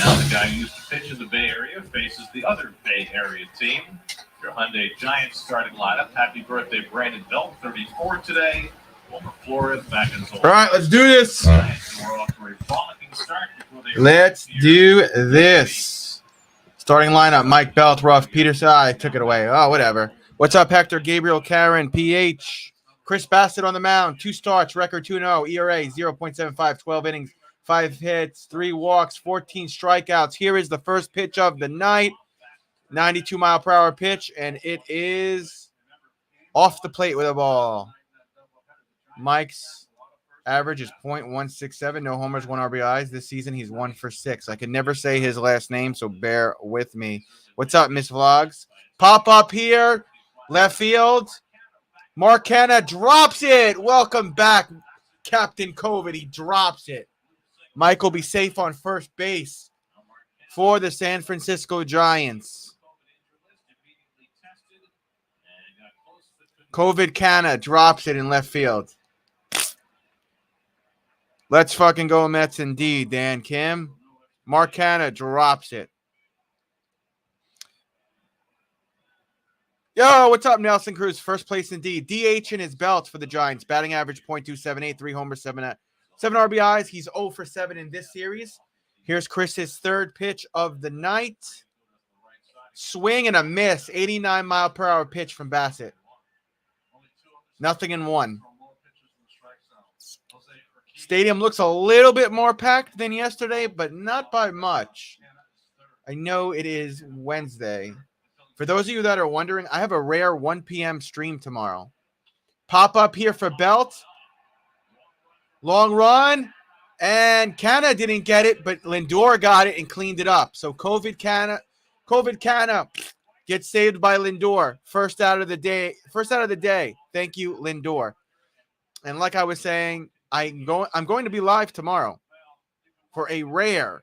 Now the guy who used to pitch in the Bay Area faces the other Bay Area team. Your Hyundai Giants starting lineup. Happy birthday, Brandon Belt, 34 today. Wilmer Flores back in his old. All right, let's do this. Giants were off to a frolicking start before they Let's do this. Starting lineup: Mike Belt, Ruff, Peterson. I took it away. Oh, whatever. What's up, Hector? Gabriel, Karen, PH. Chris Bassitt on the mound. 2 starts, record 2-0, ERA 0.75, 12 innings, 5 hits, 3 walks, 14 strikeouts. Here is the first pitch of the night. 92-mile-per-hour pitch, and it is off the plate with a ball. Mike's average is .167. No homers, 1 RBIs. This season, he's 1 for 6. I can never say his last name, so bear with me. What's up, Miss Vlogs? Pop up here. Left field. Mark Hanna drops it. Welcome back, Captain COVID. He drops it. Mike will be safe on first base for the San Francisco Giants. COVID Canna drops it in left field. Let's fucking go Mets indeed, Dan Kim. Mark Canna drops it. Yo, what's up, Nelson Cruz? First place indeed. DH in his belt for the Giants. Batting average .278, 3 homers, 7 RBIs. He's 0 for 7 in this series. Here's Chris's third pitch of the night. Swing and a miss. 89-mile-per-hour pitch from Bassitt. Nothing in 1. Stadium looks a little bit more packed than yesterday, but not by much. I know it is Wednesday. For those of you that are wondering, I have a rare 1 p.m. stream tomorrow. Pop up here for Belt. Long run. And Canna didn't get it, but Lindor got it and cleaned it up. So COVID Canna gets saved by Lindor. First out of the day. Thank you, Lindor. And like I was saying, I'm going to be live tomorrow for a rare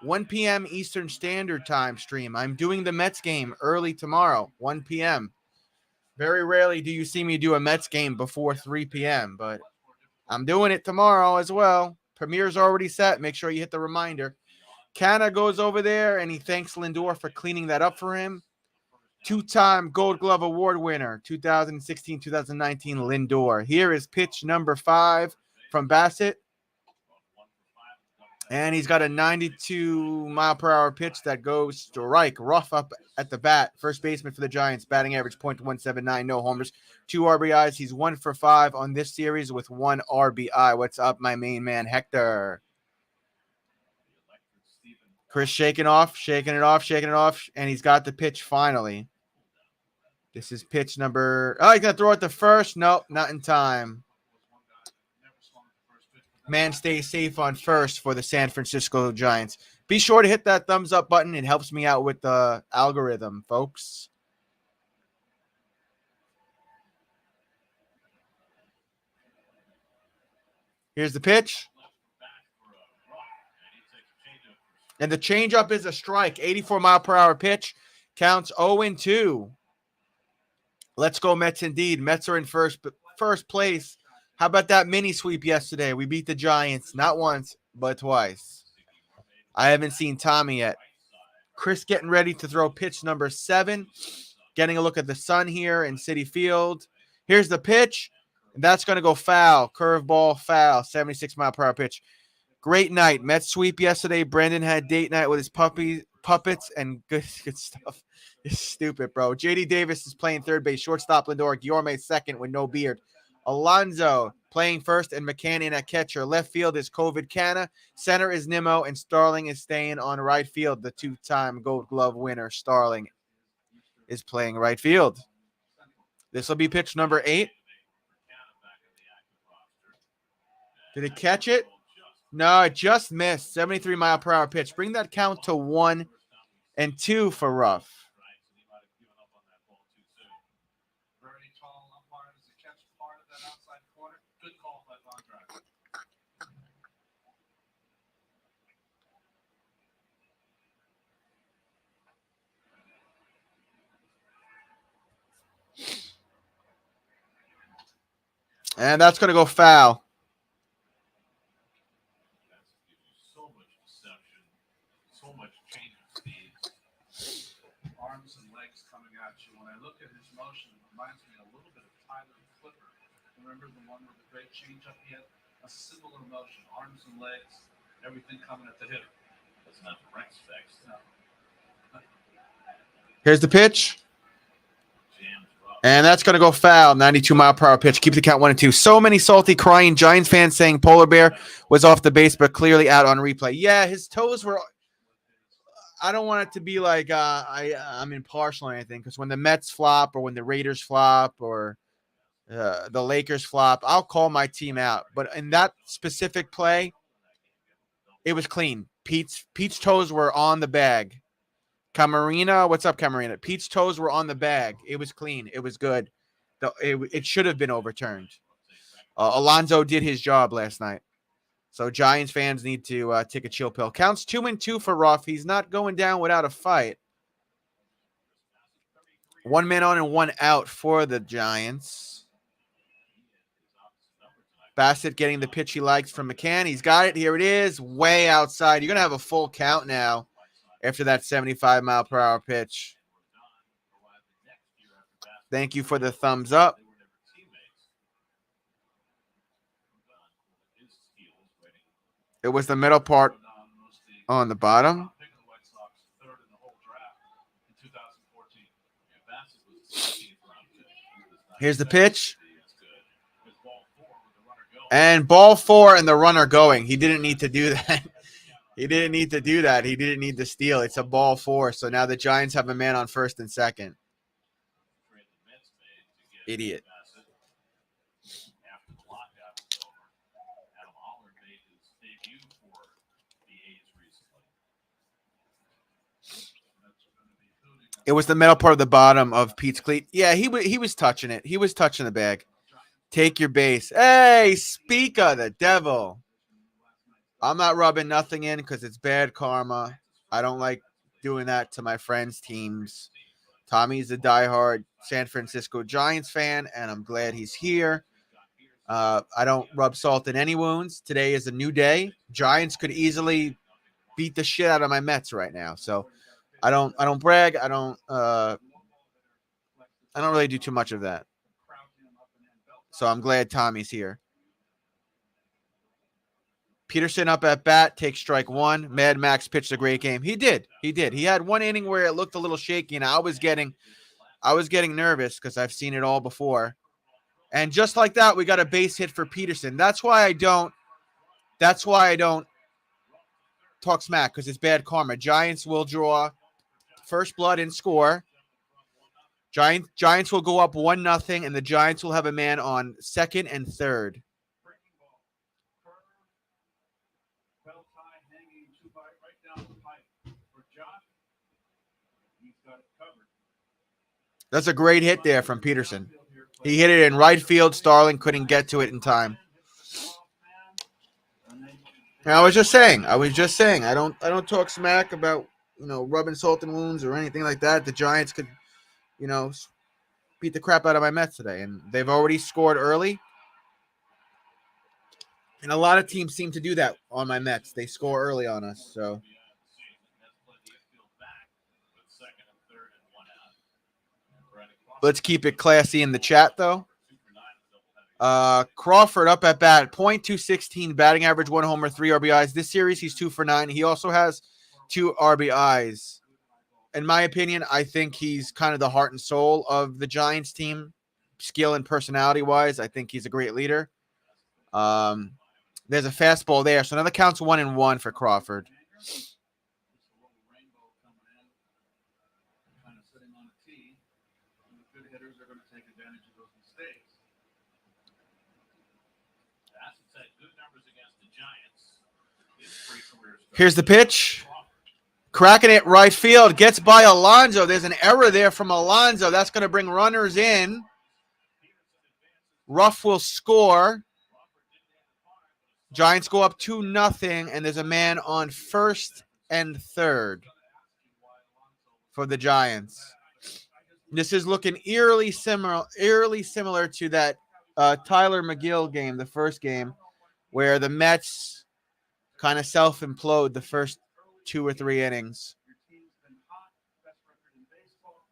1 p.m. Eastern Standard Time stream. I'm doing the Mets game early tomorrow, 1 p.m. Very rarely do you see me do a Mets game before 3 p.m., but I'm doing it tomorrow as well. Premiere's already set. Make sure you hit the reminder. Canna goes over there, and he thanks Lindor for cleaning that up for him. 2-time Gold Glove Award winner, 2016-2019 Lindor. Here is pitch number 5 from Bassitt. And he's got a 92-mile-per-hour pitch that goes strike. Rough up at the bat. First baseman for the Giants. Batting average .179. No homers. 2 RBIs. He's 1 for 5 on this series with 1 RBI. What's up, my main man, Hector? Chris shaking it off. And he's got the pitch finally. This is pitch number... Oh, he's going to throw it to first. Nope, not in time. Man stays safe on first for the San Francisco Giants. Be sure to hit that thumbs up button. It helps me out with the algorithm, folks. Here's the pitch. And the changeup is a strike. 84-mile-per-hour pitch. Counts 0-2. Let's go Mets indeed. Mets are in first place. How about that mini sweep yesterday? We beat the Giants not once, but twice. I haven't seen Tommy yet. Chris getting ready to throw pitch number 7. Getting a look at the sun here in Citifield. Here's the pitch. And that's going to go foul. Curveball foul. 76-mile-per-hour pitch. Great night. Mets sweep yesterday. Brandon had date night with his puppets, and good stuff. It's stupid, bro. JD Davis is playing third base. Shortstop Lindor. Guillorme second with no beard. Alonso playing first and McCann at catcher. Left field is COVID Canna. Center is Nimmo, and Starling is staying on right field. The 2-time Gold Glove winner, Starling, is playing right field. This will be pitch number 8. Did it catch it? No, it just missed. 73-mile-per-hour pitch. Bring that count to 1-2 for Ruff. And that's going to go foul. So much change of speeds. Arms and legs coming at you. When I look at his motion, it reminds me a little bit of Tyler Clipper. Remember the one with the great changeup? He had a similar motion. Arms and legs, everything coming at the hitter. Doesn't have direct specs. No. Here's the pitch. And that's going to go foul. 92-mile-per-hour pitch. Keep the count 1-2. So many salty, crying Giants fans saying Polar Bear was off the base, but clearly out on replay. Yeah, his toes were. I don't want it to be like I'm impartial or anything, because when the Mets flop or when the Raiders flop or the Lakers flop, I'll call my team out. But in that specific play, it was clean. Pete's toes were on the bag. Camarina, what's up, Camarina? Pete's toes were on the bag. It was clean. It was good. It should have been overturned. Alonso did his job last night. So Giants fans need to take a chill pill. Counts 2-2 for Ruff. He's not going down without a fight. 1 man on and 1 out for the Giants. Bassitt getting the pitch he likes from McCann. He's got it. Here it is. Way outside. You're going to have a full count now after that 75-mile-per-hour pitch. Thank you for the thumbs up. It was the middle part on the bottom. Here's the pitch. And ball 4 and the runner going. He didn't need to do that. He didn't need to do that. He didn't need to steal. It's a ball 4. So now the Giants have a man on first and second. Idiot. It was the metal part of the bottom of Pete's cleat. Yeah, he was touching it. He was touching the bag. Take your base. Hey, speak of the devil. I'm not rubbing nothing in because it's bad karma. I don't like doing that to my friends' teams. Tommy's a diehard San Francisco Giants fan, and I'm glad he's here. I don't rub salt in any wounds. Today is a new day. Giants could easily beat the shit out of my Mets right now. So I don't brag. I don't really do too much of that. So I'm glad Tommy's here. Peterson up at bat, takes strike 1. Mad Max pitched a great game. He did. He had 1 inning where it looked a little shaky, and I was getting nervous because I've seen it all before. And just like that, we got a base hit for Peterson. That's why I don't talk smack, because it's bad karma. Giants will draw first blood and score. Giants will go up 1-0, and the Giants will have a man on second and third. That's a great hit there from Peterson. He hit it in right field. Starling couldn't get to it in time. And I was just saying. I don't talk smack about, rubbing salt in wounds or anything like that. The Giants could, beat the crap out of my Mets today, and they've already scored early. And a lot of teams seem to do that on my Mets. They score early on us, so. Let's keep it classy in the chat, though. Crawford up at bat, .216 batting average, 1 homer, 3 RBIs. This series, he's 2 for 9. He also has 2 RBIs. In my opinion, I think he's kind of the heart and soul of the Giants team, skill and personality-wise. I think he's a great leader. There's a fastball there, so now the count's 1-1 for Crawford. Here's the pitch. Cracking it right field. Gets by Alonso. There's an error there from Alonso. That's going to bring runners in. Ruff will score. Giants go up 2-0, and there's a man on first and third for the Giants. This is looking eerily similar to that Tyler McGill game, the first game, where the Mets kind of self-implode the first 2 or 3 innings. Your team's been hot, best record in baseball.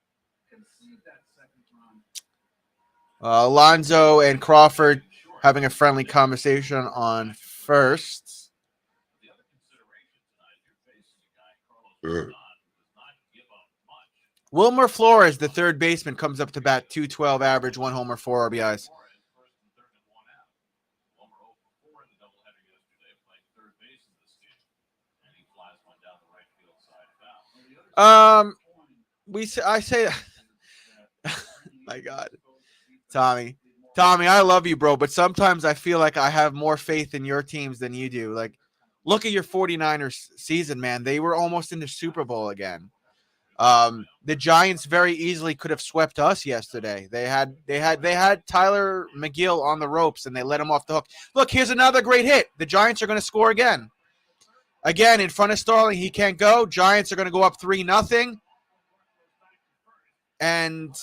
Concede that second run. Alonso and Crawford having a friendly conversation on first. The other consideration tonight, you're facing a guy, Carlos Rodon, who does not give up much. Wilmer Flores, the third baseman, comes up to bat, 212 average, 1 homer, 4 RBIs. First and third and 1 out. Wilmer 0 for 4 in the doubleheader yesterday, playing third base in this game, and he flies one down the right field side foul. I say, my God, Tommy, I love you, bro, but sometimes I feel like I have more faith in your teams than you do. Like, look at your 49ers season, man. They were almost in the Super Bowl again. The Giants very easily could have swept us yesterday. They had Tyler McGill on the ropes and they let him off the hook. Look, here's another great hit. The Giants are going to score again. Again, in front of Starling, he can't go. Giants are going to go up 3-0. And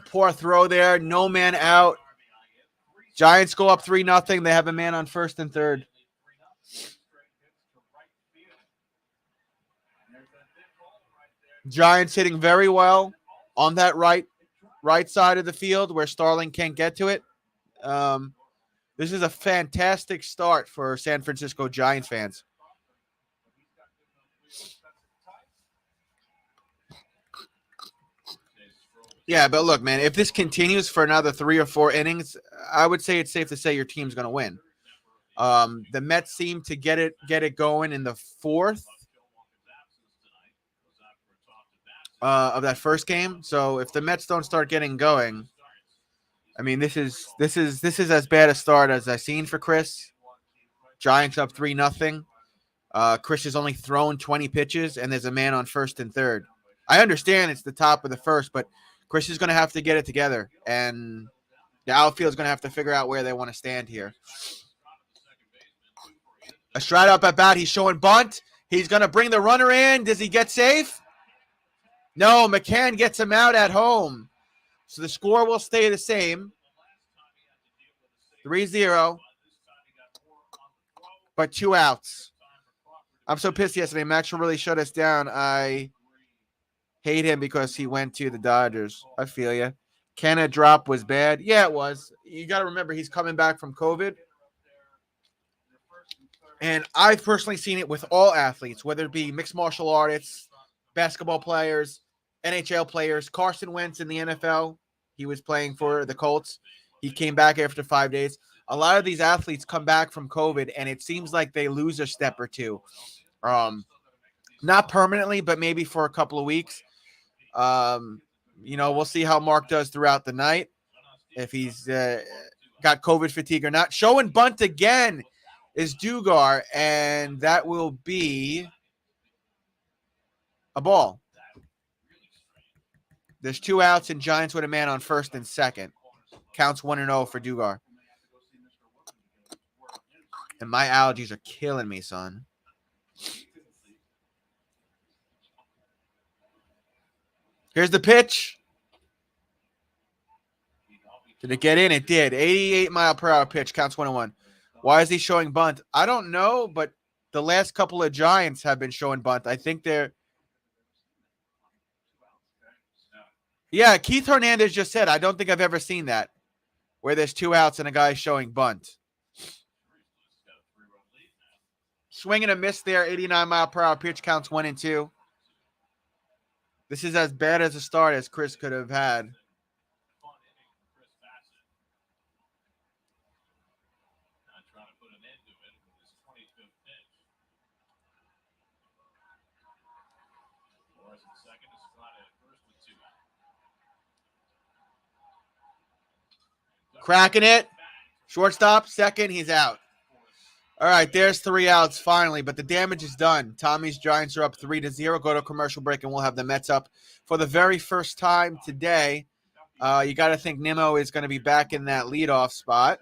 poor throw there. No man out. Giants go up 3-0. They have a man on first and third. Giants hitting very well on that right side of the field where Starling can't get to it. This is a fantastic start for San Francisco Giants fans. Yeah, but look, man, if this continues for another 3 or 4 innings, I would say it's safe to say your team's going to win. The Mets seem to get it going in the 4th of that first game. So if the Mets don't start getting going, I mean, this is as bad a start as I've seen for Chris. Giants up 3-0. Chris has only thrown 20 pitches, and there's a man on first and third. I understand it's the top of the first, but Chris is going to have to get it together, and the outfield is going to have to figure out where they want to stand here. Estrada up at bat. He's showing bunt. He's going to bring the runner in. Does he get safe? No, McCann gets him out at home. So the score will stay the same. 3-0. But 2 outs. I'm so pissed yesterday. Max really shut us down. I hate him because he went to the Dodgers. I feel you. Canna drop was bad. Yeah, it was. You got to remember he's coming back from COVID. And I've personally seen it with all athletes, whether it be mixed martial artists, basketball players, NHL players. Carson Wentz in the NFL, he was playing for the Colts. He came back after 5 days. A lot of these athletes come back from COVID, and it seems like they lose a step or two. Not permanently, but maybe for a couple of weeks. We'll see how Mark does throughout the night, if he's got COVID fatigue or not. Showing bunt again is Dugar, and that will be a ball. There's 2 outs, and Giants with a man on first and second. Counts 1-0 for Dugar. And my allergies are killing me, son. Here's the pitch. Did it get in? It did. 88-mile-per-hour pitch. Counts 1-1. Why is he showing bunt? I don't know, but the last couple of Giants have been showing bunt. I think they're... Yeah, Keith Hernandez just said, I don't think I've ever seen that, where there's 2 outs and a guy showing bunt. Swing and a miss there. 89-mile-per-hour pitch. Counts 1-2. This is as bad as a start as Chris could have had. Cracking it. Shortstop, second, he's out. All right, there's 3 outs finally, but the damage is done. Tommy's Giants are up 3-0. Go to commercial break, and we'll have the Mets up for the very first time today. You got to think Nimmo is going to be back in that leadoff spot.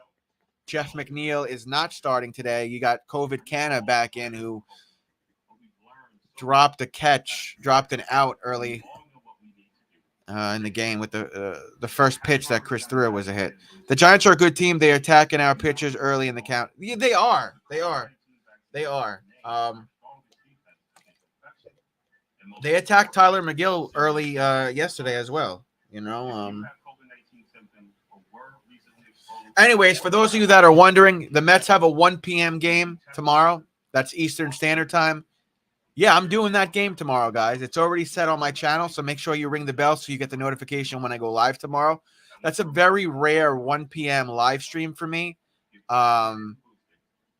Jeff McNeil is not starting today. You got COVID Canna back in, who dropped an out early in the game with the first pitch that Chris threw was a hit. The Giants are a good team. They're attacking our pitchers early in the count. Yeah, they are. They are. They are. They attacked Tyler McGill early yesterday as well. You know. Anyways, for those of you that are wondering, the Mets have a 1 p.m. game tomorrow. That's Eastern Standard Time. Yeah, I'm doing that game tomorrow, guys. It's already set on my channel, so make sure you ring the bell so you get the notification when I go live tomorrow. That's a very rare 1 p.m. live stream for me.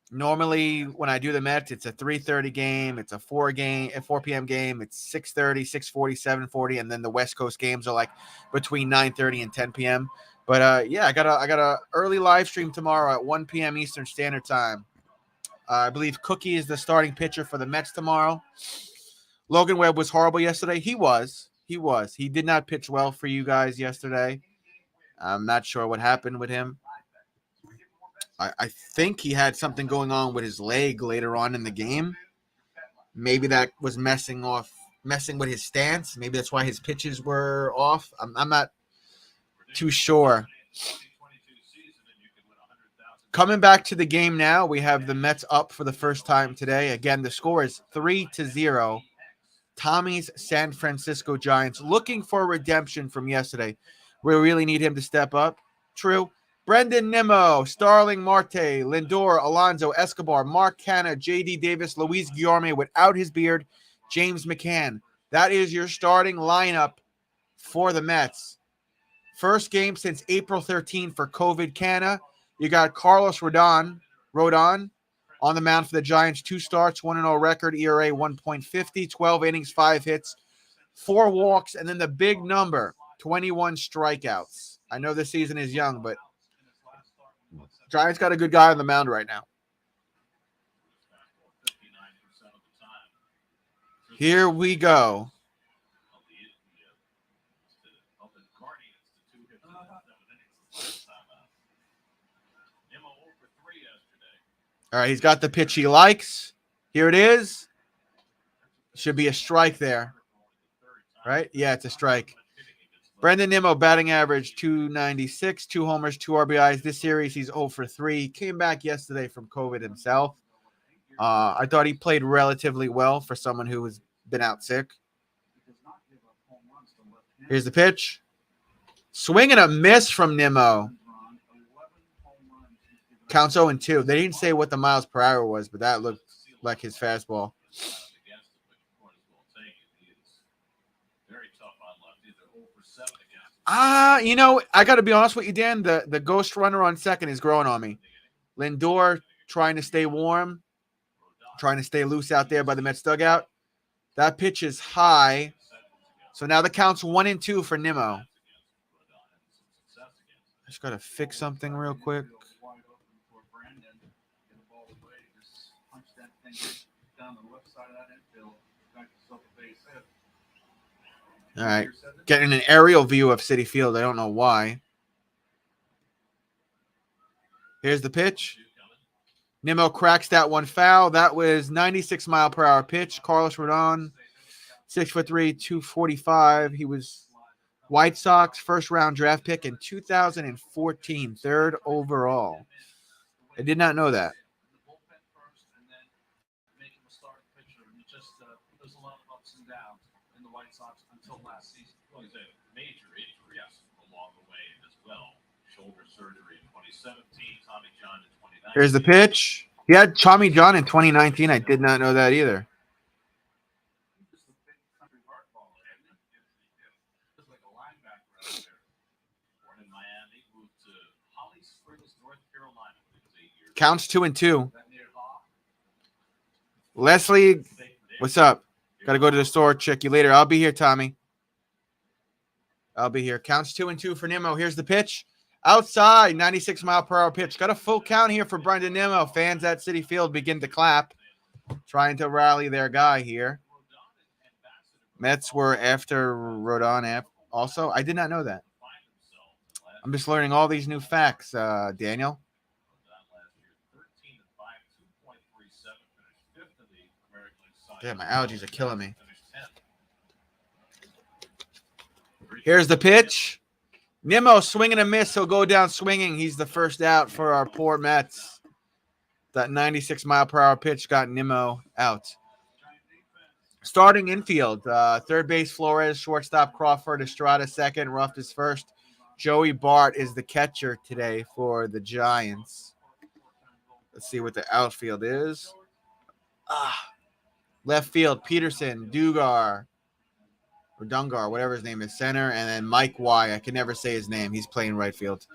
Normally, when I do the Mets, it's a 3:30 game. It's a 4 p.m. game. It's 6:30, 6:40, 7:40, and then the West Coast games are like between 9:30 and 10 p.m. But yeah, I got a early live stream tomorrow at 1 p.m. Eastern Standard Time. I believe Cookie is the starting pitcher for the Mets tomorrow. Logan Webb was horrible yesterday. He was. He did not pitch well for you guys yesterday. I'm not sure what happened with him. I think he had something going on with his leg later on in the game. Maybe that was messing with his stance. Maybe that's why his pitches were off. I'm not too sure. Coming back to the game now, we have the Mets up for the first time today. Again, the score is 3-0. Tommy's San Francisco Giants looking for redemption from yesterday. We really need him to step up. True. Brendan Nimmo, Starling Marte, Lindor, Alonso, Escobar, Mark Canha, J.D. Davis, Luis Guillorme without his beard, James McCann. That is your starting lineup for the Mets. First game since April 13 for COVID Canha. You got Carlos Rodon on the mound for the Giants. 2 starts, 1-0 record, ERA 1.50, 12 innings, 5 hits, 4 walks, and then the big number, 21 strikeouts. I know this season is young, but Giants got a good guy on the mound right now. Here we go. All right, he's got the pitch he likes. Here it is. Should be a strike there. Right? Yeah, it's a strike. Brendan Nimmo, batting average 296, 2 homers, 2 RBIs. This series, he's 0 for 3. He came back yesterday from COVID himself. I thought he played relatively well for someone who has been out sick. Here's the pitch. Swing and a miss from Nimmo. Counts 0-2. They didn't say what the miles per hour was, but that looked like his fastball. I got to be honest with you, Dan. The ghost runner on second is growing on me. Lindor trying to stay warm, trying to stay loose out there by the Mets dugout. That pitch is high. So now the count's 1-2 for Nimmo. Just got to fix something real quick. All right. Getting an aerial view of Citifield. I don't know why. Here's the pitch. Nimmo cracks that one foul. That was 96 mile per hour pitch. Carlos Rodon, 6'3", 245. He was White Sox first round draft pick in 2014, 3rd overall. I did not know that. There's a lot of ups and downs in the White Sox until last season. Well, he's had major injuries along the way as well. Shoulder surgery in 2017, Tommy John in 2019. Here's the pitch. He had Tommy John in 2019. I did not know that either. Born in Miami, moved to Holly Springs, North Carolina. Counts 2-2. Leslie, what's up? Got to go to the store. Check you later. I'll be here, Tommy. I'll be here. Counts 2-2 for Nimmo. Here's the pitch. Outside, 96 mile per hour pitch. Got a full count here for Brendan Nimmo. Fans at Citifield begin to clap, trying to rally their guy here. Mets were after Rodon also. I did not know that. I'm just learning all these new facts, Daniel. Yeah, my allergies are killing me. Here's the pitch. Nimmo swinging a miss. He'll go down swinging. He's the first out for our poor Mets. That 96-mile-per-hour pitch got Nimmo out. Starting infield, third base Flores, shortstop Crawford, Estrada second, Ruff is first. Joey Bart is the catcher today for the Giants. Let's see what the outfield is. Left field, Peterson, Dugar, or Dungar, whatever his name is, center, and then Mike Y. I can never say his name. He's playing right field.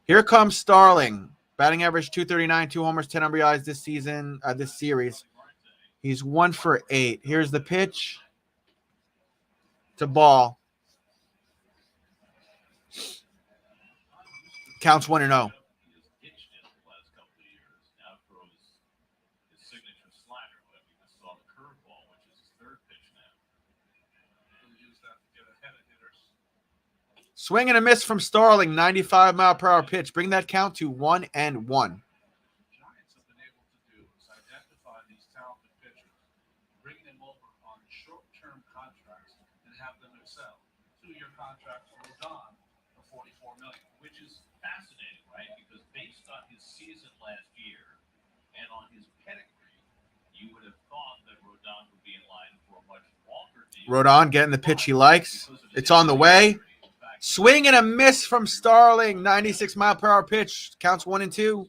Here comes Starling. Batting average 239, 2 homers, 10 RBIs this season, this series. He's 1 for 8. Here's the pitch. It's a ball. Counts 1-0. He has itched it the last couple of years. Now throws his signature slider, but we just saw the curveball, which is his third pitch now. He'll use that to get ahead of hitters. Swing and a miss from Starling. 95-mile-per-hour pitch. Bring that count to 1-1. Giants have been able to do is identify these talented pitchers, bring them over on short-term contracts, and have them excel. 2-year contract for Rodon for $44 million. Which is fascinating, right? Because based on his season last year and on his pedigree, you would have thought that Rodon would be in line for a much longer deal. Rodon getting the pitch he likes. It's on the way. Swing and a miss from Starling. 96-mile-per-hour pitch. Counts 1-2.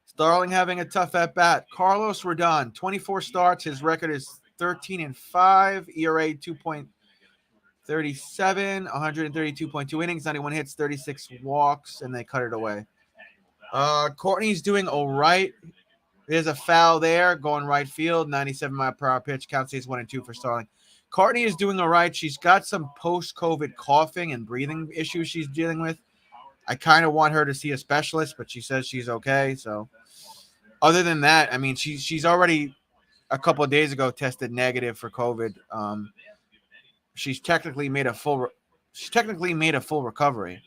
Starling having a tough at-bat. Carlos Rodon, 24 starts. His record is 13-5. ERA 2.37. 132.2 innings. 91 hits. 36 walks. And they cut it away. Courtney's doing all right. There's a foul there. Going right field. 97-mile-per-hour pitch. Counts 1-2 for Starling. Courtney is doing all right. She's got some post-COVID coughing and breathing issues she's dealing with. I kind of want her to see a specialist, but she says she's okay. So other than that, I mean, she's already a couple of days ago tested negative for COVID. She's technically made a full recovery.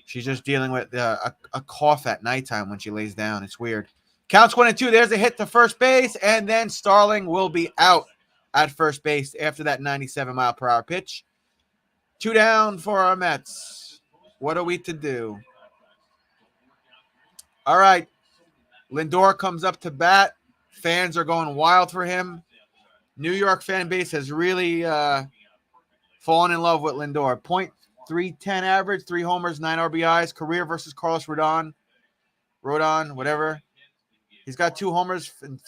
She's just dealing with a cough at nighttime when she lays down. It's weird. Counts 1-2. There's a hit to first base, and then Starling will be out at first base after that 97-mile-per-hour pitch. 2 down for our Mets. What are we to do? All right. Lindor comes up to bat. Fans are going wild for him. New York fan base has really fallen in love with Lindor. .310 average, 3 homers, 9 RBIs. Career versus Carlos Rodon, whatever. He's got 2 homers and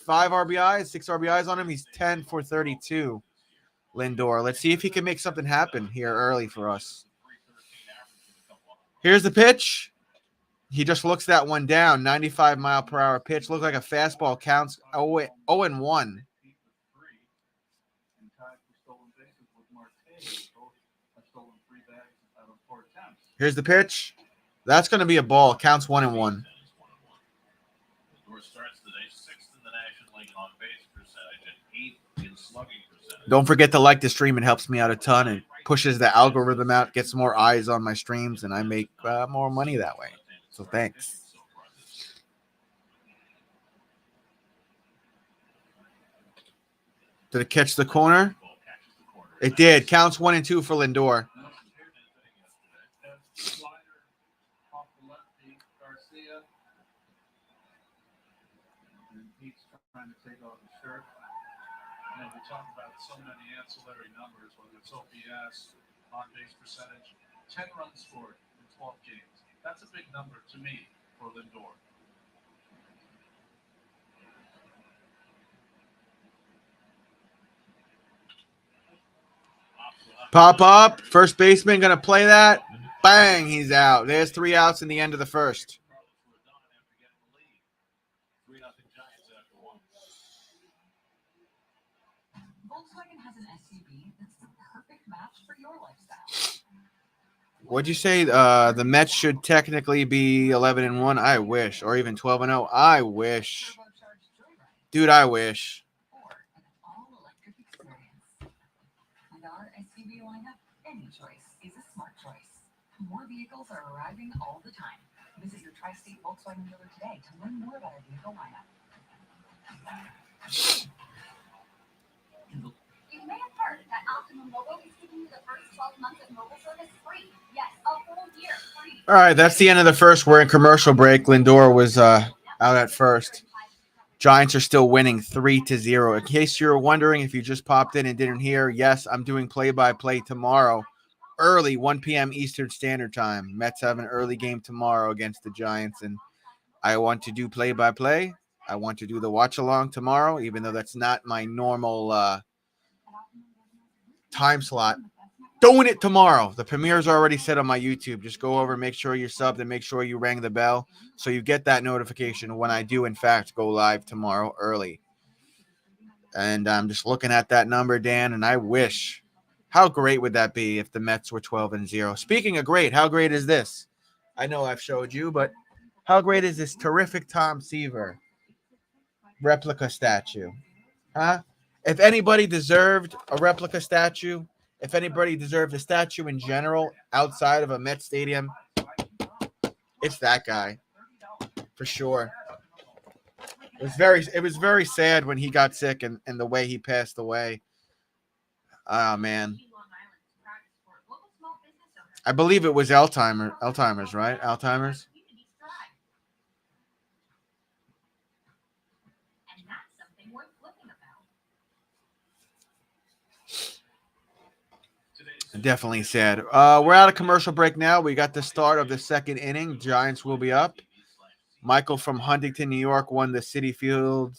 5 RBIs, 6 RBIs on him. He's 10 for 32, Lindor. Let's see if he can make something happen here early for us. Here's the pitch. He just looks that one down. 95-mile-per-hour pitch. Looks like a fastball. Counts 0-1. Here's the pitch. That's going to be a ball. Counts 1-1. Don't forget to like the stream. It helps me out a ton. It pushes the algorithm out, gets more eyes on my streams, and I make more money that way. So thanks. Did it catch the corner? It did. Counts 1-2 for Lindor. Trying to take off his shirt. You know, we talk about so many ancillary numbers, whether it's OPS, on-base percentage, 10 runs scored in 12 games. That's a big number to me for Lindor. Pop up. First baseman going to play that. Bang, he's out. There's 3 outs in the end of the first. Volkswagen has an SUV that's the perfect match for your lifestyle. What'd you say? The Mets should technically be 11-1. I wish, or even 12-0. I wish, dude. I wish. Or an all-electric experience. And our SUV lineup, any choice is a smart choice. More vehicles are arriving all the time. Visit your Tri-State Volkswagen dealer today to learn more about our vehicle lineup. You may have heard that Optimum Mobile is All right, that's the end of the first. We're in commercial break. Lindor was out at first. Giants are still winning 3-0. In case you're wondering if you just popped in and didn't hear, yes, I'm doing play-by-play tomorrow, early 1 p.m. Eastern Standard Time. Mets have an early game tomorrow against the Giants, and I want to do play-by-play. I want to do the watch-along tomorrow, even though that's not my normal time slot. Doing it tomorrow. The premiere's already set on my YouTube. Just go over, make sure you're subbed, and make sure you rang the bell so you get that notification when I do, in fact, go live tomorrow early. And I'm just looking at that number, Dan, and I wish. How great would that be if the Mets were 12-0? Speaking of great, how great is this? I know I've showed you, but how great is this terrific Tom Seaver replica statue? Huh? If anybody deserved a replica statue, if anybody deserved a statue in general outside of a Met stadium, it's that guy, for sure. It was very sad when he got sick and the way he passed away. Oh man. I believe it was Alzheimer's, right? Alzheimer's. Definitely sad. We're out of commercial break now. We got the start of the second inning. Giants will be up. Michael from Huntington, New York, won the Citifield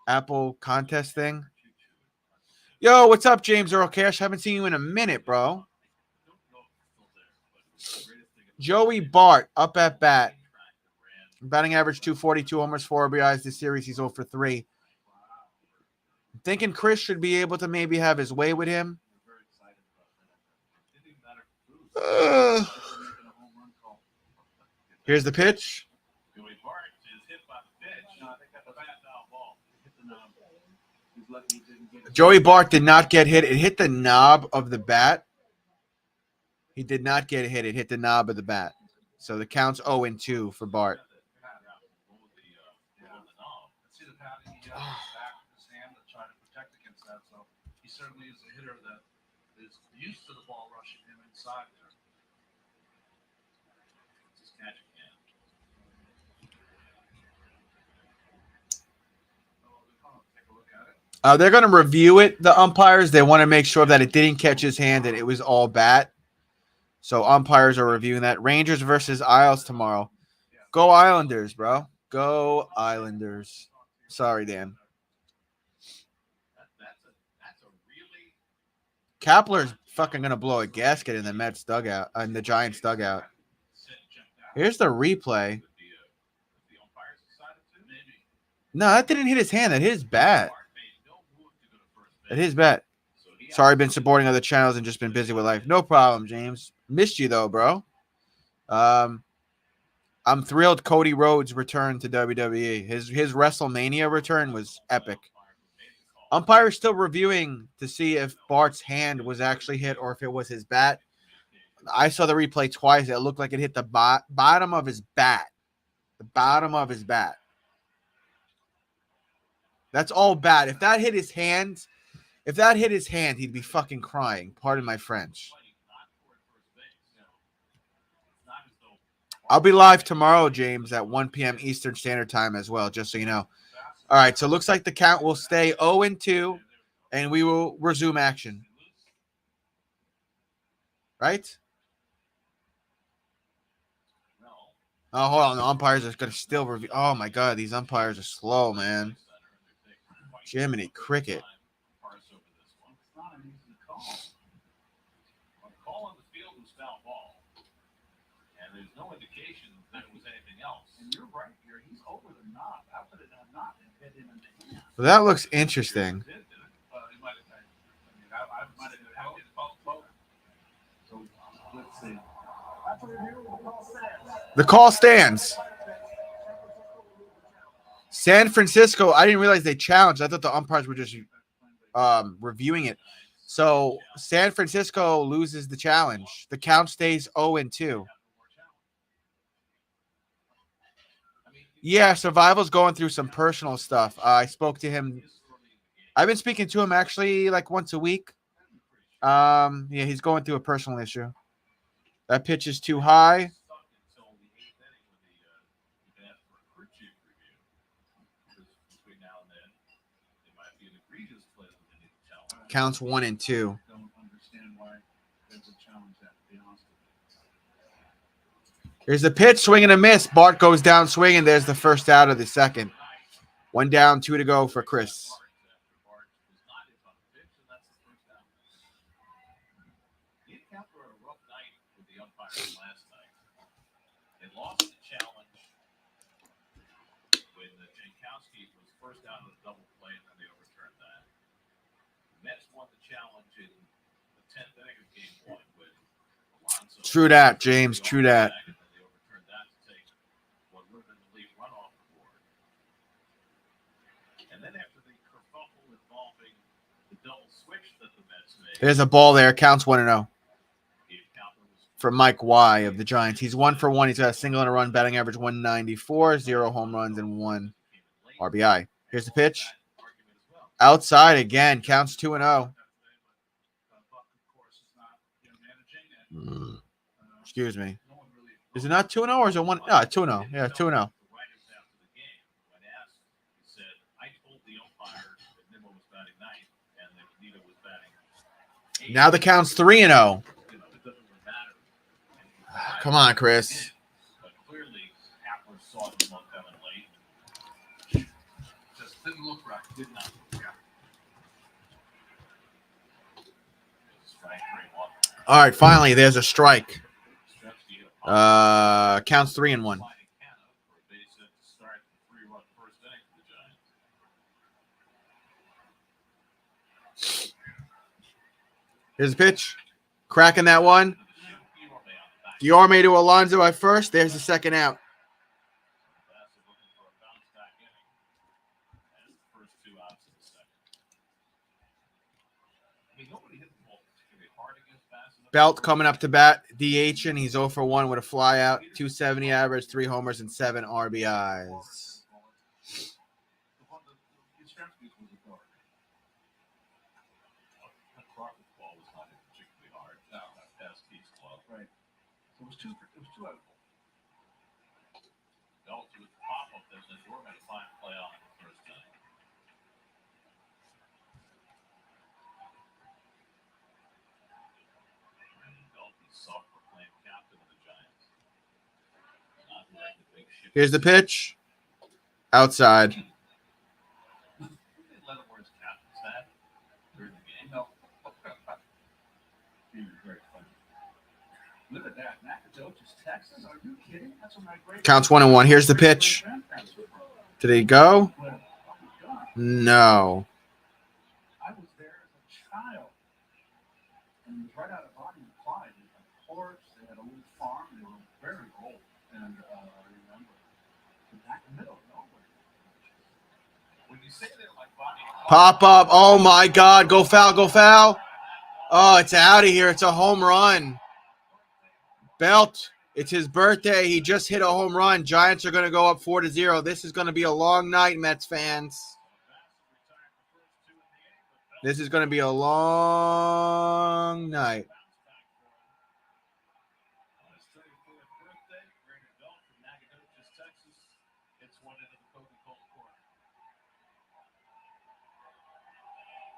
Apple contest thing. Yo, what's up, James Earl Cash? Haven't seen you in a minute, bro. Joey Bart up at bat. Batting average 242, homers, 4 RBIs this series. He's 0 for 3. Thinking Chris should be able to maybe have his way with him. Here's the pitch. Joey Bart did not get hit. It hit the knob of the bat. He did not get hit. It hit the knob of the bat. So the count's 0-2 for Bart. He certainly is a hitter that is used to the ball rushing him inside there. Just catch again. Take a look at it. They're going to review it, the umpires. They want to make sure that it didn't catch his hand and it was all bat. So umpires are reviewing that. Rangers versus Isles tomorrow. Go Islanders, bro. Go Islanders. Sorry, Dan. Kapler's fucking going to blow a gasket in the Mets dugout, in the Giants dugout. Here's the replay. No, that didn't hit his hand. That hit his bat. That hit his bat. Sorry, been supporting other channels and just been busy with life. No problem, James. Missed you, though, bro. I'm thrilled Cody Rhodes returned to WWE. His WrestleMania return was epic. Umpire's still reviewing to see if Bart's hand was actually hit or if it was his bat. I saw the replay twice. It looked like it hit the bottom of his bat. The bottom of his bat. That's all bat. If that hit his hand, he'd be fucking crying. Pardon my French. I'll be live tomorrow, James, at 1 p.m. Eastern Standard Time as well, just so you know. All right, so it looks like the count will stay 0-2, and we will resume action. Right? Oh, hold on. The umpires are going to still review. Oh, my God. These umpires are slow, man. Jiminy Cricket. There's no indication that it was anything else. And you're right here. He's over the knob. How could it have not hit him in the hand? Well, that looks interesting. So let's see. The call stands. San Francisco, I didn't realize they challenged. I thought the umpires were just reviewing it. So San Francisco loses the challenge. The count stays 0-2. Yeah, Survival's going through some personal stuff. I spoke to him. I've been speaking to him actually like once a week. Yeah, he's going through a personal issue. That pitch is too high. Stuck until the 8th inning when you can ask for a crew chief review. Because between now and then, it might be an egregious play that they need to challenge. Counts 1 and 2. I don't understand why there's a challenge that, to be honest with you. Here's the pitch, swing and a miss. Bart goes down swinging. There's the first out of the second. 1 down, 2 to go for Chris. Last night. They lost the challenge when Jankowski was first out of the double play, and then they overturned that. The Mets won the challenge in the 10th inning of game 1 with Alonso. True that, James. True that. And then they overturned that to take what would have been the lead run off the board. And then after the kerfuffle involving the double switch that the Mets made. There's a ball there. Counts 1 and 0. For Mike Y of the Giants. He's 1 for 1. He's got a single and a run, batting average 194, 0 home runs, and 1 RBI. Here's the pitch. Outside again. Counts 2 and 0. Excuse me. Is it not 2 and 0 or is it 1? No, 2 and 0. Yeah, 2 and 0. Now the count's 3 and 0. Come on, Chris. But clearly, Appler saw him on coming late. Just didn't look right. Did not look right. Strike 3-1. All right, finally, there's a strike. Counts 3 and 1. Here's the pitch. Cracking that one. Guillorme to Alonso at first. There's the second out. Belt coming up to bat. DH, and he's 0 for 1 with a fly out. 270 average, 3 homers, and 7 RBIs. It was two out of 4. Belt with the pop-up. There's a doorman to find play off the first inning. Belt is self-proclaimed captain of the Giants. Not like the big ship. Here's the pitch. Outside. They let him wear his captain's hat during the game. No. He was very funny. Look at that. Nacogdoches, Texas. Are you kidding? That's a great. Counts 1 and 1. Here's the pitch. Did he go? No. I was there as a child. And it was right out of Bonnie and Clyde. They had a horse. They had a little farm. They were very old. And I remember back in the middle of nowhere. When you say they're like Bonnie and Clyde, Pop up. Oh, my God. Go foul. Go foul. Oh, it's out of here. It's a home run. Belt, it's his birthday. He just hit a home run. Giants are going to go up 4-0. This is going to be a long night, Mets fans. This is going to be a long night. on his 34th birthday, Brandon Belt from Nacogdoches, Texas, hits one into the Coca-Cola corner.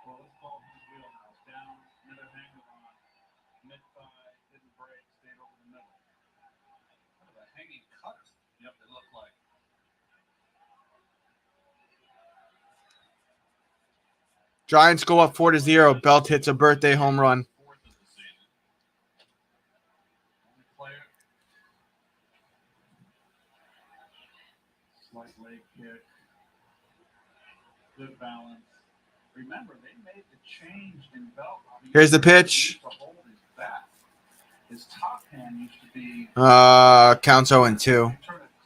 Well, let's call his wheelhouse down. Another hanger on. Mid-thigh, didn't break, stayed over the middle. Kind of a hanging cutter. Yep, it looked like. Giants go up 4-0. Belt hits a birthday home run. Fourth of the season. Only player. Slight leg kick. Good balance. Remember, they made the change in Belt. Here's the He pitch. used to hold his back. His top hand used to be Counts 0-2. turn it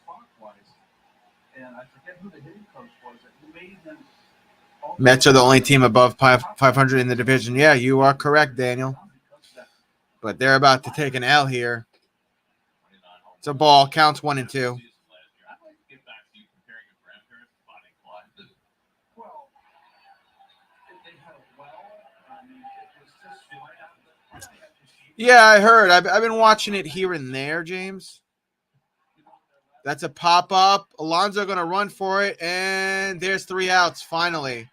clockwise. And I forget who the hitting coach was. Who made them. Mets are the only team above 500 in the division. Yeah, you are correct, Daniel. But they're about to take an L here. It's a ball. Counts 1-2. I'd like to get back to you comparing your grandparents to Bonnie and Clyde. Well, if they had a well, I mean, it was just right out Yeah, I heard. I've been watching it here and there, James. That's a pop-up. Alonso going to run for it, and there's 3 outs finally.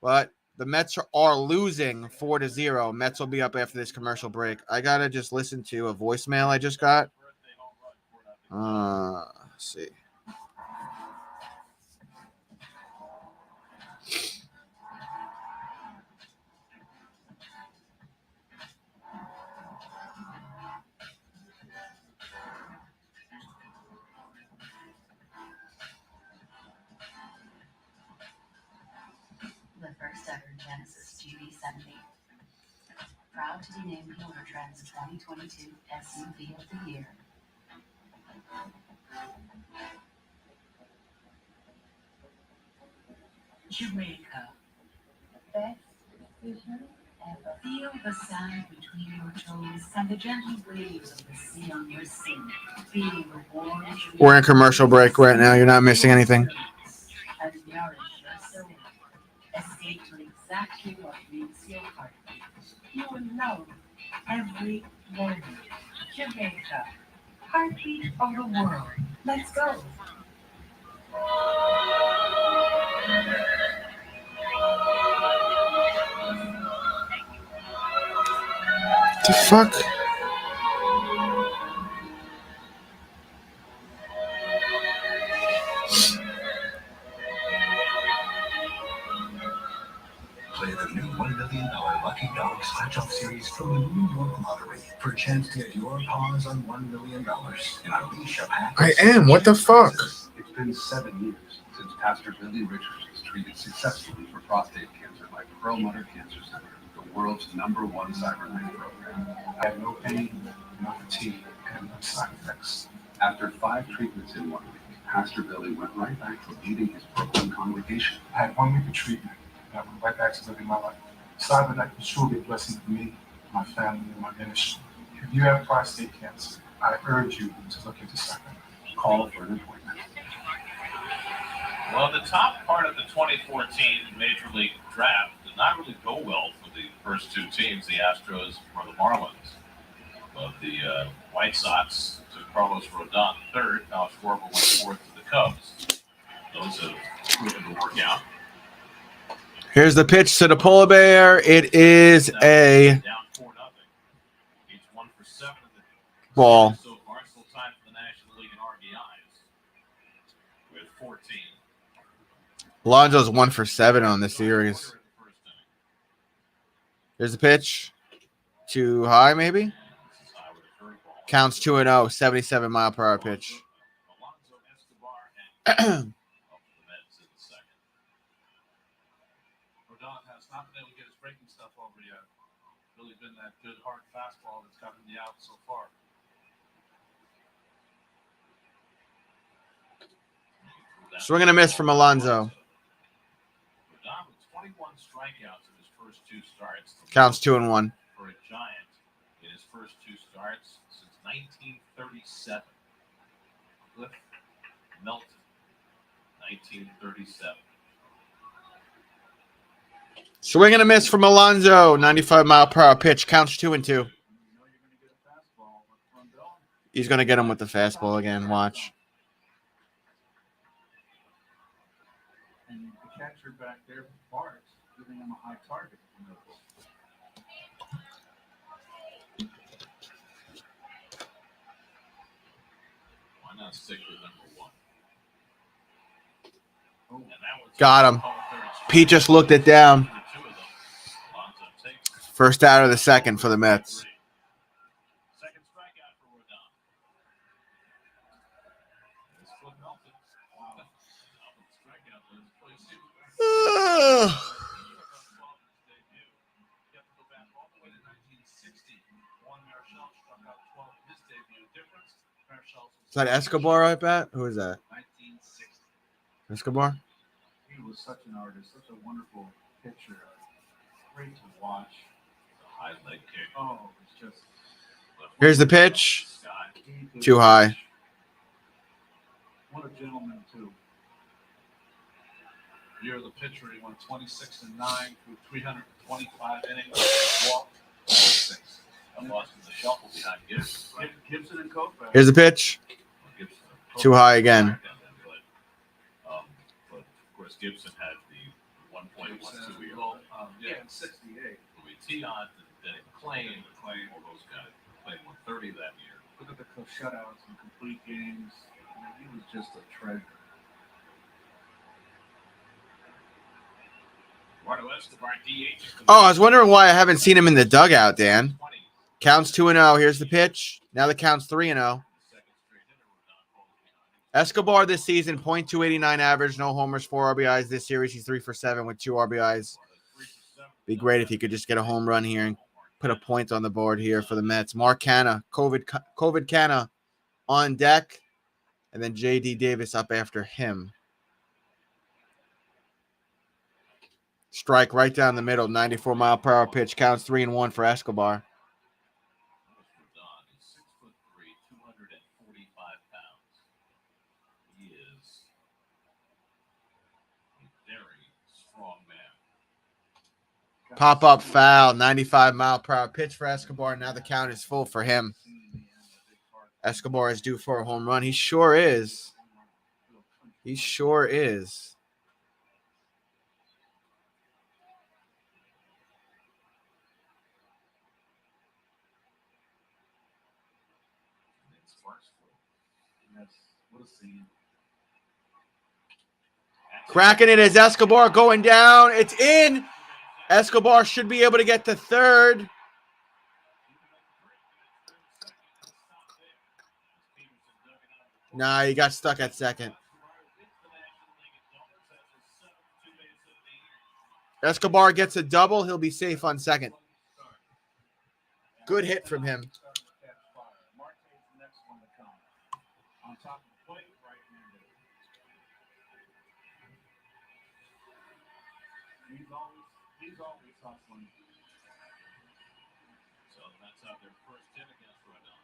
But the Mets are losing 4-0. Mets will be up after this commercial break. I got to just listen to a voicemail I just got. Let's see. The first ever Genesis GV70. Proud to be named Motor Trend's 2022 SUV of the Year. Jamaica. Best decision ever. Feel the sand between your toes and the gentle waves of the sea on your skin. Feel the warm. We're in commercial break right now. You're not missing anything. And nourish your soul. Escape to exactly what makes your heart beat. You will love every moment. Jamaica. Heartbeat of the world. Let's go. The fuck? Play the new $1 million Lucky Dog Scratch-Off Series from the New York Lottery for a chance to get your paws on $1 million and unleash a pack. I am. What the fuck? It's been 7 years since Pastor Billy Richards was treated successfully for prostate cancer by Perlmutter Cancer Center, the world's #1 cyberknife program. I had no pain, no fatigue, and no side effects. After 5 treatments in 1 week, Pastor Billy went right back to leading his Brooklyn congregation. I had 1 week of treatment, and I went right back to living my life. Cyberknife was truly a blessing for me, my family, and my ministry. If you have prostate cancer, I urge you to look into Cyberknife. Call for an appointment. Well, the top part of the 2014 Major League Draft did not really go well for the first 2 teams, the Astros or the Marlins. But the White Sox took Carlos Rodon third. Kyle Schwarber went fourth to the Cubs. Those have proven to work out. Here's the pitch to the polar bear. It is a Down 4-0. He's 1 for 7 in the ball. so far. Still tied for the National League in RBIs with 14. Alonso's 1 for 7 on this series. Here's the pitch. Too high, maybe? Counts 2-0, 77-mile-per-hour pitch. Alonso, Escobar, and up to the Mets in the second. Rodon has not been able to get his breaking stuff over yet. Really been that good hard fastball that's gotten the out so far. Swing and a miss from Alonso. Rodon with 21 strikeouts in his first 2 starts. Counts 2-1. For a Giant in his first 2 starts since 1937. Cliff Melton, 1937. Swing and a miss from Alonso. 95-mile-per-hour pitch. Counts 2-2. He's going to get him with the fastball again. Watch. And the catcher back there, Bart, giving him a high target. Why not stick with number 1? And that was Got him. Pete just looked it down. First out of the second for the Mets. Second strikeout for Rodon. This Cliff Melton. Strikeout list. Play series. Is that Escobar I bet? Who is that? 1960. Escobar? He was such an artist, such a wonderful pitcher. Great to watch. High leg kick. Oh, it's just Here's the pitch. Too high. what a gentleman too. Year of the pitcher, he went 26-9 through 325 innings, walked I'm lost in the shuffle behind Gibson. Gibson and Cope. Here's the pitch. Too high again. But of course, Gibson had the 1.12 year. Yeah, in 68. Louis Tiant and Denny McClain, all those guys played 130 that year. Look at the shutouts and complete games. I mean, he was just a treasure. Oh, I was wondering why I haven't seen him in the dugout, Dan. Counts 2-0. Here's the pitch. Now the count's 3-0. Escobar this season, .289 average, no homers, 4 RBIs. This series, he's 3 for 7 with 2 RBIs. Be great if he could just get a home run here and put a point on the board here for the Mets. Mark Canha, COVID Canha on deck, and then J.D. Davis up after him. Strike right down the middle, 94-mile-per-hour pitch. Counts 3-1 for Escobar. He's 6'3", 245 pounds. He is a very strong man. Pop-up foul, 95-mile-per-hour pitch for Escobar. Now the count is full for him. Escobar is due for a home run. He sure is. He sure is. Cracking it as Escobar going down. It's in. Escobar should be able to get to third. Nah, he got stuck at second. Escobar gets a double. He'll be safe on second. Good hit from him. He's always hustling. So that's out their first hit against Rodon.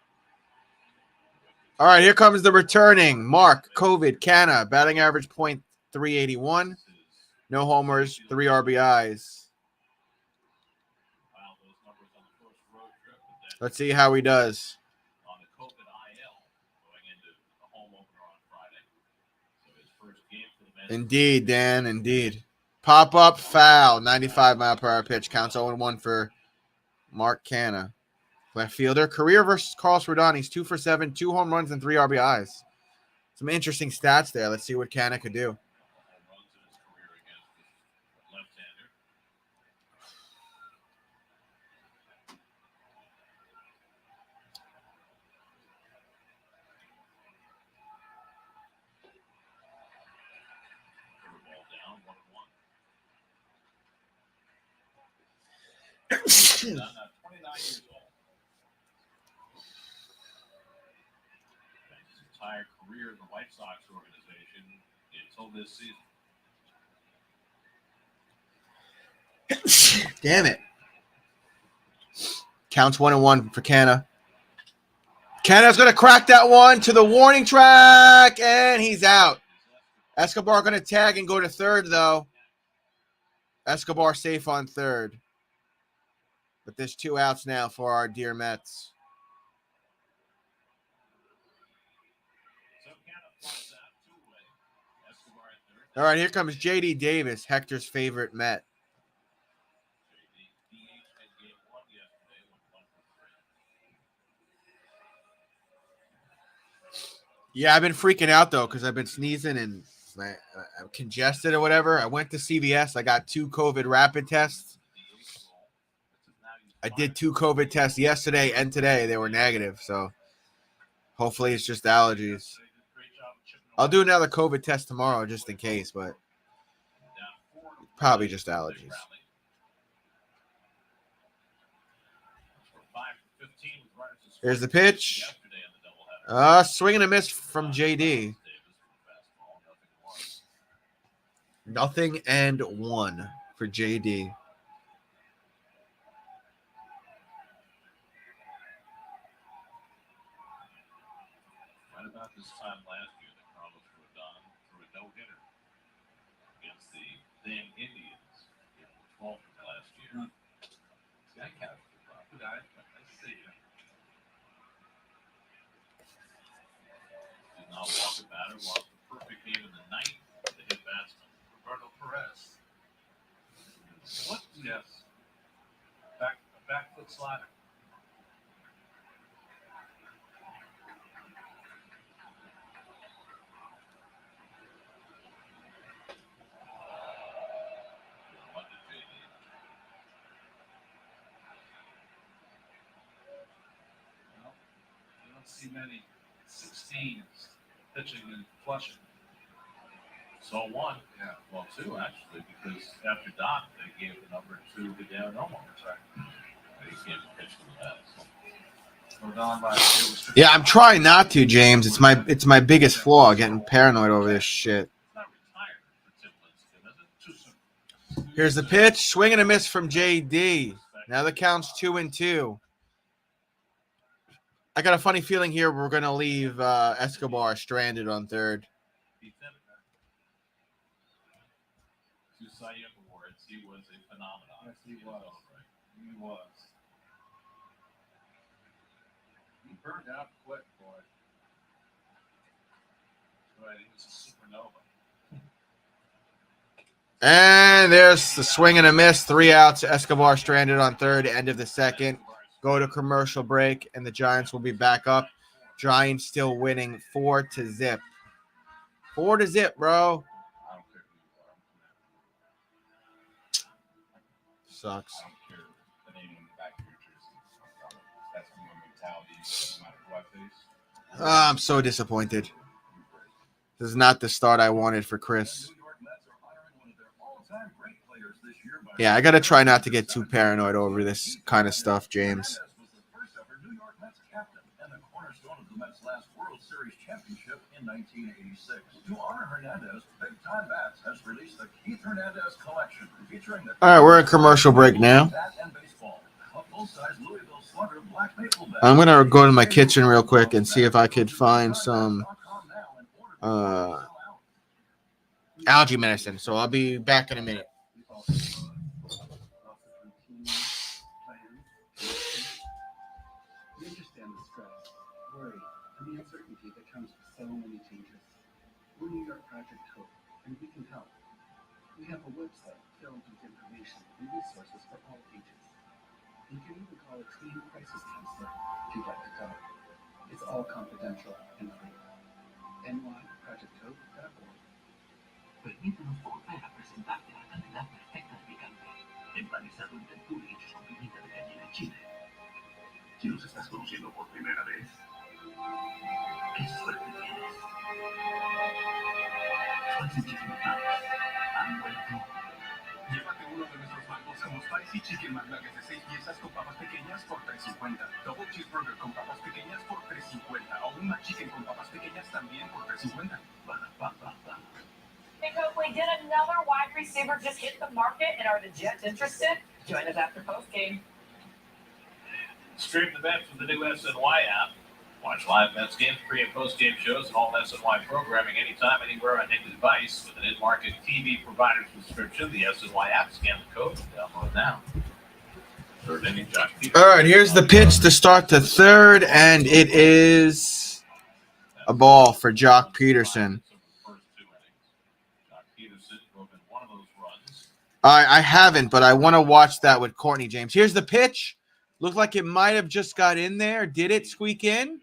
All right, here comes the returning Mark COVID Canha, batting average .381, no homers, 3 RBIs. Let's see how he does. On the COVID IL going into the home opener on Friday. So his first game for the Mets. Indeed, Dan, indeed. Pop-up foul, 95-mile-per-hour pitch. Counts 0-1 for Mark Canha. Left fielder. Career versus Carlos Rodon. He's 2 for 7, 2 home runs, and 3 RBIs. Some interesting stats there. Let's see what Canha could do. He's 29 years old. His entire career in the White Sox organization until this season. Damn it. Counts 1-1 for Canha. Canha's going to crack that one to the warning track, and he's out. Escobar going to tag and go to third, though. Escobar safe on third. But there's 2 outs now for our dear Mets. All right, here comes J.D. Davis, Hector's favorite Met. Yeah, I've been freaking out, though, because I've been sneezing and I'm congested or whatever. I went to CVS. I got 2 COVID rapid tests. I did 2 COVID tests yesterday and today. They were negative, so hopefully it's just allergies. I'll do another COVID test tomorrow just in case, but probably just allergies. Here's the pitch. Swing and a miss from JD. 0-1 for JD. Right about this time last year, that Carlos Rodon threw a no-hitter against the then Indians in the 12th of last year. quick slider. Well, you don't see many 16s pitching and flushing. So one. Yeah. Well, two, actually, because after Doc, they gave the number 2 to Dan Elmo. He can't pitch to the bats. We're down by 2. Yeah, I'm trying not to, James. It's my biggest flaw, getting paranoid over this shit. It's not retired for Tim Lincecum, is it? Too soon. Here's the pitch. Swing and a miss from JD. Now the count's 2-2. I got a funny feeling here we're going to leave Escobar stranded on third. He said it. 2 Cy Young awards. He was a phenomenon. Yes, he was. He was. He burned out quick, boy. Right, he was a supernova. And there's the swing and a miss. 3 outs. Escobar stranded on third. End of the second. Go to commercial break, and the Giants will be back up. Giants still winning 4-0. 4-0, bro. I don't care who you are. Sucks. I don't care the name on the back of your jersey. That's my mentality, no matter who I face. I'm so disappointed. This is not the start I wanted for Chris. Yeah, I got to try not to get too paranoid over this kind of stuff, James. All right, we're in commercial break now. I'm going to go to my kitchen real quick and see if I could find some algae medicine. So I'll be back in a minute. We understand the stress, worry, and the uncertainty that comes with so many changes. We're New York Project Hope, and we can help. We have a website filled with information and resources for all ages. You can even call a teen crisis counselor if you'd like to talk. It's all confidential and free. nyprojecthope.org. Permítanos volver a presentarte la cantidad perfecta de picante, empanizado en tempura y hecho con pimienta de caña de Chile. Si nos estás conociendo por primera vez, qué suerte tienes. Spicy Chicken McNuggets han vuelto. Llévate uno de nuestros mangos como Spicy Chicken McNuggets de 6 piezas con papas pequeñas por $3.50. Double Cheeseburger con papas pequeñas por $3.50. O un McChicken con papas pequeñas también por $3.50. Hey, Coach, we did another wide receiver just hit the market, and are the Jets interested? Join us after postgame. Stream the Mets with the new SNY app. Watch live Mets games, pre- and post-game shows, and all SNY programming anytime, anywhere on any device with an in-market TV provider subscription. The SNY app. Scan the code and download now. Third inning, Josh Peters. All right, here's the pitch to start the third, and it is a ball for Jock Peterson. I haven't, but I want to watch that with Courtney James. Here's the pitch. Looked like it might have just got in there. Did it squeak in?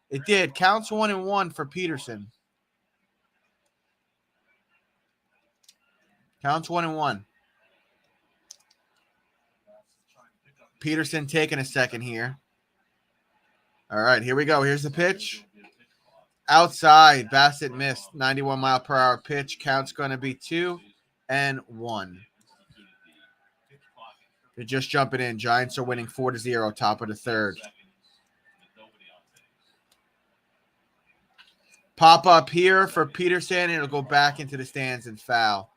It did. Counts 1-1 for Peterson. Counts 1-1. Peterson taking a second here. All right, here we go. Here's the pitch. Outside, Bassitt missed. 91-mile-per-hour pitch. Count's going to be 2-1. They're just jumping in. Giants are winning 4-0, top of the third. Pop up here for Peterson, and it'll go back into the stands and foul.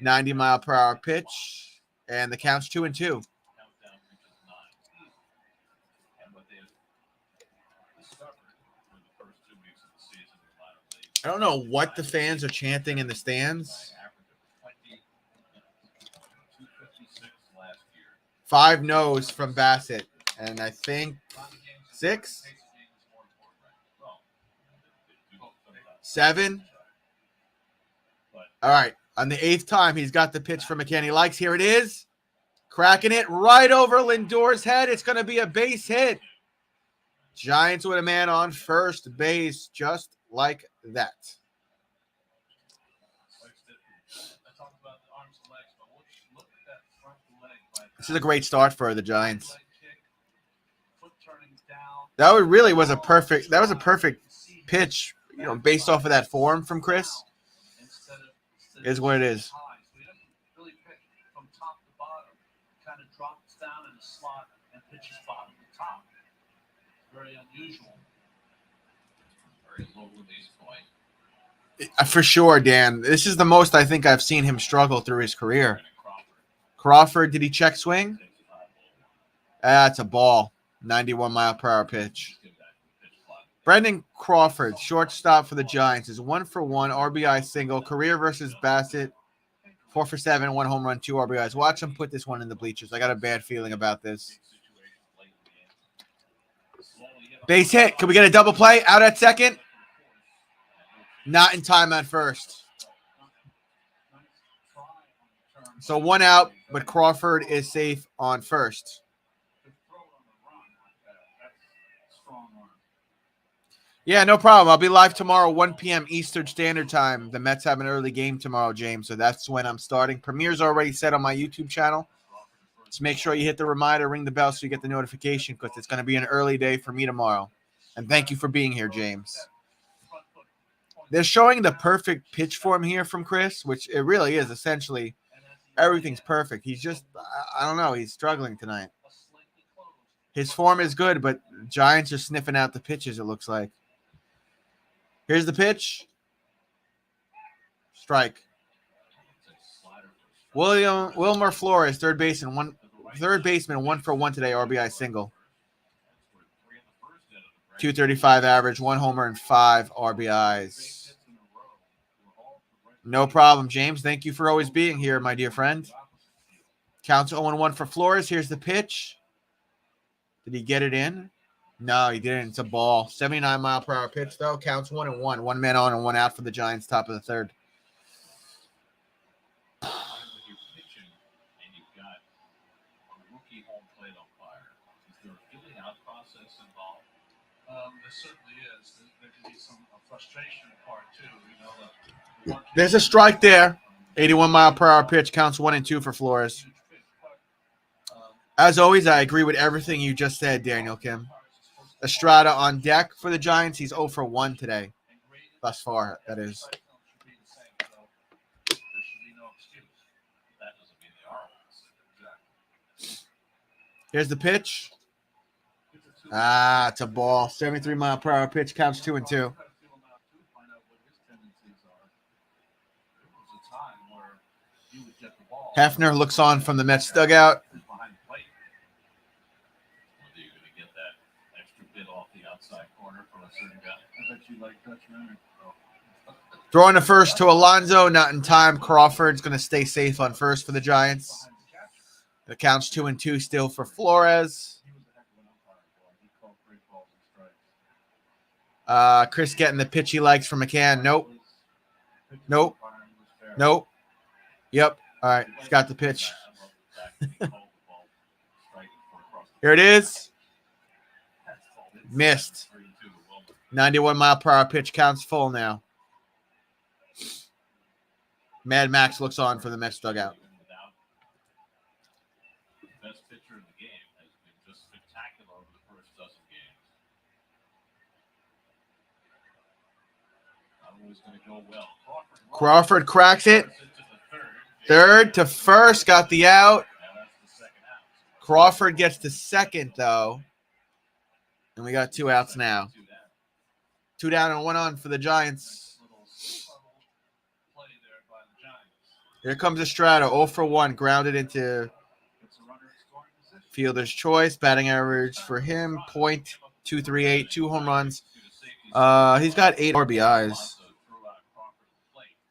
90-mile-per-hour pitch, and the count's 2-2. I don't know what the fans are chanting in the stands. 5 no's from Bassitt, and I think 6, 7. All right, on the 8th time, he's got the pitch for McCann. He likes. Here it is. Cracking it right over Lindor's head. It's going to be a base hit. Giants with a man on first base, just like that. This is a great start for the Giants. That really was a perfect. That was a perfect pitch, based off of that form from Chris. Is what it is. Kind of drops down in the slot and pitches bottom to top. Very unusual. Very low release point. For sure, Dan. This is the most I think I've seen him struggle through his career. Crawford, did he check swing? That's a ball. 91-mile-per-hour pitch. Brendan Crawford, shortstop for the Giants, is 1-for-1 RBI single. Career versus Bassitt, 4 for 7, 1 home run, 2 RBIs. Watch him put this one in the bleachers. I got a bad feeling about this. Base hit. Can we get a double play? Out at second? Not in time at first. So 1 out, but Crawford is safe on first. Yeah, no problem. I'll be live tomorrow, 1 p.m. Eastern Standard Time. The Mets have an early game tomorrow, James, so that's when I'm starting. Premiere's already set on my YouTube channel. Just make sure you hit the reminder, ring the bell so you get the notification because it's going to be an early day for me tomorrow. And thank you for being here, James. They're showing the perfect pitch form here from Chris, which it really is. Essentially, everything's perfect. He's just, I don't know, he's struggling tonight. His form is good, but Giants are sniffing out the pitches, it looks like. Here's the pitch. Strike. Wilmer Flores, third baseman, 1 for 1 today, RBI single. 235 average, 1 homer and 5 RBIs. No problem, James. Thank you for always being here, my dear friend. Counts 0-1 for Flores. Here's the pitch. Did he get it in? No, he didn't. It's a ball. 79-mile-per-hour pitch, though. Counts 1-1. 1 man on and 1 out for the Giants, top of the third. There certainly is. There can be some frustration part, too. There's a strike there. 81-mile-per-hour pitch. Counts 1-2 for Flores. As always, I agree with everything you just said, Daniel Kim. Estrada on deck for the Giants. He's 0 for 1 today. Thus far, that is. Here's the pitch. It's a ball. 73-mile-per-hour pitch. Counts 2-2. Hefner looks on from the Mets dugout. Throwing the first to Alonso, not in time. Crawford's going to stay safe on first for the Giants. The count's 2-2 still for Flores. Chris getting the pitch he likes from McCann. Nope. Yep. All right. He's got the pitch. Here it is. Missed. 91-mile-per-hour pitch. Counts full now. Mad Max looks on for the Mets dugout. Best pitcher in the game has been just spectacular over the first dozen games. Not always going to go well. Crawford cracks it. Third to first, got the out. Crawford gets to second, though. And we got 2 outs now. 2 down and 1 on for the Giants. Here comes Estrada, 0 for 1, grounded into fielder's choice. Batting average for him, .238, 2 home runs. He's got 8 RBIs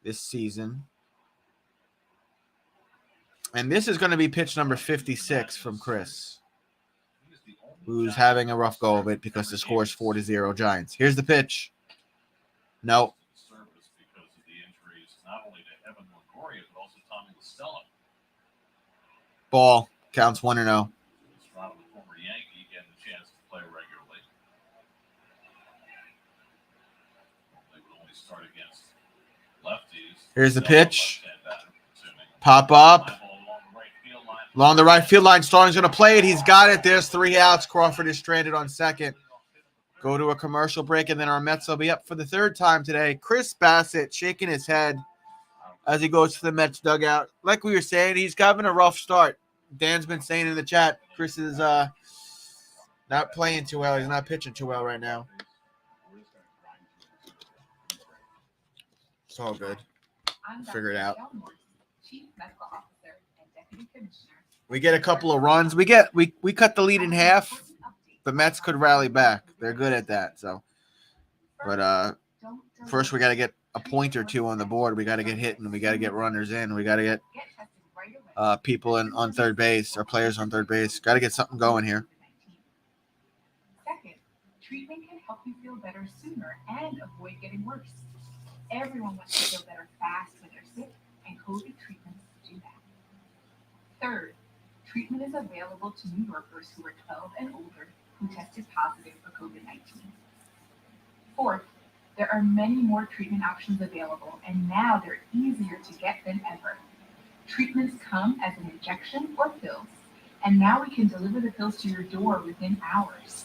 this season. And this is going to be pitch number 56 from Chris, who's having a rough go of it because the score is 4-0 Giants. Here's the pitch. No. Ball. Counts 1-0. Toronto, the former Yankee, getting a chance to play regularly. They would only start against lefties. Here's the Still pitch. left-hand batter, assuming. Pop up. Fly ball along the right field line. Along the right field line. Starling's going to play it. He's got it. There's 3 outs. Crawford is stranded on second. Go to a commercial break, and then our Mets will be up for the third time today. Chris Bassitt shaking his head as he goes to the Mets dugout. Like we were saying, he's having a rough start. Dan's been saying in the chat, Chris is not playing too well. He's not pitching too well right now. It's all good. Figure it out. We get a couple of runs. We cut the lead in half. The Mets could rally back. They're good at that. So, but first we got to get a point or two on the board. We got to get hit, and we got to get runners in. We got to get people in on third base or players on third base. Got to get something going here. Second, treatment can help you feel better sooner and avoid getting worse. Everyone wants to feel better fast when they're sick, and COVID treatments do that. Third, treatment is available to New Yorkers who are 12 and older who tested positive for COVID-19. Fourth, there are many more treatment options available, and now they're easier to get than ever. Treatments come as an injection or pills, and now we can deliver the pills to your door within hours.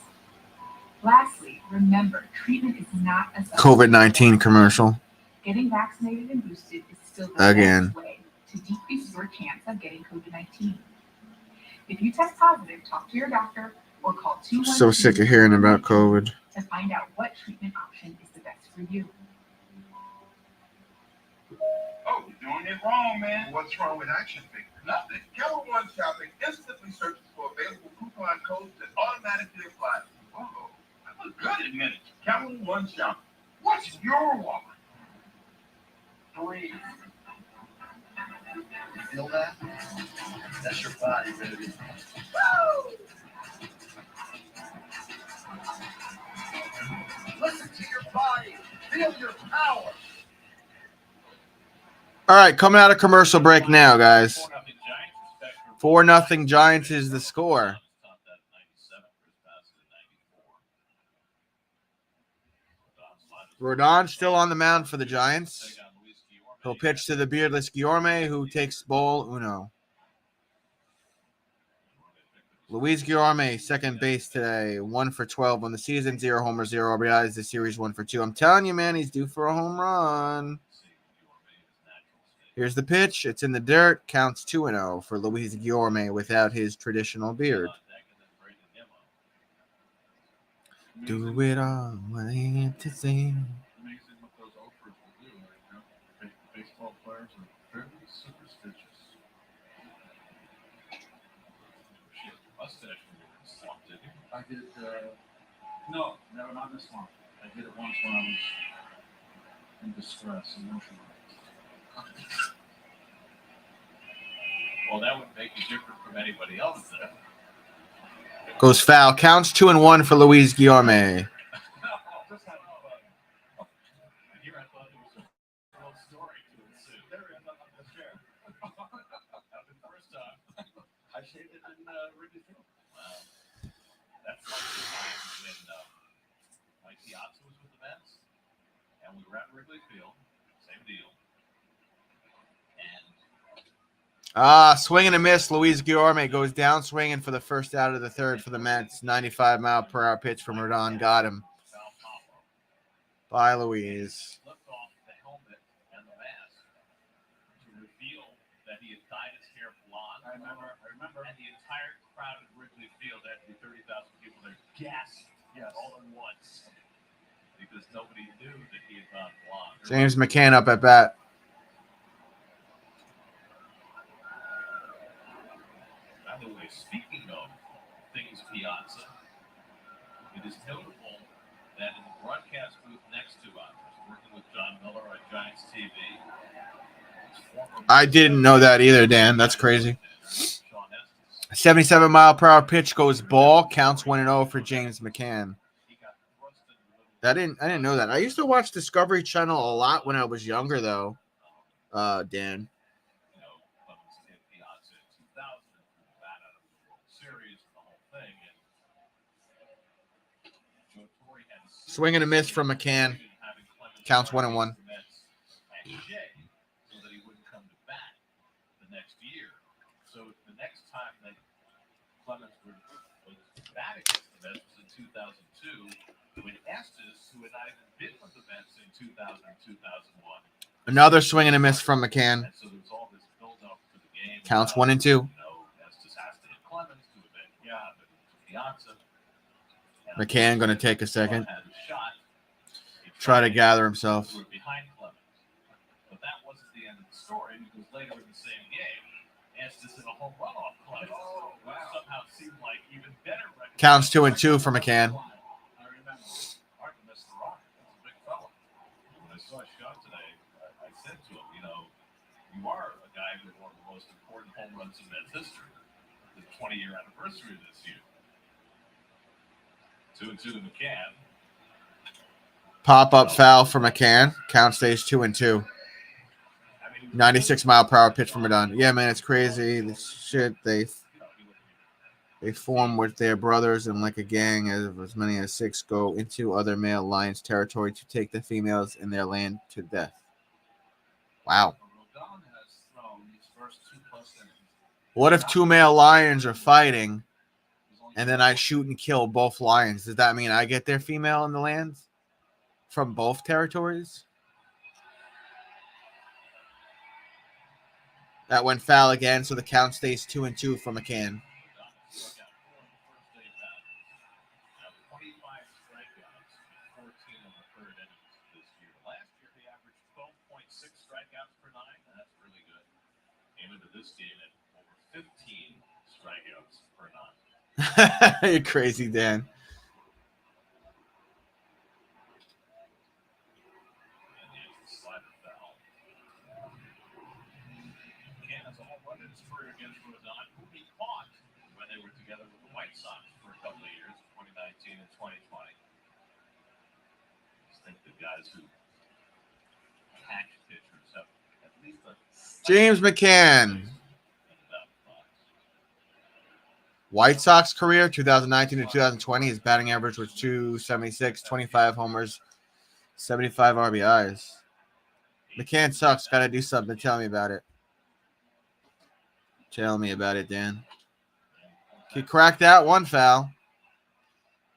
Lastly, remember, treatment is not a COVID-19 commercial. Getting vaccinated and boosted is still the best way to decrease your chance of getting COVID-19. If you test positive, talk to your doctor or call 212. So sick of hearing about COVID. To find out what treatment option is the best for you. Oh, you're doing it wrong, man. What's wrong with Action Figure? Nothing. Keller One Shopping instantly searches for available coupon codes that automatically apply. Uh-oh, I look good in minutes. Keller One Shopping. What's your wallet? 3. You feel that? That's your body, baby. Woo! Listen to your body. Feel your power. All right, coming out of commercial break now, guys. 4-0 Giants is the score. Rodon still on the mound for the Giants. He'll pitch to the beardless Guillorme, who takes ball uno. Luis Guillorme, second base today, 1 for 12 on the season, 0 homers, 0 RBIs. The series 1 for 2. I'm telling you, man, he's due for a home run. Here's the pitch. It's in the dirt. Counts 2-0 for Luis Guillorme without his traditional beard. Do it all what I ain't to see. Amazing what those offers will do. Baseball players are very superstitious. I did, no, never, not this one. I did it once when I was in distress, emotionally. Well, that would make you different from anybody else then. Goes foul. Counts 2-1 for Luis Guillorme. Just had fun. And here I thought there was a real story to ensue. There he is on the chair. Happened the first time. I shaved it in Wrigley Field. Wow. That's like the time when Mike Piazza was with the Mets, and we were at Wrigley Field. Same deal. And Swing and a miss. Luis Guillorme goes down swinging for the first out of the third for the Mets. 95-mile-per-hour pitch from Rodon. Got him. Bye, Luis. flipped off the helmet and the mask to reveal that he had dyed his hair blonde. I remember. And the entire crowd at Wrigley Field, there had to be 30,000 people there, gasped all at once because nobody knew that he had gone blonde. James McCann up at bat. By the way, speaking of things Piazza, it is notable that in the broadcast booth next to us, working with John Miller on Giants TV, I didn't know that either, Dan. That's crazy. 77-mile-per-hour pitch goes ball. Counts 1-0 for James McCann. I didn't know that. I used to watch Discovery Channel a lot when I was younger, though. Dan. Swing and a miss from McCann. Counts 1-1. So that he wouldn't come to bat the next year. So the next time that Clemens was back against the Mets was in 2002 when Estes, who had not even been with the Mets in 2000 or 2001. Another swing and a miss from McCann. And so there was all this build-up for the game. Counts 1-2. Estes has to hit Clemens to event Piazza. McCann going to take a second. Had a shot. Try to gather himself. Were behind Clemens. But that wasn't the end of the story because later in the same game, Estes hit a home run off Clemens. Which somehow seemed like even better. Counts 2-2 for McCann. I remember Martin missed the rock. That's a big fella. When I saw a shot today, I said to him, you are a guy with one of the most important home runs in Mets history. The 20-year anniversary this year. 2-2 to McCann. Pop-up foul for McCann. Count stays 2-2. 96-mile-per-hour pitch from Madonna. Yeah, man, it's crazy. This shit, they form with their brothers and like a gang as many as 6 go into other male lions' territory to take the females in their land to death. Wow. What if 2 male lions are fighting and then I shoot and kill both lions? Does that mean I get their female in the lands from both territories? That went foul again, so the count stays 2-2 for McCann. Strikeouts per 9. That's really good. Came into this game at over 15 strikeouts per 9. You're crazy, Dan. And the slider foul. McCann has a home run in his career against Rodon, who he caught when they were together with the White Sox for a couple of years, 2019 and 2020. I just think the guys who catch pitchers have at least a James McCann. White Sox career, 2019 to 2020. His batting average was .276, 25 homers, 75 RBIs. McCann sucks. Got to do something. Tell me about it. Tell me about it, Dan. He cracked out one foul.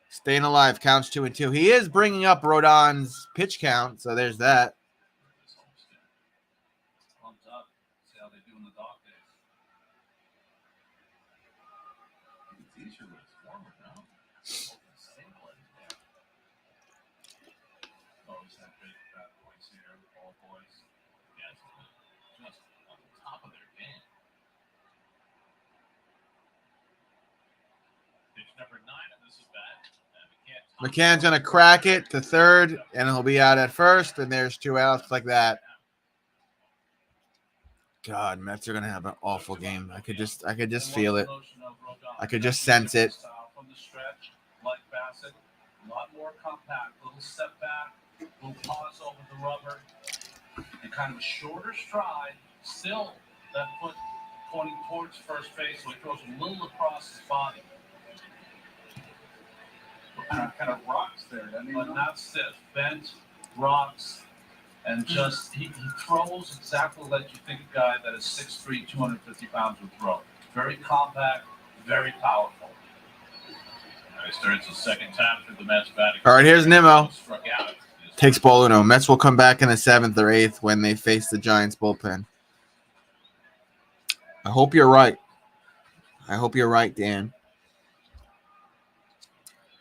Staying alive. Counts 2-2. He is bringing up Rodon's pitch count, so there's that. Pumped up. See how they do in the dog days. It's easier when it's warmer now. Always have big fat boys here, all boys. Yes, just on the top of their game. Pitch number 9, and this is bad. McCann's going to crack it to third, and he'll be out at first, and there's 2 outs like that. God, Mets are going to have an awful game. I could just feel it. I could just sense it. From the stretch, like Bassitt, a lot more compact, little step back, little pause over the rubber, and kind of a shorter stride. Still, that foot pointing towards first base, so he throws a little across his body. Kind of rocks there, doesn't he? But not stiff, bent, rocks, and just he throws exactly like you think a guy that is 6'3", 250 pounds would throw. Very compact, very powerful. It starts the second time for the Mets batting. All right, here's Nimmo. Struck out. Takes ball uno. Mets will come back in the 7th or 8th when they face the Giants bullpen. I hope you're right. I hope you're right, Dan.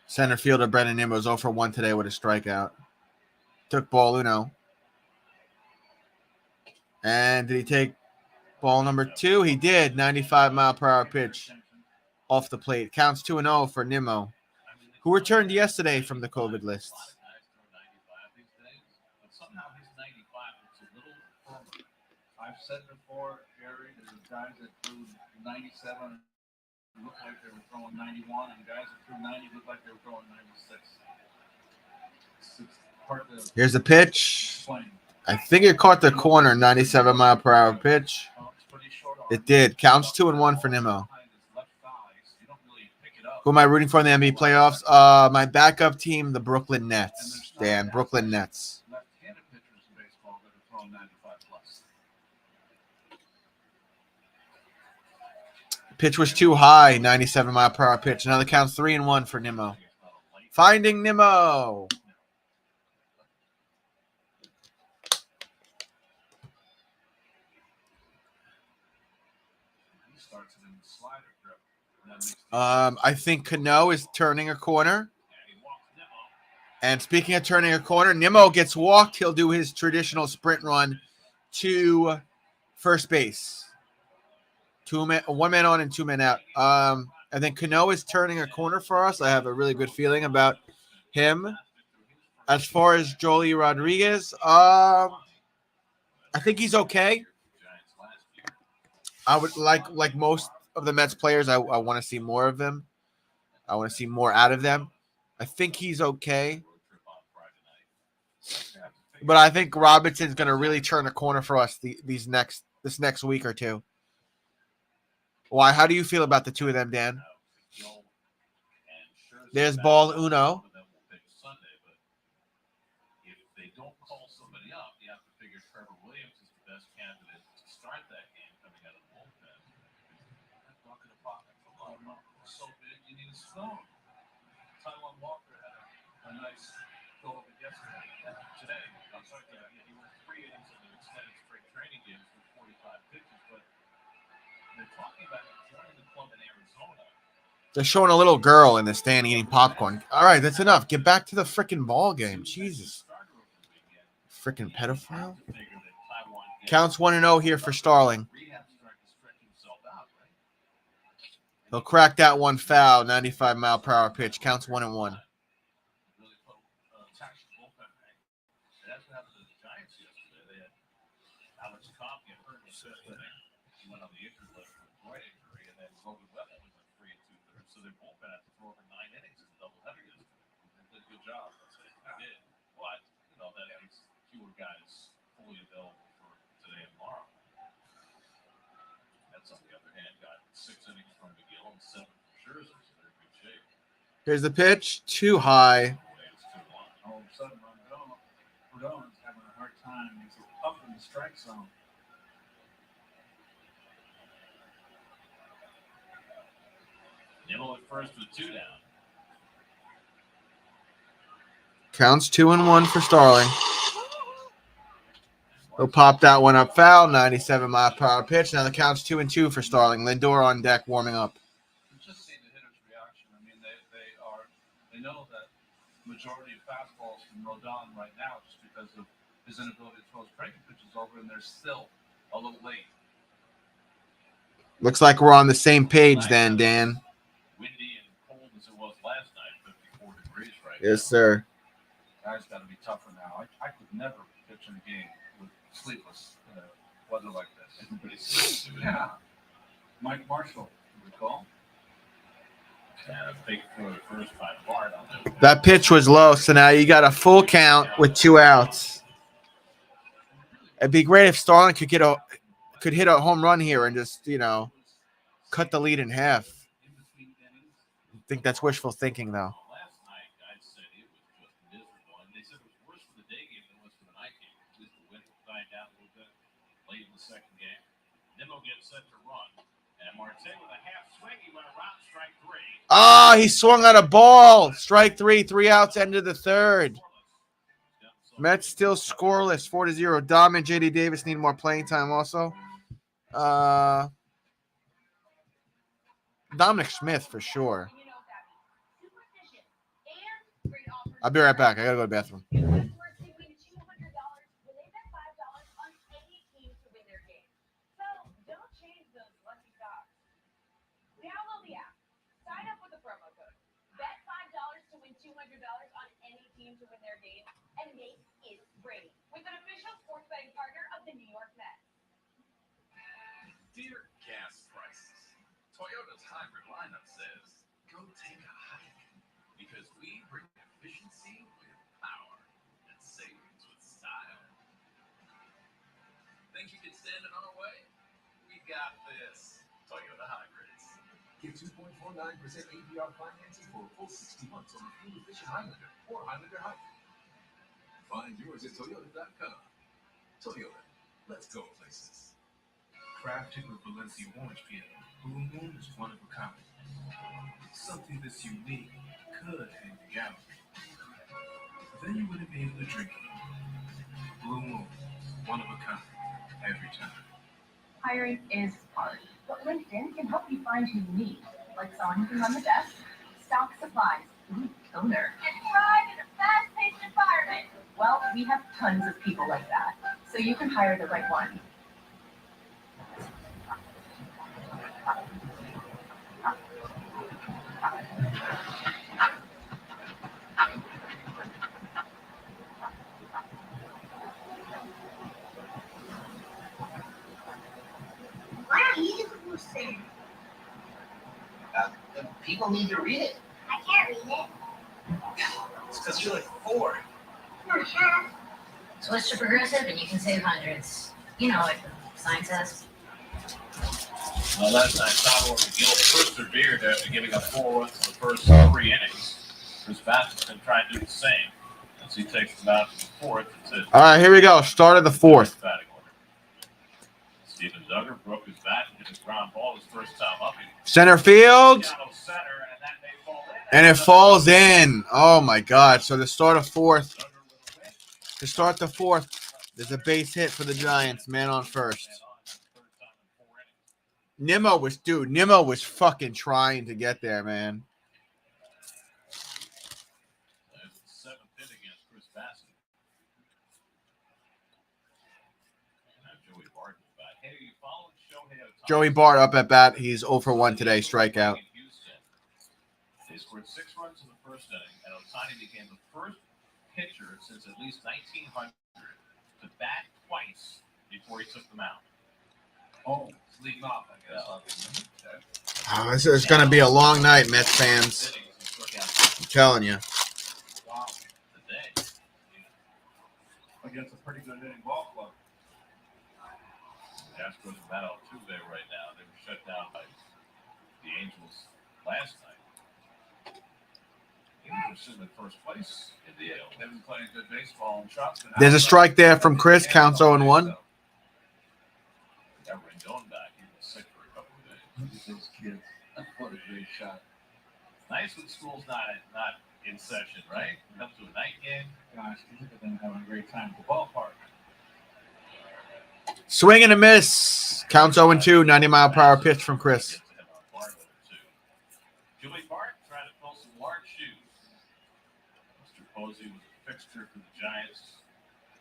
Center fielder Brendan Nimmo was 0 for 1 today with a strikeout. Took ball uno. And did he take ball number 2? He did. 95-mile-per-hour pitch off the plate. Counts 2-0 for Nimmo, who returned yesterday from the COVID list. I've said before, Gary, there's guys that threw 97 looked like they were throwing 91, and guys that threw 90 looked like they were throwing 96. It's hard to Here's the pitch. explain. I think it caught the corner. 97-mile-per-hour pitch. It's pretty short arm. It did. Counts 2-1 for Nimmo. Behind his left thigh, so you don't really pick it up. Who am I rooting for in the NBA playoffs? My backup team, the Brooklyn And Nets. there's not Dan, Brooklyn Nets. left-handed pitchers in baseball that are throwing 95 plus. Pitch was too high, 97-mile-per-hour pitch. Now the count's 3-1 for Nimmo. Finding Nimmo. He starts it in the slider grip. And that makes the I think Cano is turning a corner. And speaking of turning a corner, Nimmo gets walked. He'll do his traditional sprint run to first base. 1 man on and 2 men out. I think Cano is turning a corner for us. I have a really good feeling about him. As far as Joely Rodriguez, I think he's okay. I would like most of the Mets players, I want to see more of them. I want to see more out of them. I think he's okay. But I think Robinson's going to really turn a corner for us this next week or two. Why? How do you feel about the two of them, Dan? There's ball uno. If they don't call somebody up, you have to figure Trevor Williams is the best candidate to start that game coming out of the bullpen. that buck in the pocket for London was so big, you need a stone. Taiwan Walker had a nice go of it yesterday. Today, I'm sorry, he went 3 innings in the extended spring training games with 45 pitches, but they're talking about joining the club in Arizona. They're showing a little girl in the stand eating popcorn. All right, that's enough. Get back to the freaking ball game. Jesus. Freaking pedophile. Counts 1-0 here for Starling. He'll crack that one foul. 95-mile-per-hour pitch. Counts 1-1. Really put attack the bullpen back. That's what happened to the Giants yesterday. They had Alex Cobb get hurt in the fifth inning. He went on the injured list with a groin injury, and then Logan Webb was like 3 2/3. So their bullpen had to throw over 9 innings in the doubleheader yesterday. They did a good job. They did. But that makes fewer guys fully available for today and tomorrow. That's on the other hand got 6 innings from McGill and 7 from Scherzer, so they're in good shape. Here's the pitch. Too high. All of a sudden, Rodon's having a hard time. He's up in the strike zone. Nimmo at first with 2 down. Counts 2-1 for Starling. He'll pop that one up foul. 97-mile-per-hour pitch. Now the count's 2-2 for Starling. Lindor on deck warming up. You just see the hitter's reaction. I mean, they know that majority of fastballs from Rodon right now just because of his inability to throw his breaking pitches over, and they're still a little late. Looks like we're on the same page then, Dan. Windy and cold as it was last night, 54 degrees right Yes, now. sir. Guys got to be tougher now. I could never pitch in a game with sleepless weather like this. Everybody's Yeah. Mike Marshall, you recall? And a big throw at first by Bart on that. That pitch was low, so now you got a full count with 2 outs. It'd be great if Starling could hit a home run here and just, cut the lead in half. I think that's wishful thinking, though. Last night, guys said it was just miserable, and they said it was worse for the day game than it was for the night game. At least the wind died down a little bit late in the second game. Nimmo gets set to run, and Marte with a half swing, he went around strike 3. Ah, he swung on a ball. Strike 3, 3 outs, end of the third. Mets still scoreless, 4-0. Dom and JD Davis need more playing time also. Dominic Smith for sure. I'll be right back. I gotta go to the bathroom. Download the app. Sign up with the promo code. Bet $5 to win $200 on any team to win their game, and make it free with an official sports betting partner of the New York Mets. Dear gas prices, Toyota's hybrid lineup says, go take a hike, because we bring efficiency with power and savings with style. Think you can stand in our way? We got this. Toyota Hybrids. Get 2.4 APR financing for a full 60 months on the fuel-efficient Highlander or Highlander High. Find yours at Toyota.com. Toyota, let's go places. Crafted with Valencia orange peel, Blue Moon is one of a kind. Something this unique could hang together. Then you wouldn't be able to drink it. Blue Moon, one of a kind, every time. Hiring is hard, but LinkedIn can help you find who you need, like someone who can run the desk, stock supplies, toner, And thrive in a fast-paced environment. well, we have tons of people like that, so you can hire the right one. Why don't you use this? People need to read it. I can't read it. It's because you're like 4. Not half. Switch to progressive and you can save hundreds. You know it. Sign says. Well, last night, Salvador McGill persevered after giving up 4 runs in the first 3 innings. Chris Bassitt can try to do the same as he takes them out to the 4th. All right, here we go. Start of the 4th. Batting order. Stephen Duggar broke his bat and hit his ground ball his first time up. Center field. Center, and that may fall in. And it falls in. Oh, my God. So the start of 4th. Duggar with a win. To start the 4th, there's a base hit for the Giants. Man on first. Nimmo was fucking trying to get there, man. There's the 7th hit against Chris Bassitt. And now Joey Bart is back. Hey, you following Shohei Ohtani? Joey Bart up at bat. He's 0 for 1 today, strikeout. In Houston. They scored 6 runs in the first inning, and Ohtani became the first pitcher since at least 1900 to bat twice before he took the mound. Oh, it's leading off, I guess. Oh, this is going to be a long night, Mets fans. I'm telling you. Wow. Today, Against a pretty good hitting ball club. the Astros are battle Tuesday right now. They were shut down by the Angels last night. Angels are sitting in first place in the AL. They've been playing good baseball and shots. There's a strike there from Chris. Counts 0 and 1. Got Rendon back. He was sick for a couple of days. Those kids. What a great shot. Nice when school's not in session, right? Come to a night game. Gosh, look at them having a great time at the ballpark. Swing and a miss. Counts 0 and 2. 90-mile-per-hour pitch from Chris. Julie Bart trying to pull some large shoes. Mr. Posey was a fixture for the Giants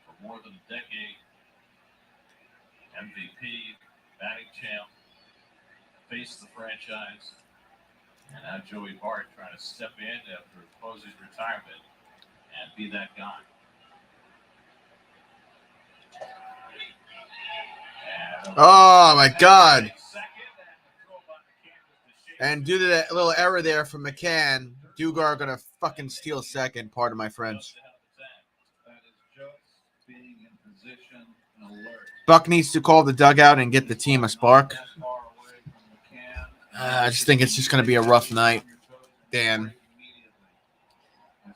for more than a decade. MVP, batting champ, faced the franchise. And now Joey Bart trying to step in after Posey's retirement and be that guy. And Oh, my God. And due to that little error there from McCann, Dugar going to fucking steal second, pardon my French. That is just being in position and alert. Buck needs to call the dugout and get the team a spark. That far away from McCann. I just think it's just going to be a rough night. Dan.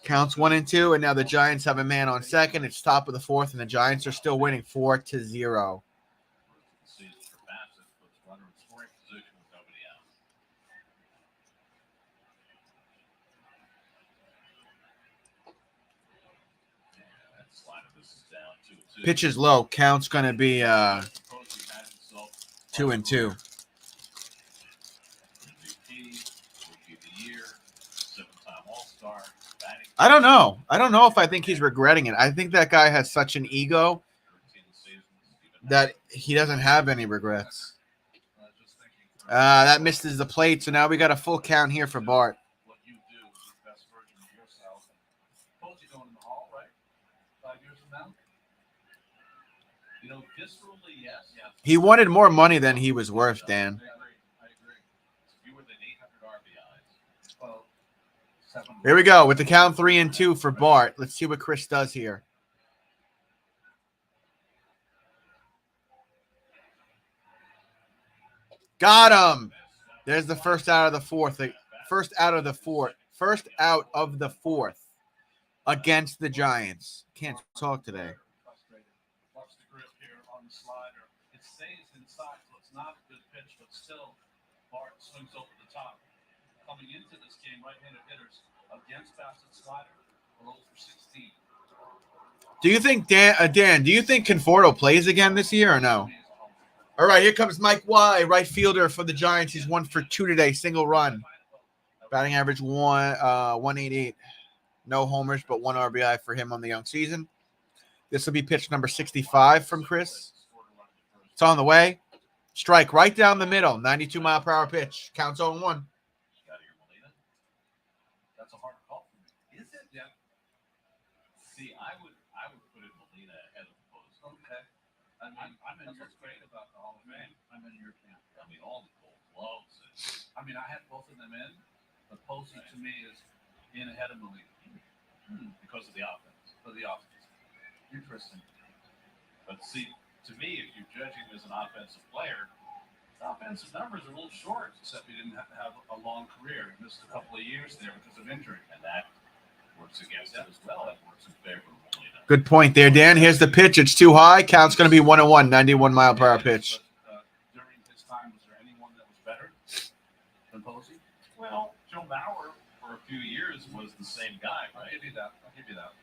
Counts 1 and 2, and now the Giants have a man on second. It's top of the 4th, and the Giants are still winning 4-0. Pitch is low. Count's going to be 2 and 2. I don't know. I don't know if I think he's regretting it. I think that guy has such an ego that he doesn't have any regrets. That misses the plate, so now we got a full count here for Bart. What you do is the best version of yourself. Suppose you going in the hall, right? 5 years from now? You know, viscerally, yes. He wanted more money than he was worth, Dan. I agree. Fewer than 800 RBIs. Well, 7. Here we go with the count 3 and 2 for Bart. Let's see what Chris does here. Got him. There's the first out of the 4th. First out of the fourth. First out of the fourth against the Giants. Can't talk today. Frustrated. Watch the grip here on the slider. It stays inside, so it's not a good pitch, but still, Bart swings over the top. Coming into this game, right-handed hitters against Bassitt's slider are 0 for 16. Do you think Dan? Do you think Conforto plays again this year or no? All right, here comes Mike Y, right fielder for the Giants. He's 1 for 2 today, single run. Batting average 188. No homers, but 1 RBI for him on the young season. This will be pitch number 65 from Chris. It's on the way. Strike right down the middle. 92-mile-per-hour pitch. Counts 0-1. That's a hard call for me. Is it? Yeah. See, I would put in Molina ahead of Post. Okay. I'm in your great about the Hall of Fame. I'm in your camp. I mean, all the gold gloves. I mean, I had both of them in, but Posey to me is in ahead of Molina Because of the offense. for the offense. Interesting. But see, to me, if you're judging him as an offensive player, his offensive numbers are a little short. Except he didn't have a long career. He missed a couple of years there because of injury. And that works against him as well. That works in favor of Molina. Good point there, Dan. Here's the pitch. It's too high. Count's going to be 1-1. 91-mile-per-hour pitch. But, during his time, was there anyone that was better than Posey? Well, Joe Mauer for a few years was the same guy, I'll right? give you that. I'll give you that.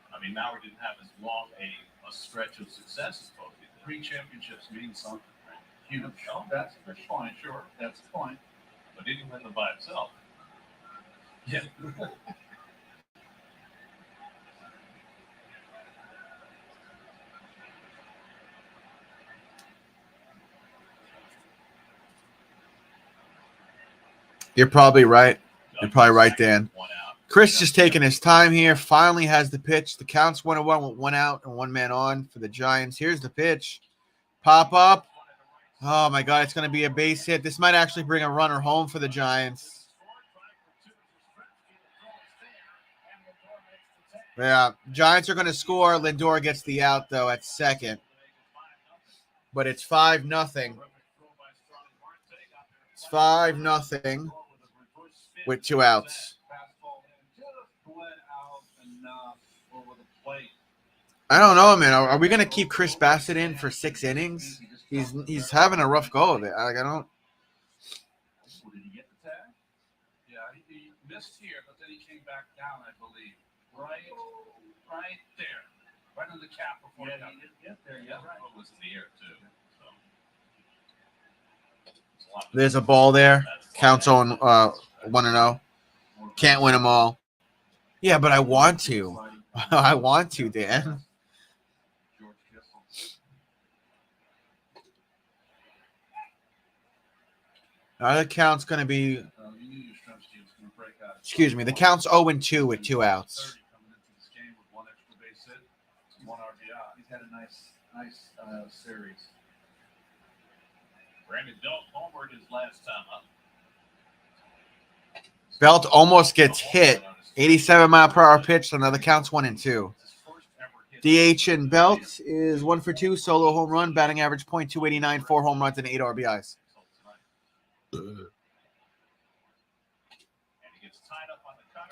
I mean, Mauer didn't have as long a stretch of success as Posey did. 3 championships means something. Huge. Oh, that's a good point. Sure, that's a point. But he didn't win them by himself. Yeah. You're probably right. You're probably right, Dan. 1 out. Chris just taking his time here. Finally has the pitch. The count's 1-1 with 1 out and 1 man on for the Giants. Here's the pitch. Pop up. Oh, my God. It's going to be a base hit. This might actually bring a runner home for the Giants. Yeah, Giants are going to score. Lindor gets the out, though, at second. But it's 5-0. It's 5-0 with 2 outs. I don't know, man. Are we going to keep Chris Bassitt in for 6 innings? He's having a rough go of it. I don't. Did he get the tag? Yeah, he missed here, but then he came back down, I believe. Right there. Right on the cap before he did get there. Yeah, right. It was in the air, too. So. It's a lot to There's a ball there. Counts on 1-0. Can't win them all. Yeah, but I want to. I want to, Dan. George Kissel. The count's going to be, You knew your stretch team was going to break out. excuse me, the count's 0-2 with 2 outs. 30 coming into this game with 1 extra base hit, 1 RBI. He's had a nice series. Brandon Belt homered his last time up. Belt almost gets hit. 87-mile-per-hour pitch, so now the count's 1-2. DH and Belt is 1 for 2, solo home run, batting average .289, 4 home runs and 8 RBIs.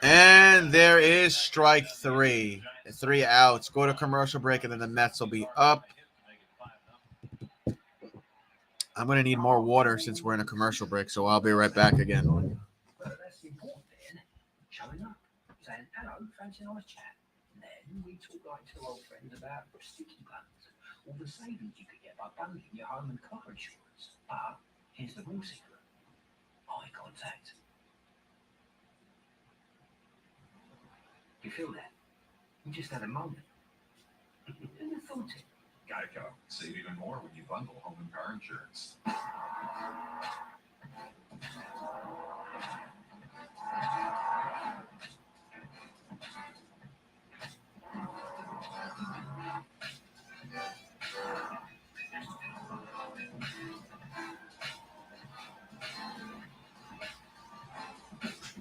And there is strike 3. 3 outs. Go to commercial break, and then the Mets will be up. I'm going to need more water since we're in a commercial break, so I'll be right back again. But that's the important bit, isn't it? Showing up, saying, hello, fancy a nice chat. And then we talk like 2 old friends about sticky buns and all the savings you could get by bundling your home and car insurance. But here's the real secret. Eye contact. You feel that? You just had a moment. Who thought it? Geico. Save even more when you bundle home and car insurance.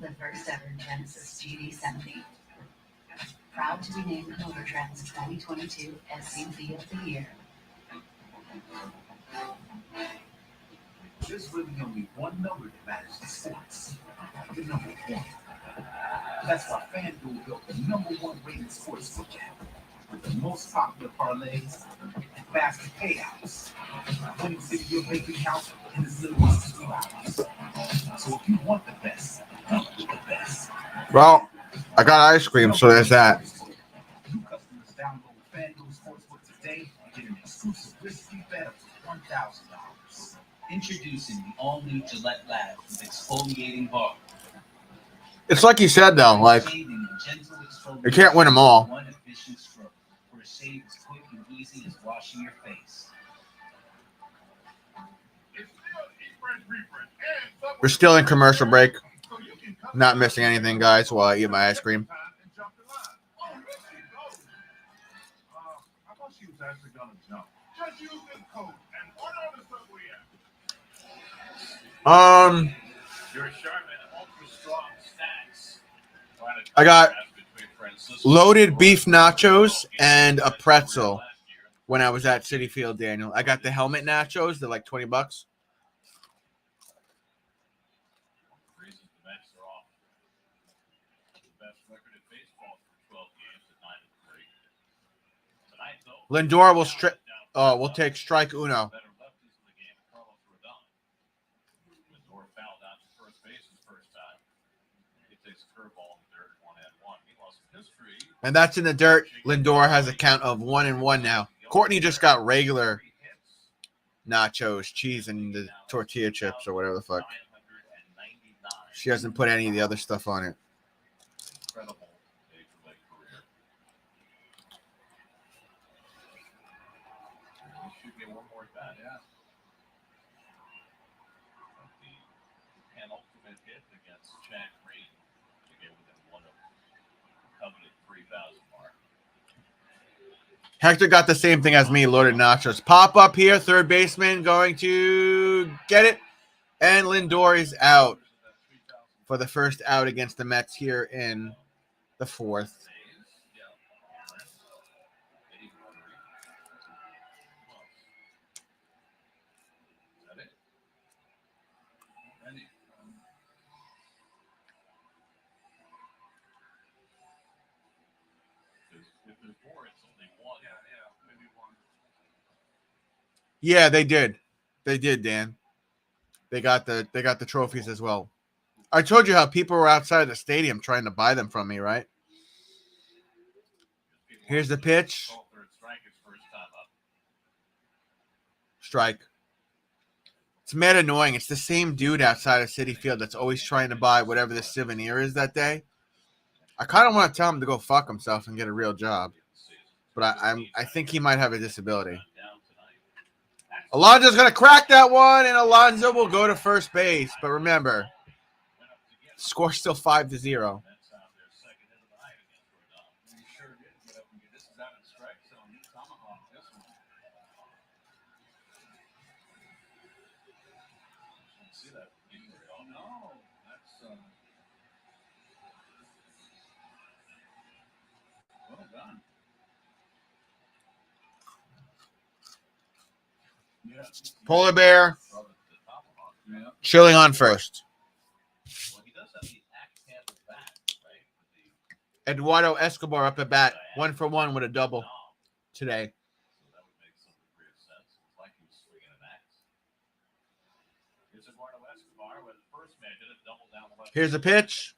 The first ever Genesis GD70. Proud to be named Motor Trend's 2022 SUV of the Year. there's really only one number that matters in sports. The number one. That's why FanDuel built the #1 rated sportsbook app with the most popular parlays and faster payouts. Winning city your bank account in as little as 2 hours. So if you want the best, come with the best. Well, I got ice cream, so there's that. New customers download FanDuel Sportsbook today and get an exclusive risk-free bet up to $1,000. Introducing the all-new Gillette Lab with exfoliating bar. It's like you said, though. Like, Shaving and gentle exfoliation you can't win them all. with one efficient stroke for a shave as quick and easy as washing your face. We're still in commercial break. Not missing anything, guys, while I eat my ice cream. I thought she was actually gonna jump. Just use this code and order on the Subway app. Your Charmin Ultra Strong Stacks. I got loaded beef nachos and a pretzel when I was at Citifield, Daniel. I got the helmet nachos. They're like $20. Reasons the Mets are off. The best record in baseball for 12 games at 9-3. Tonight, though, Lindor will take strike uno. better lefties in the game, Carlos Rodon. Lindor fouled out to first base his first time. He takes a curveball in the dirt, 1-1. Meanwhile, some history. And that's in the dirt. Lindor has a count of 1-1 now. Courtney just got regular nachos, cheese, and the tortilla chips or whatever the fuck. She hasn't put any of the other stuff on it. Incredible major league career. He should get one more at bat. Yeah. The penultimate hit against Chad Green to get within one of coveted 3,000 mark. Hector got the same thing as me, loaded nachos. Pop up here, third baseman going to get it. And Lindor is out for the first out against the Mets here in the fourth. Yeah, they did. They did, Dan. They got the trophies as well. I told you how people were outside the stadium trying to buy them from me, right? Here's the pitch. Strike. It's mad annoying. It's the same dude outside of Citifield that's always trying to buy whatever the souvenir is that day. I kind of want to tell him to go fuck himself and get a real job. But I think he might have a disability. Alonso's going to crack that one, and Alonso will go to first base. But remember, score's still 5-0. Polar bear chilling on first. Eduardo Escobar up at bat, 1-for-1 with a double today. Here's a pitch.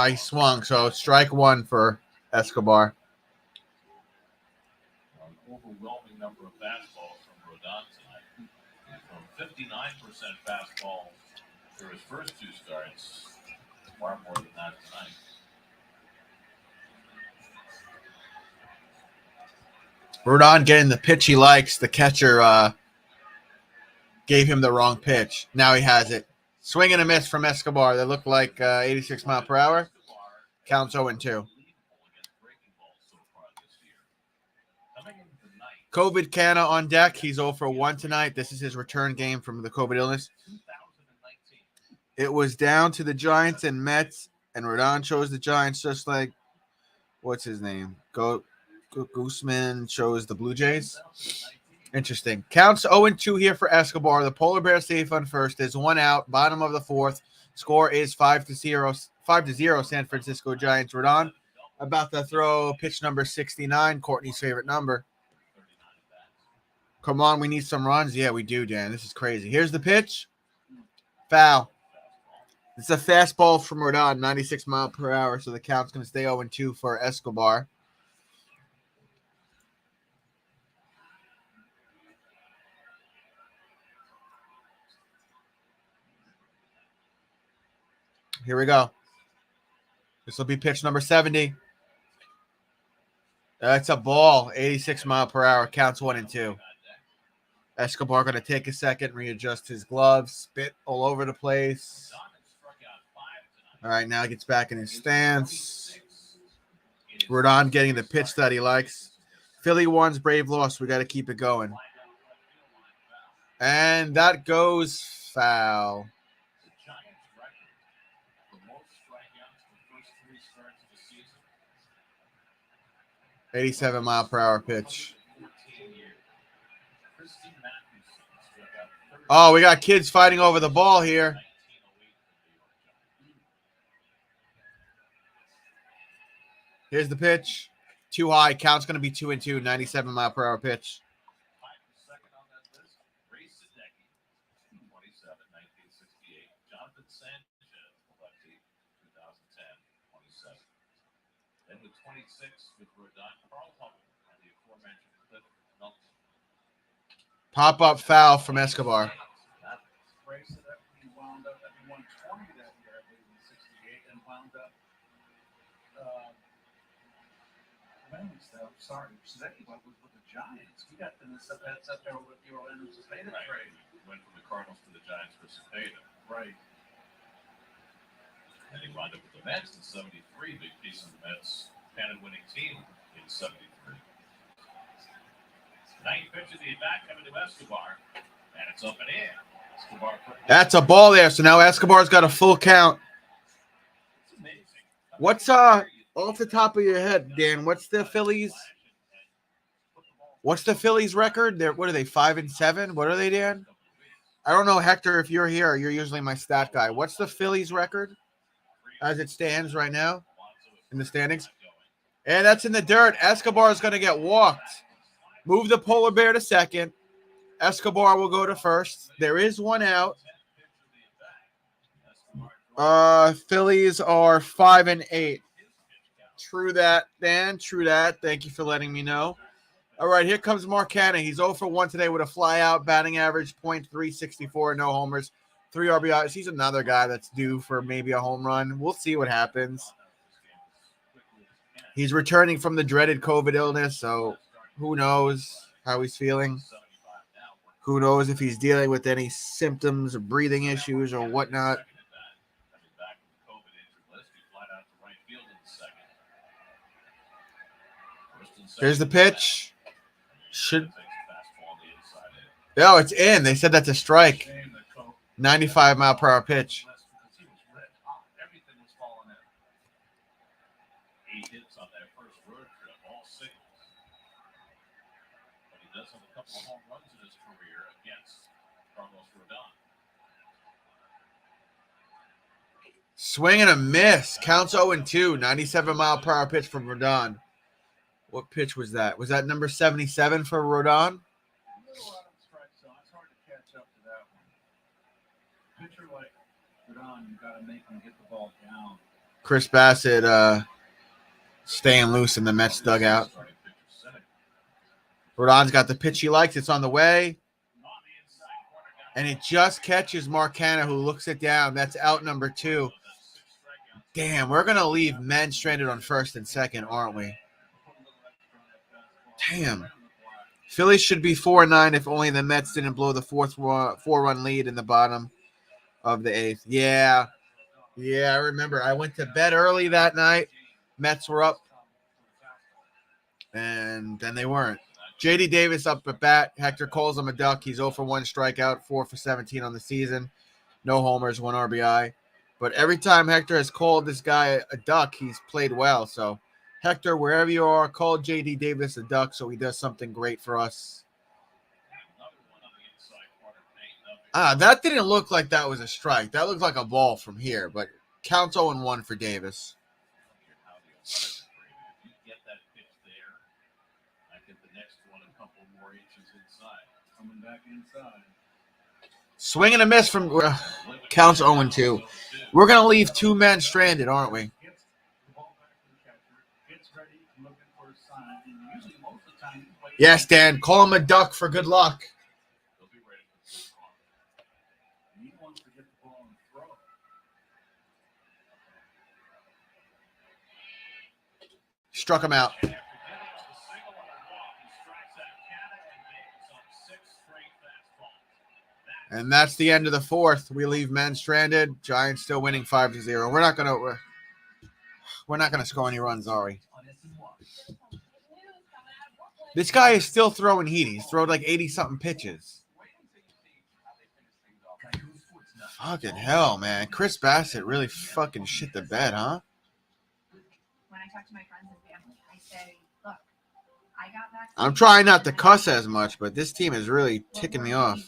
He swung, so strike one for Escobar. An overwhelming number of fastballs from Rodon tonight. From 59% fastball through his first two starts, far more than that tonight. Rodon getting the pitch he likes. The catcher gave him the wrong pitch. Now he has it. Swing and a miss from Escobar. That looked like 86 mile per hour. Counts 0-2. COVID Canna on deck. He's 0-for-1 tonight. This is his return game from the COVID illness. It was down to the Giants and Mets, and Rodon chose the Giants just like, what's his name? Guzman chose the Blue Jays. Interesting. Counts 0-2 here for Escobar. The Polar Bear safe on first. There's one out. Bottom of the fourth. Score is 5-0. 5-0. San Francisco Giants. Rodon about to throw pitch number 69. Courtney's favorite number. Come on, we need some runs. Yeah, we do, Dan. This is crazy. Here's the pitch. Foul. It's a fastball from Rodon, 96 miles per hour. So the count's going to stay 0-2 for Escobar. Here we go. This will be pitch number 70. That's a ball. 86 miles per hour. Counts 1-2. Escobar going to take a second, readjust his gloves, spit all over the place. All right, now he gets back in his stance. Rodon getting the pitch that he likes. Philly wins, Brave lost. We got to keep it going. And that goes foul. 87 mile per hour pitch. Oh, we got kids fighting over the ball here. Here's the pitch. Too high. Count's going to be 2-2. 97 mile per hour pitch. Pop up foul from Escobar. Sorry, Citifield was with the Giants. We got them that's up there with the Orlando Cepeda trade. Went from the Cardinals to the Giants for Cepeda. Right. And he wound up with the Mets in 73. Big piece of the Mets pennant-winning team in 73. Ninth pitch of the at-bat coming to Escobar. And it's up and in. Escobar. That's a ball there. So now Escobar's got a full count. It's amazing. What's off the top of your head, Dan? What's the Phillies record? What are they, 5-7? What are they, Dan? I don't know, Hector, if you're here. You're usually my stat guy. What's the Phillies record as it stands right now in the standings? And that's in the dirt. Escobar is going to get walked. Move the Polar Bear to second. Escobar will go to first. There is one out. Phillies are 5-8. True that, Dan. True that. Thank you for letting me know. All right, here comes Marcana. He's 0 for 1 today with a flyout, batting average .364, no homers, 3 RBIs. He's another guy that's due for maybe a home run. We'll see what happens. He's returning from the dreaded COVID illness, so who knows how he's feeling. Who knows if he's dealing with any symptoms or breathing issues or whatnot. Here's the pitch. No, it's in. They said that's a strike. 95 mile per hour pitch. Everything was falling in. 8 hits on that first road trip, all singles. But he does have a couple of home runs in his career against Carlos Rodon. Swing and a miss. Counts 0-2. 97 mile per hour pitch from Rodon. What pitch was that? Was that number 77 for Rodon? A little out of strike zone. It's hard to catch up to that one. Pitcher like Rodon, you got to make him get the ball down. Chris Bassitt staying loose in the Mets dugout. Rodon's got the pitch he likes. It's on the way. And it just catches Marcana, who looks it down. That's out number 2. Damn, we're going to leave men stranded on first and second, aren't we? Damn. Phillies should be 4-9 if only the Mets didn't blow the 4-run lead in the bottom of the 8th. Yeah, I remember. I went to bed early that night. Mets were up, and then they weren't. J.D. Davis up at bat. Hector calls him a duck. He's 0 for 1 strikeout, 4 for 17 on the season. No homers, 1 RBI. But every time Hector has called this guy a duck, he's played well. So Hector, wherever you are, call JD Davis a duck so he does something great for us. That didn't look like that was a strike. That looked like a ball from here, but counts 0-1 for Davis. If you get that pitch there, I get the next one a couple more inches inside. Coming back inside. Swing and a miss from counts 0-2. We're going to leave 2 men stranded, aren't we? Gets the ball back to the catcher. Gets ready, looking for a sign. And usually most of the time, he's waiting. Yes, Dan. Call him a duck for good luck. They'll be ready for the first call. He wants to get the ball and throw. Struck him out. And after getting the single on a walk, he strikes out Canada and Davis on 6 straight fastballs. And that's the end of the fourth. We leave men stranded. Giants still winning 5-0. We're not gonna score any runs, are we? This guy is still throwing heat. He's thrown like 80-something pitches. Fucking hell, man. Chris Bassitt really fucking shit the bed, huh? When I talk to my friends and family, I say, look, I got vaccinated. I'm trying not to cuss as much, but this team is really ticking me off.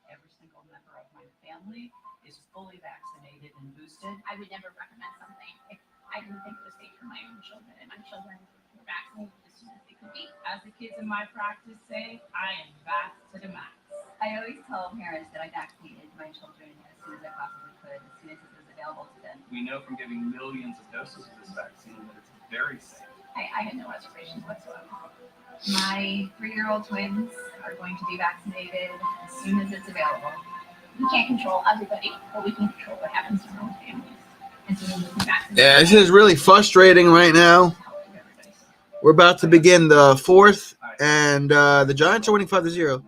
Every single member of my family is fully vaccinated and boosted. I would never recommend something if I didn't think it was safe for my own children, and my children were vaccinated as soon as they could be. As the kids in my practice say, I am vax to the max. I always tell parents that I vaccinated my children as soon as I possibly could, as soon as it was available to them. We know from giving millions of doses of this vaccine that it's very safe. I had no reservations whatsoever. My 3-year-old twins are going to be vaccinated as soon as it's available. We can't control everybody, but we can control what happens to our own families. As soon as we can vaccinate. Yeah, this is really frustrating right now. We're about to begin the fourth, and the Giants are winning 5-0.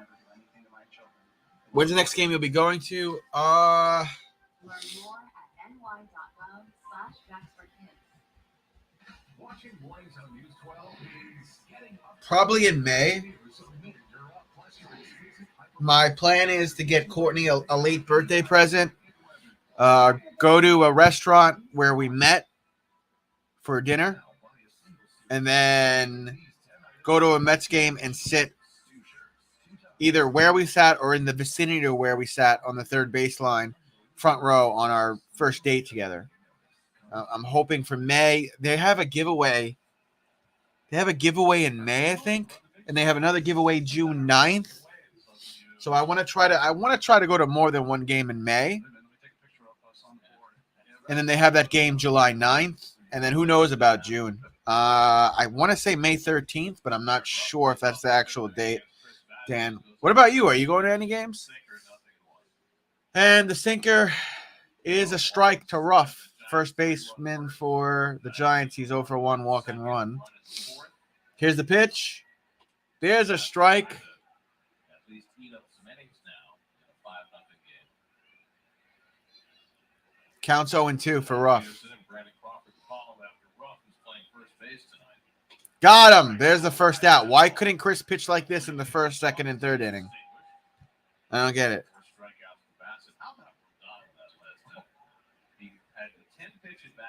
When's the next game you'll be going to? Learn more at ny.gov/vaxforkids. Watching boys on News 12 means getting up. Probably in May. My plan is to get Courtney a late birthday present. Go to a restaurant where we met for dinner, and then go to a Mets game and sit either where we sat or in the vicinity of where we sat on the third baseline, front row on our first date together. I'm hoping for May. They have a giveaway. They have a giveaway in May, I think, and they have another giveaway June 9th. So I want to try to go to more than one game in May. And then they have that game July 9th, and then who knows about June. I want to say May 13th, but I'm not sure if that's the actual date. Dan, what about you? Are you going to any games? And the sinker is a strike to Ruff, first baseman for the Giants. He's 0-for-1 walk and run. Here's the pitch. There's a strike. Counts 0-2 for Ruff. Got him. There's the first out. Why couldn't Chris pitch like this in the first, second, and third inning? I don't get it.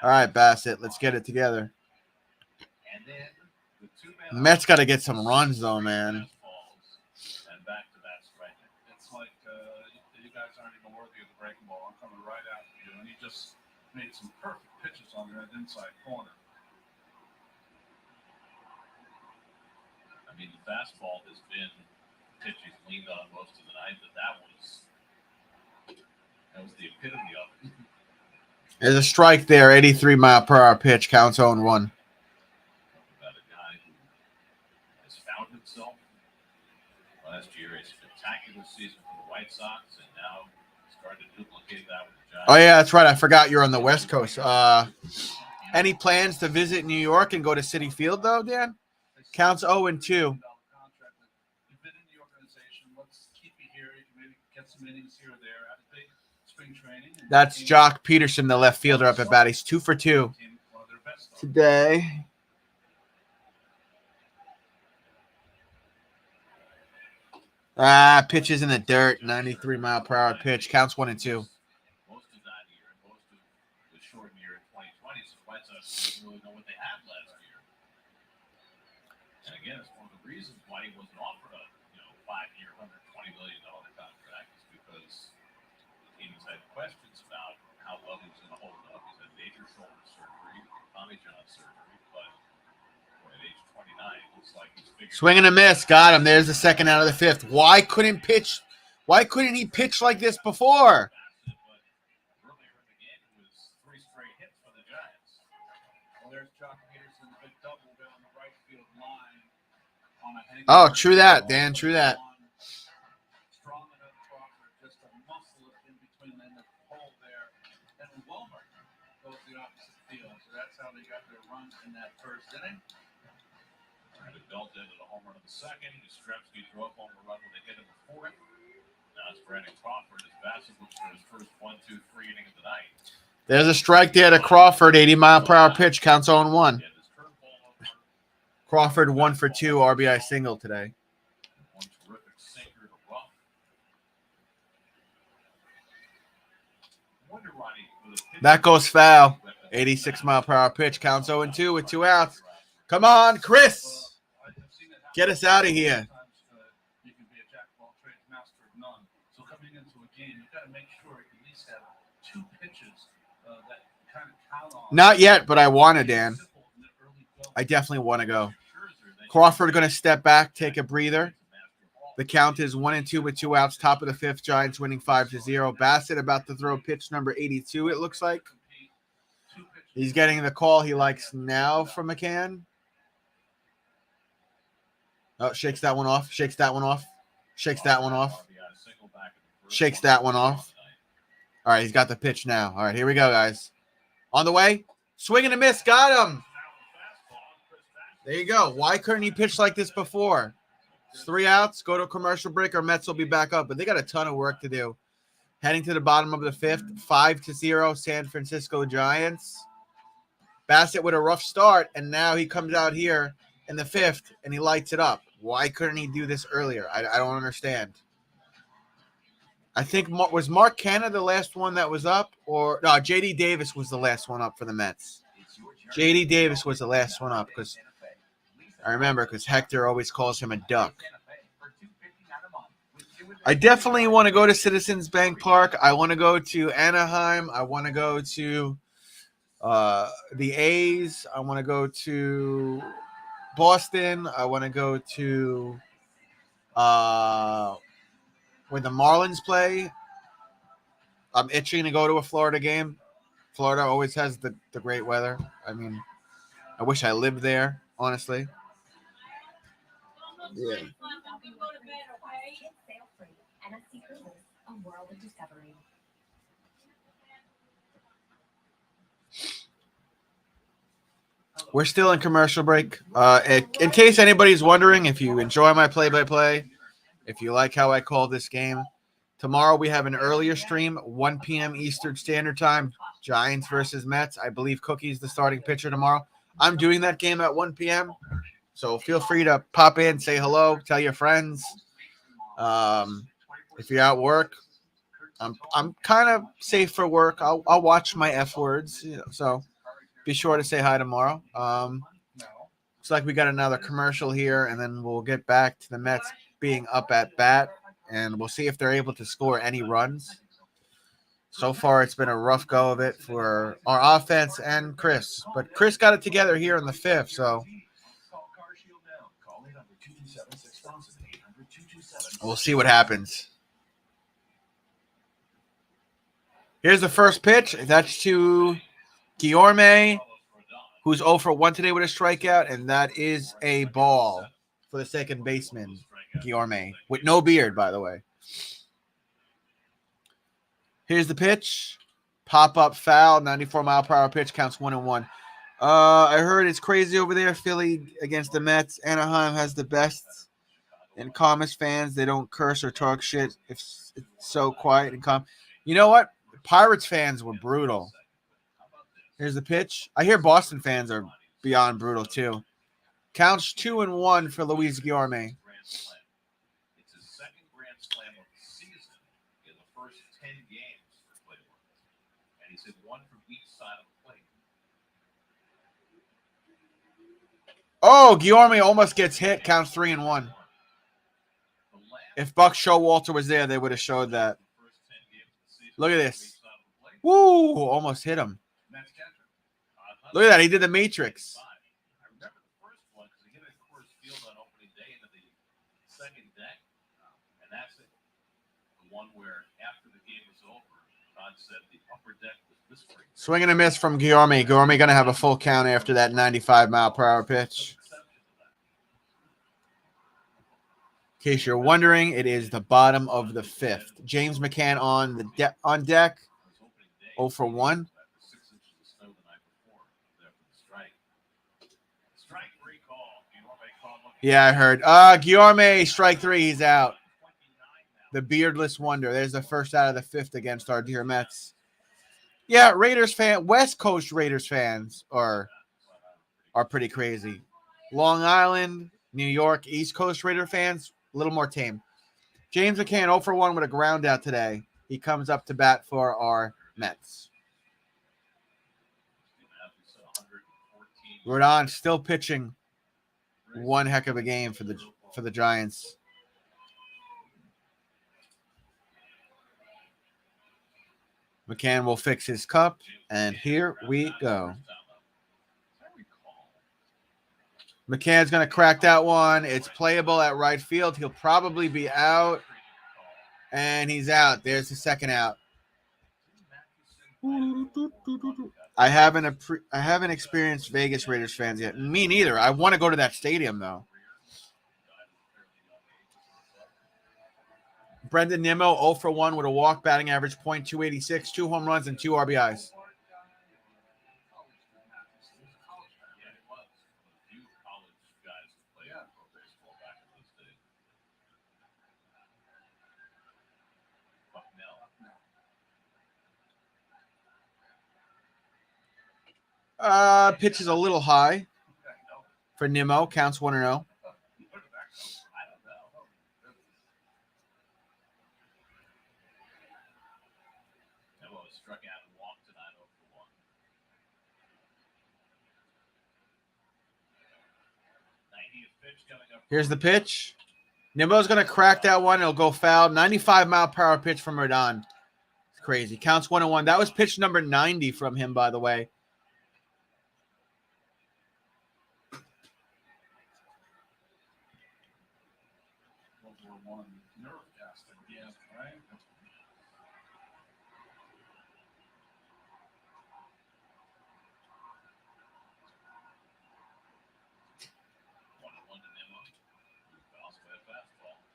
All right, Bassitt, let's get it together. Mets got to get some runs, though, man. It's like you guys aren't even worthy of the breaking ball. I'm coming right after you. And he just made some perfect pitches on that inside corner. I mean, the fastball has been pitch he's leaned on most of the night, but that was the epitome of it. There's a strike there, 83-mile-per-hour pitch, counts 0-1. About a guy who has found himself last year, a spectacular season for the White Sox, and now started to duplicate that with the Giants. Oh, yeah, that's right. I forgot you're on the West Coast. Any plans to visit New York and go to Citifield, though, Dan? Counts 0-2. You've been in the organization. Let's keep you here. You can maybe get some innings here or there. Have a big spring training. That's Jock Peterson, the left fielder up at bat. He's 2 for 2 today. Pitches in the dirt. 93-mile-per-hour pitch. Counts 1-2. Most of that year, most of the short year in 2020, so the White Sox didn't really know what they had last year. reasons why he wasn't offered a 5-year, $120 million contract is because the team has had questions about how well he was going to hold up. He's had major shoulder surgery, Tommy John surgery, but at age 29, it looks like he's figured. Swing and a miss. Got him. There's the second out of the fifth. Why couldn't he pitch like this before? Earlier in the game, it was 3 straight hits for the Giants. Well, there's Jock Peterson's big double down the right field line. On a hanging Oh, true that, Dan. True that. Strong enough Crawford just to muscle it in between the hole there. And Wilmer goes the opposite field. So that's how they got their run in that first inning. Brandon Belt ended a home run in the second. Yastrzemski threw up home run when they hit him in the fourth. Now it's Brandon Crawford as Bassitt looks for his first 1-2-3 inning of the night. There's a strike there to Crawford. 80-mile-per-hour pitch. Counts 0-1. Crawford 1 for 2 RBI single today. One terrific sinker to Ruff. Wonder, Ronnie, That goes foul. 86-mile-per-hour pitch. Counts 0-2 with 2 outs. Come on, Chris. Get us out of here. You can be a jack of all trades, master of none. So coming into a game, you've got to make sure you at least have 2 pitches that kind of count on. Not yet, but I want to, Dan. I definitely want to go. Crawford going to step back, take a breather. The count is 1-2 with 2 outs. Top of the fifth, Giants winning 5-0. Bassitt about to throw pitch number 82, it looks like. He's getting the call he likes now from McCann. Oh, shakes that one off. Shakes that one off. Shakes that one off. Shakes that one off. All right, he's got the pitch now. All right, here we go, guys. On the way. Swing and a miss. Got him. There you go. Why couldn't he pitch like this before? It's 3 outs. Go to a commercial break or Mets will be back up. But they got a ton of work to do. Heading to the bottom of the fifth. 5-0 San Francisco Giants. Bassitt with a rough start, and now he comes out here in the fifth, and he lights it up. Why couldn't he do this earlier? I don't understand. I think, was Mark Canha the last one that was up? Or no, J.D. Davis was the last one up for the Mets. J.D. Davis was the last one up because I remember because Hector always calls him a duck. I definitely want to go to Citizens Bank Park. I want to go to Anaheim. I want to go to the A's. I want to go to Boston. I want to go to where the Marlins play. I'm itching to go to a Florida game. Florida always has the great weather. I mean, I wish I lived there, honestly. Yeah. We're still in commercial break. In case anybody's wondering, if you enjoy my play-by-play, if you like how I call this game, tomorrow we have an earlier stream, 1 p.m. Eastern Standard Time, Giants versus Mets. I believe Cookie's the starting pitcher tomorrow. I'm doing that game at 1 p.m., so feel free to pop in, say hello, tell your friends. If you're at work, I'm kind of safe for work. I'll watch my F words, so be sure to say hi tomorrow. Looks like we got another commercial here, and then we'll get back to the Mets being up at bat, and we'll see if they're able to score any runs. So far, it's been a rough go of it for our offense and Chris, but Chris got it together here in the fifth, so we'll see what happens. Here's the first pitch. That's to Guillorme, who's 0 for 1 today with a strikeout, and that is a ball for the second baseman, Guillorme, with no beard, by the way. Here's the pitch. Pop-up foul, 94-mile-per-hour pitch, counts 1-1. I heard it's crazy over there, Philly against the Mets. Anaheim has the best and calmest fans. They don't curse or talk shit. It's so quiet and calm. You know what? Pirates fans were brutal. Here's the pitch. I hear Boston fans are beyond brutal, too. Counts 2-1 for Luis Guillorme. It's his second Grand Slam of the season in the first 10 games for Cleveland. And he's hit one from each side of the plate. Oh, Guillorme almost gets hit. Counts 3-1. If Buck Showalter was there, they would have showed that. Look at this. Woo! Almost hit him. Look at that. He did the Matrix. I remember the first one because he hit it Coors Field on opening day into the second deck. And that's it. The one where after the game was over, Todd said the upper deck was whispering. Swing and a miss from Guillorme. Guillorme going to have a full count after that 95-mile-per-hour pitch. In case you're wondering, it is the bottom of the fifth. James McCann on deck. 0 for 1. Yeah, I heard. Guillorme, strike 3. He's out. The beardless wonder. There's the first out of the fifth against our dear Mets. Yeah, Raiders fan, West Coast Raiders fans are pretty crazy. Long Island, New York, East Coast Raider fans, a little more tame. James McCann 0 for 1 with a ground out today. He comes up to bat for our Mets. Rodon still pitching. One heck of a game for the Giants. McCann will fix his cup, and here we go. McCann's going to crack that one. It's playable at right field. He'll probably be out, and he's out. There's the second out. I haven't experienced Vegas Raiders fans yet. Me neither. I want to go to that stadium, though. Brendan Nimmo 0 for 1 with a walk, batting average .286, 2 home runs and 2 RBIs. Pitch is a little high for Nimmo. Counts 1-0. Here's the pitch. Nimmo's going to crack that one. It'll go foul. 95-mile-per-hour pitch from Rodon. It's crazy. Counts 1-1. That was pitch number 90 from him, by the way.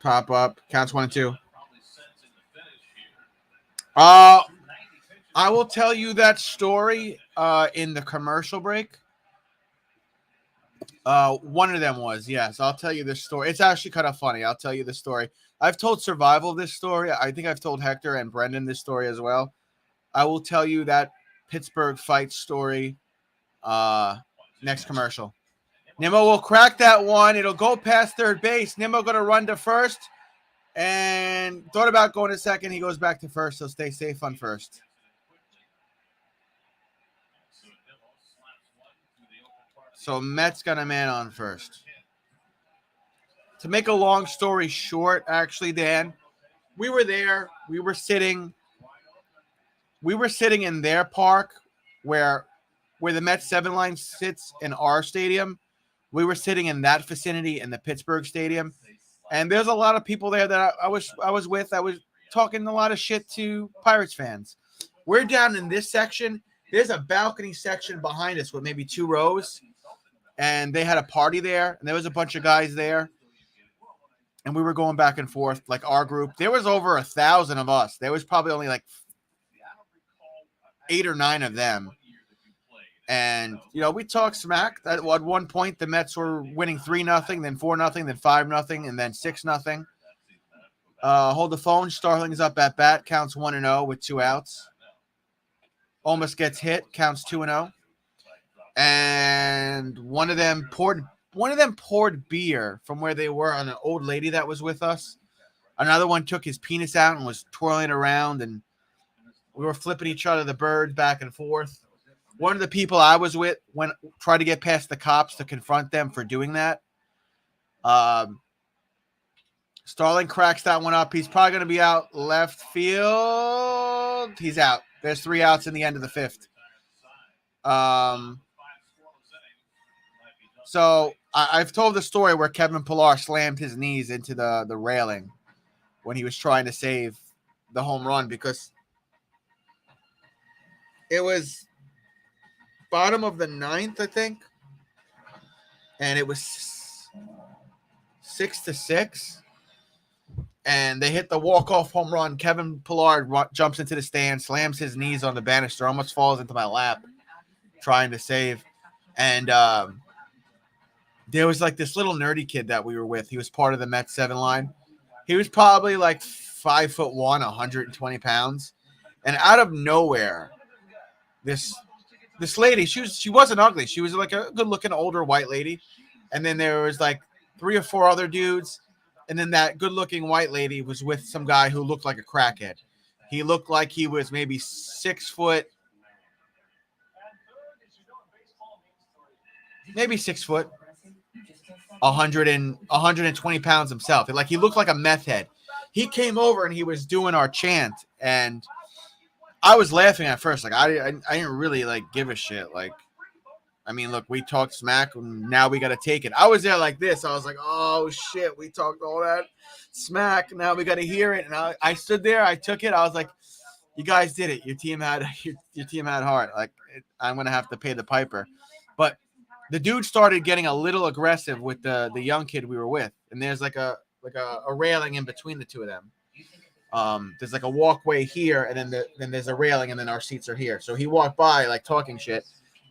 Pop up. Counts 1-2. I will tell you that story in the commercial break. One of them was, yes. I'll tell you this story. It's actually kind of funny. I'll tell you the story. I've told Survival this story. I think I've told Hector and Brendan this story as well. I will tell you that Pittsburgh fight story next commercial. Nimmo will crack that one. It'll go past third base. Nimmo going to run to first and thought about going to second. He goes back to first. He'll stay safe on first. So Mets got a man on first. To make a long story short, actually, Dan, we were there. We were sitting in their park where the Mets 7 line sits in our stadium. We were sitting in that vicinity in the Pittsburgh stadium. And there's a lot of people there that I was with. I was talking a lot of shit to Pirates fans. We're down in this section. There's a balcony section behind us with maybe 2 rows. And they had a party there. And there was a bunch of guys there. And we were going back and forth, like our group. There was over 1,000 of us. There was probably only like 8 or 9 of them. And, we talked smack. At one point, the Mets were winning 3-0, then 4-0, then 5-0, and then 6-0. Hold the phone. Starling's up at bat. Counts 1-0 with 2 outs. Almost gets hit. Counts 2-0. And one of them poured beer from where they were on an old lady that was with us. Another one took his penis out and was twirling around, and we were flipping each other the bird back and forth. one of the people I was with tried to get past the cops to confront them for doing that. Starling cracks that one up. He's probably going to be out left field. He's out. There's 3 outs in the end of the 5th. So I've told the story where Kevin Pillar slammed his knees into the railing when he was trying to save the home run because it was bottom of the 9th, I think, and it was 6-6, and they hit the walk-off home run. Kevin Pillar jumps into the stand, slams his knees on the banister, almost falls into my lap, trying to save, and there was like this little nerdy kid that we were with. He was part of the Mets 7 line. He was probably like 5'1", 120 pounds, and out of nowhere, this lady, she wasn't ugly. She was like a good-looking older white lady, and then there was like 3 or 4 other dudes, and then that good-looking white lady was with some guy who looked like a crackhead. He looked like he was maybe 6 foot, maybe 6 foot, 120 pounds himself. Like he looked like a meth head. He came over and he was doing our chant, and I was laughing at first. Like I didn't really like give a shit. Like, I mean, look, we talked smack, and now we got to take it. I was there like this. I was like, oh shit, we talked all that smack. Now we got to hear it. And I stood there. I took it. I was like, you guys did it. Your team had heart. Like I'm gonna have to pay the piper. But the dude started getting a little aggressive with the young kid we were with, and there's like a railing in between the two of them. There's like a walkway here, and then there's a railing, and then our seats are here. So he walked by like talking shit,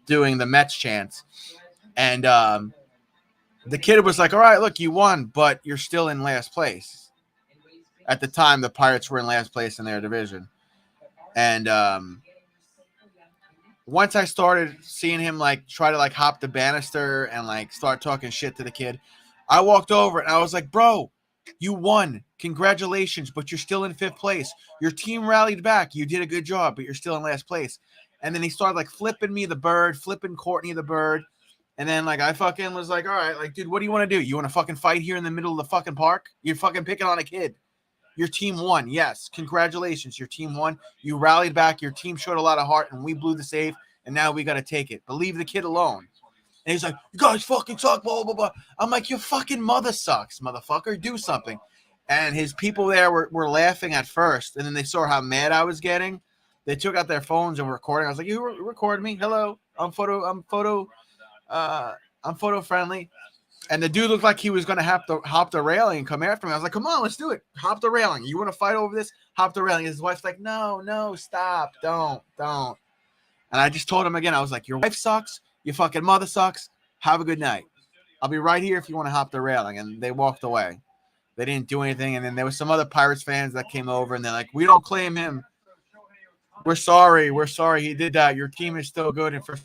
doing the Mets chants, and the kid was like, "All right, look, you won, but you're still in last place." At the time, the Pirates were in last place in their division, and once I started seeing him like try to like hop the banister and like start talking shit to the kid, I walked over and I was like, bro, you won. Congratulations, but you're still in 5th place. Your team rallied back. You did a good job, but you're still in last place. And then he started like flipping me the bird, flipping Courtney the bird. And then like I fucking was like, all right, like, dude, what do you want to do? You want to fucking fight here in the middle of the fucking park? You're fucking picking on a kid. Your team won. Yes. Congratulations. Your team won. You rallied back. Your team showed a lot of heart, and we blew the save, and now we got to take it. But leave the kid alone. And he's like, you guys fucking suck, blah, blah, blah. I'm like, your fucking mother sucks, motherfucker. Do something. And his people there were laughing at first, and then they saw how mad I was getting. They took out their phones and were recording. I was like, you recording me? Hello. I'm photo friendly. And the dude looked like he was going to have to hop the railing and come after me. I was like, come on, let's do it. Hop the railing. You want to fight over this? Hop the railing. His wife's like, no, stop. Don't. And I just told him again, I was like, your wife sucks. Your fucking mother sucks. Have a good night. I'll be right here if you want to hop the railing. And they walked away. They didn't do anything. And then there was some other Pirates fans that came over, and they're like, we don't claim him. We're sorry. He did that. Your team is still good. And for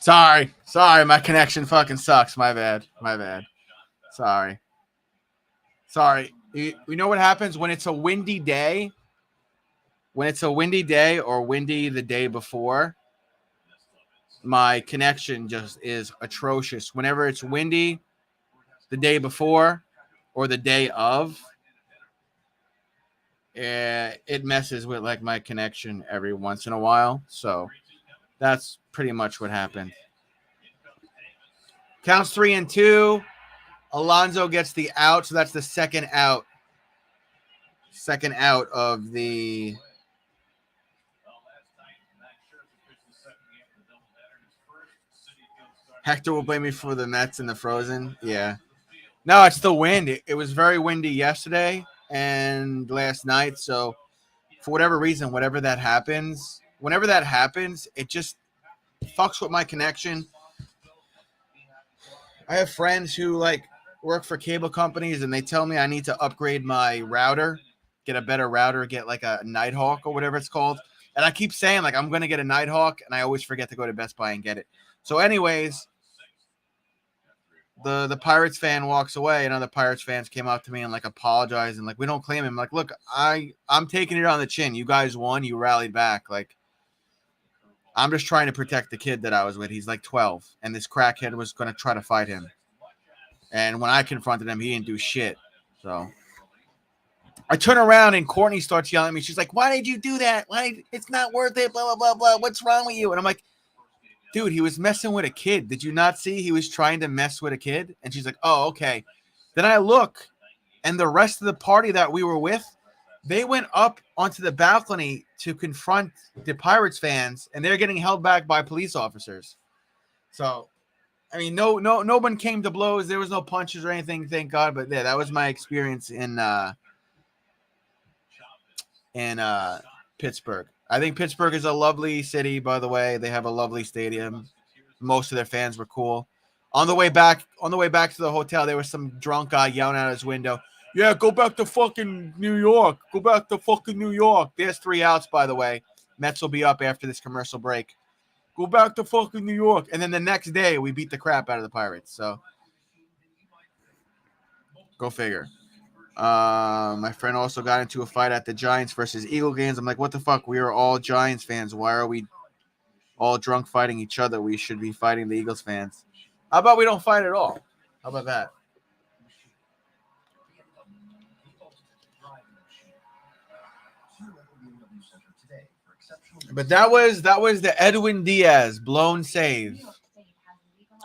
Sorry. My connection fucking sucks. My bad. Sorry. You know what happens when it's a windy day? When it's a windy day or windy the day before, my connection just is atrocious. Whenever it's windy the day before or the day of, it messes with like my connection every once in a while. So that's pretty much what happened. Counts 3-2. Alonso gets the out, so that's the second out. Second out of the. Hector will blame me for the Mets and the Frozen. Yeah. No, it's the wind. It was very windy yesterday and last night. So for whatever reason, whenever that happens, it just fucks with my connection. I have friends who like work for cable companies and they tell me I need to upgrade my router, get a better router, get like a Nighthawk or whatever it's called. And I keep saying like I'm going to get a Nighthawk and I always forget to go to Best Buy and get it. So anyways, the Pirates fan walks away and other Pirates fans came up to me and like apologized and like, we don't claim him. I'm like, look, I'm taking it on the chin. You guys won. You rallied back. Like, I'm just trying to protect the kid that I was with. He's like 12 and this crackhead was going to try to fight him. And when I confronted him, he didn't do shit. So I turn around and Courtney starts yelling at me. She's like, why did you do that? It's not worth it. Blah, blah, blah, blah. What's wrong with you? And I'm like, dude, he was messing with a kid. Did you not see he was trying to mess with a kid? And she's like, oh, okay. Then I look, and the rest of the party that we were with, they went up onto the balcony to confront the Pirates fans, and they're getting held back by police officers. So, I mean, no one came to blows. There was no punches or anything, thank God. But yeah, that was my experience in Pittsburgh. I think Pittsburgh is a lovely city, by the way. They have a lovely stadium. Most of their fans were cool. On the way back to the hotel, there was some drunk guy yelling out his window, yeah, go back to fucking New York. Go back to fucking New York. There's 3 outs, by the way. Mets will be up after this commercial break. Go back to fucking New York. And then the next day, we beat the crap out of the Pirates. So, go figure. My friend also got into a fight at the Giants versus Eagle games. I'm like, what the fuck? We are all Giants fans. Why are we all drunk fighting each other? We should be fighting the Eagles fans. How about we don't fight at all? How about that? But that was the Edwin Diaz blown save.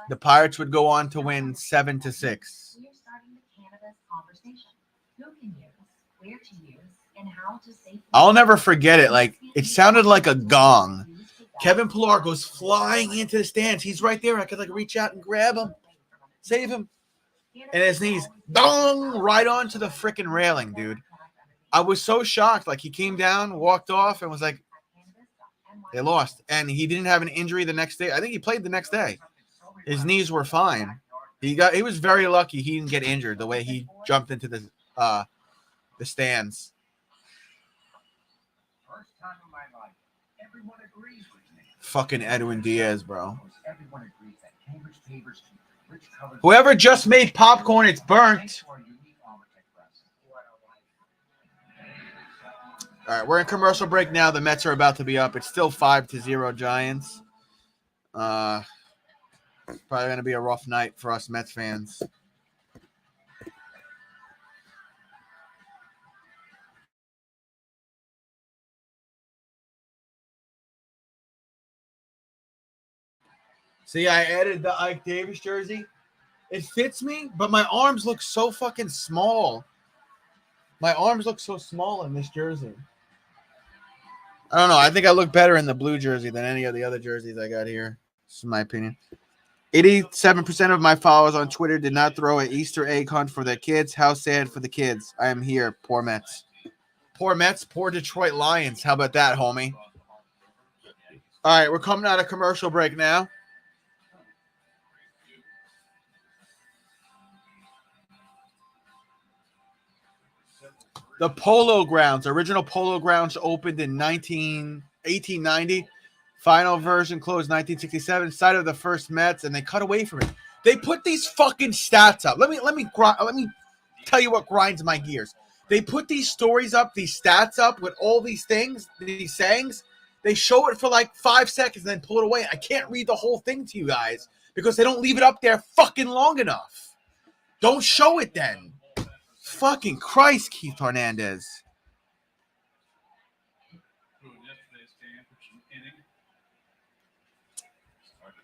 The Pirates would go on to win 7-6. We're starting the cannabis conversation. Who can use, where to use, and how to safely. I'll never forget it. Like, it sounded like a gong. Kevin Pillar goes flying into the stands. He's right there. I could like reach out and grab him, save him. And his knees, dong, right onto the freaking railing, dude. I was so shocked. Like, he came down, walked off, and was like, they lost. And he didn't have an injury the next day. I think he played the next day. His knees were fine. He was very lucky he didn't get injured the way he jumped into the stands. First time in my life, everyone agrees with me. Fucking Edwin Diaz, bro. Everyone agrees that Cambridge pavers can rich colors. Whoever just made popcorn, it's burnt. All right, we're in commercial break now. The Mets are about to be up. It's still 5-0 Giants. Probably going to be a rough night for us Mets fans. See, I added the Ike Davis jersey. It fits me, but my arms look so fucking small. My arms look so small in this jersey. I don't know. I think I look better in the blue jersey than any of the other jerseys I got here. This is my opinion. 87% of my followers on Twitter did not throw an Easter egg hunt for their kids. How sad for the kids. I am here. Poor Mets. Poor Mets, poor Detroit Lions. How about that, homie? All right, we're coming out of commercial break now. The Polo Grounds, original Polo Grounds opened in 1890. Final version closed 1967. Site of the first Mets, and they cut away from it. They put these fucking stats up. Let me tell you what grinds my gears. They put these stories up, these stats up with all these things, these sayings. They show it for like 5 seconds and then pull it away. I can't read the whole thing to you guys because they don't leave it up there fucking long enough. Don't show it then. Fucking Christ, Keith Hernandez.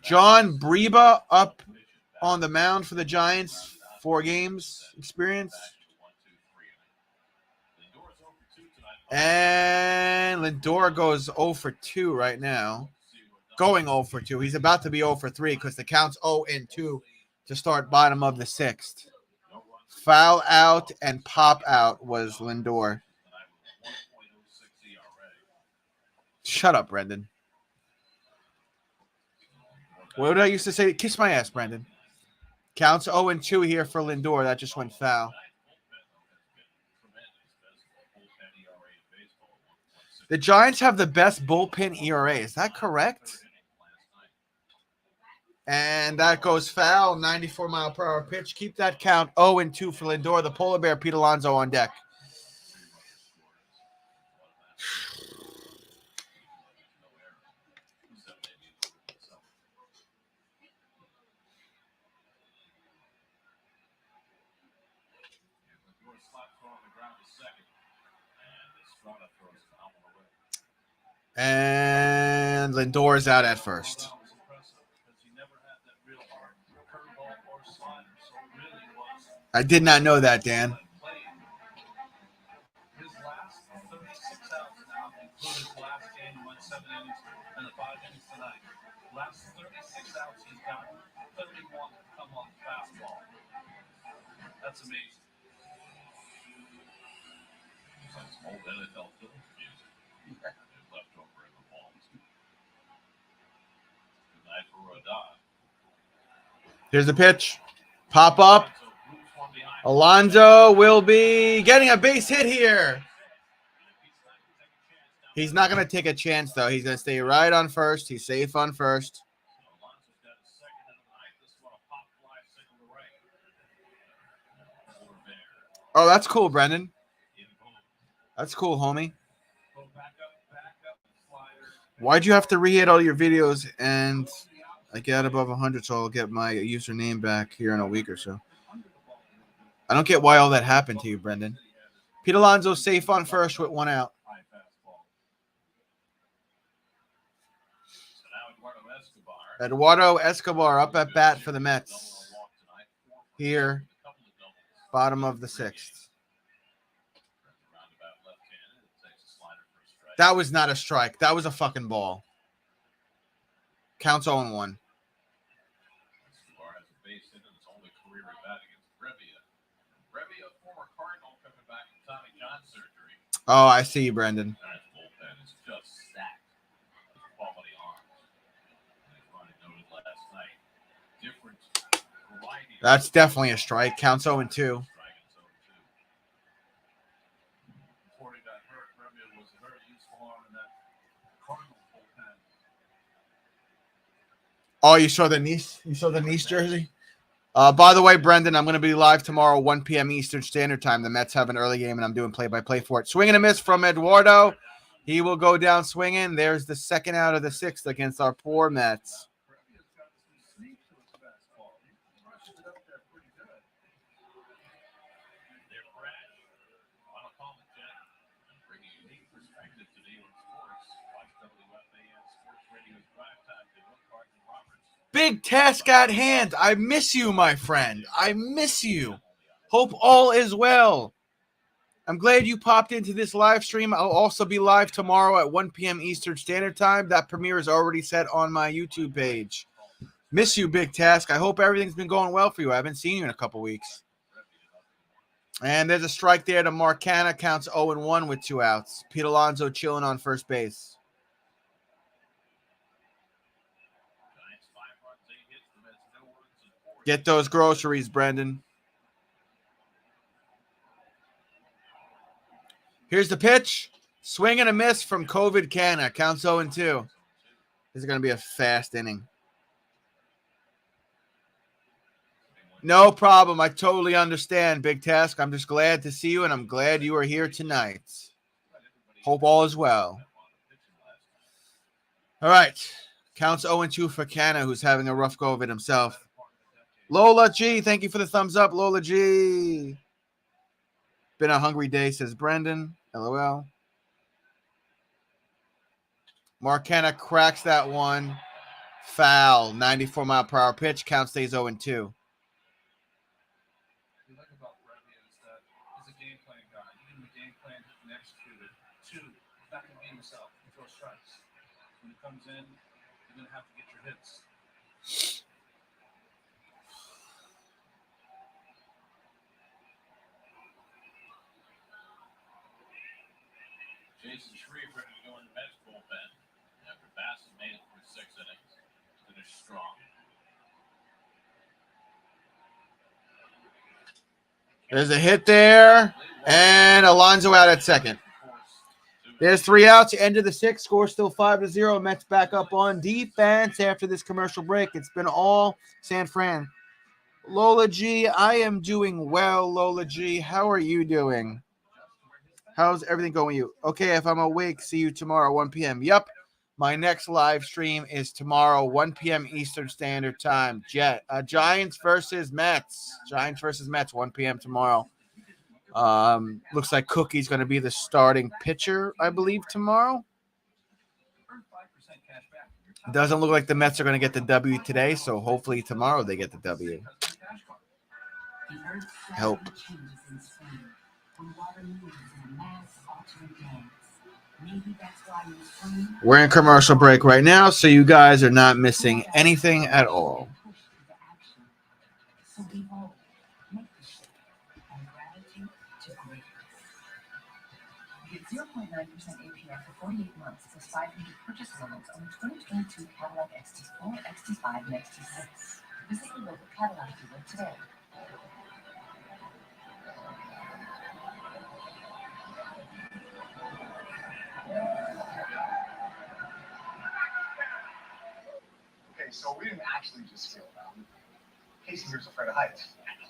John Breba up on the mound for the Giants. 4 games experience. And Lindor goes 0 for 2 right now. Going 0 for 2. He's about to be 0 for 3 because the count's 0-2 to start bottom of the 6th. Foul out and pop out was Lindor. Shut up, Brendan. What did I used to say? Kiss my ass, Brendan. Counts 0-2 here for Lindor. That just went foul. The Giants have the best bullpen ERA. Is that correct? And that goes foul. 94-mile-per-hour pitch. Keep that count 0-2 for Lindor. The polar bear, Pete Alonso, on deck. And Lindor is out at first. I did not know that, Dan. His last 36 outs now include his last game, went 7 innings and the 5 innings tonight. Last 36 outs, he's got 31 come on fastball. That's amazing. That's old NFL film music. Left over in the balls. Good night for Rodon. Here's the pitch. Pop up. Alonso will be getting a base hit here. He's not going to take a chance, though. He's going to stay right on first. He's safe on first. Oh, that's cool, Brendan. That's cool, homie. Why'd you have to re-hit all your videos and I get above 100, so I'll get my username back here in a week or so? I don't get why all that happened to you, Brendan. Pete Alonso safe on first with 1 out. Eduardo Escobar up at bat for the Mets. Here, bottom of the 6th. That was not a strike. That was a fucking ball. Counts 0-1. Oh, I see you, Brendan. That's definitely a strike. Counts 0-2. Oh, you saw the Nice? You saw the Nice jersey? By the way, Brendan, I'm going to be live tomorrow, 1 p.m. Eastern Standard Time. The Mets have an early game, and I'm doing play-by-play for it. Swing and a miss from Eduardo. He will go down swinging. There's the second out of the 6th against our poor Mets. Big task at hand. I miss you, my friend. I miss you. Hope all is well. I'm glad you popped into this live stream. I'll also be live tomorrow at 1 p.m. Eastern Standard Time. That premiere is already set on my YouTube page. Miss you, Big Task. I hope everything's been going well for you. I haven't seen you in a couple weeks. And there's a strike there to Marcana. Counts 0-1 with 2 outs. Pete Alonso chilling on first base. Get those groceries, Brendan. Here's the pitch. Swing and a miss from COVID Canna. Counts 0-2. This is going to be a fast inning. No problem. I totally understand, Big Task. I'm just glad to see you, and I'm glad you are here tonight. Hope all is well. All right. Counts 0-2 for Canna, who's having a rough go of it himself. Lola G, thank you for the thumbs up, Lola G. Been a hungry day, says Brendan. LOL. Mark Canna cracks that one. Foul. 94-mile-per-hour pitch. Count stays 0-2. What I like about Remy is that he's a game plan guy. You give him a game plan, he can execute it. 2, he's not going to be himself. He throws strikes. When he comes in, you're going to have to get your hits. Jason Shreve ready to go in the Mets bullpen after Bassitt made it through 6 innings. Finished strong. There's a hit there, and Alonso out at second. There's 3 outs. End of the 6th. Score still 5-0. Mets back up on defense after this commercial break. It's been all San Fran. Lola G, I am doing well, Lola G. How are you doing? How's everything going with you? Okay, if I'm awake, see you tomorrow, 1 p.m. Yep. My next live stream is tomorrow, 1 p.m. Eastern Standard Time. Giants versus Mets. Giants versus Mets, 1 p.m. tomorrow. Looks like Cookie's going to be the starting pitcher, I believe, tomorrow. Doesn't look like the Mets are going to get the W today, so hopefully tomorrow they get the W. Help. We're in commercial break right now, so you guys are not missing anything at all. Get 0.9% APR for 48 months plus 500 purchase limits on the 2022 Cadillac XT4, XT5, and XT6. Visit your local Cadillac dealer today. Okay, so we didn't actually just scale down. Casey here's afraid of heights.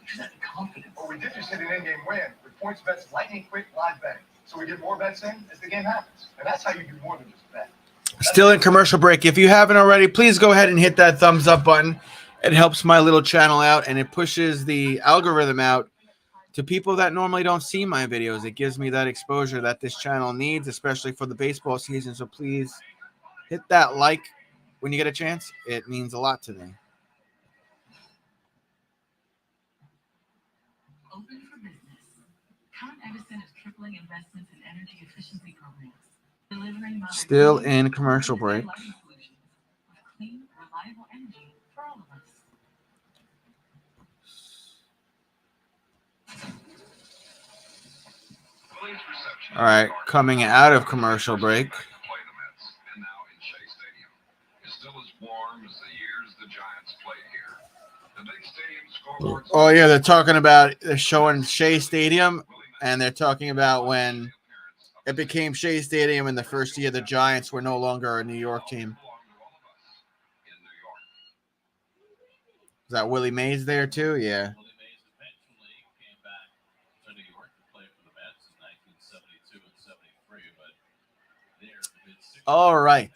He's not confident. Well, we did just hit an in-game win with points bets, lightning quick live betting. So we get more bets in as the game happens. And that's how you do more than just bet. Still in commercial break. If you haven't already, please go ahead and hit that thumbs up button. It helps my little channel out, and it pushes the algorithm out to people that normally don't see my videos. It gives me that exposure that this channel needs, especially for the baseball season. So please hit that like when you get a chance. It means a lot to me. Open for business. Con Edison is tripling investments in energy efficiency programs. Delivering Still in commercial break. lighting solutions with clean, reliable energy for all of us. All right, coming out of commercial break. Oh, yeah, they're showing Shea Stadium, and they're talking about when it became Shea Stadium in the first year the Giants were no longer a New York team. Is that Willie Mays there too? Yeah. Willie Mays eventually came back to New York to play for the Mets in 1972 and 73, but there the mid-60s. All right.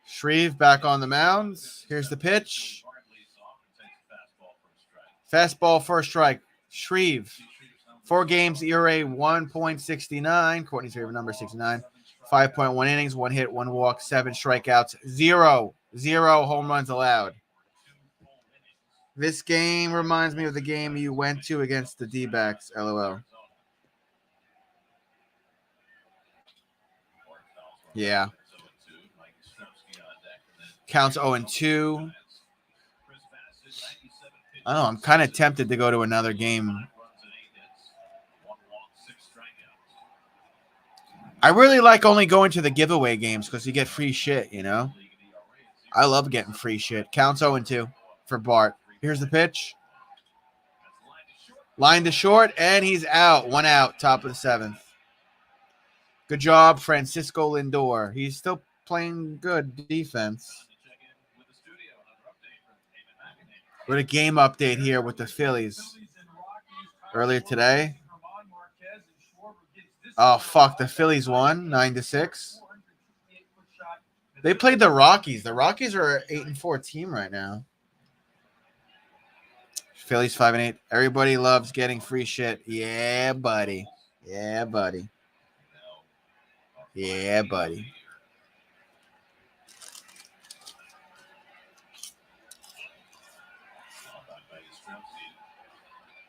Shreve back on the mounds. Here's the pitch. Fastball first strike. Shreve. 4 games, ERA 1.69. Courtney's favorite number, 69. 5.1 innings, 1 hit, 1 walk, 7 strikeouts, 0 home runs allowed. This game reminds me of the game you went to against the D-backs, LOL. Yeah. Counts 0-2. I don't know. I'm kind of tempted to go to another game. I really like only going to the giveaway games because you get free shit, you know? I love getting free shit. Counts 0-2 for Bart. Here's the pitch. Line to short, and he's out. 1 out, top of the 7th. Good job, Francisco Lindor. He's still playing good defense. We're at a game update here with the Phillies. Earlier today. Oh, fuck. The Phillies won 9-6. They played the Rockies. The Rockies are an 8-4 team right now. Phillies 5-8. Everybody loves getting free shit. Yeah, buddy. Yeah, buddy. Yeah, buddy.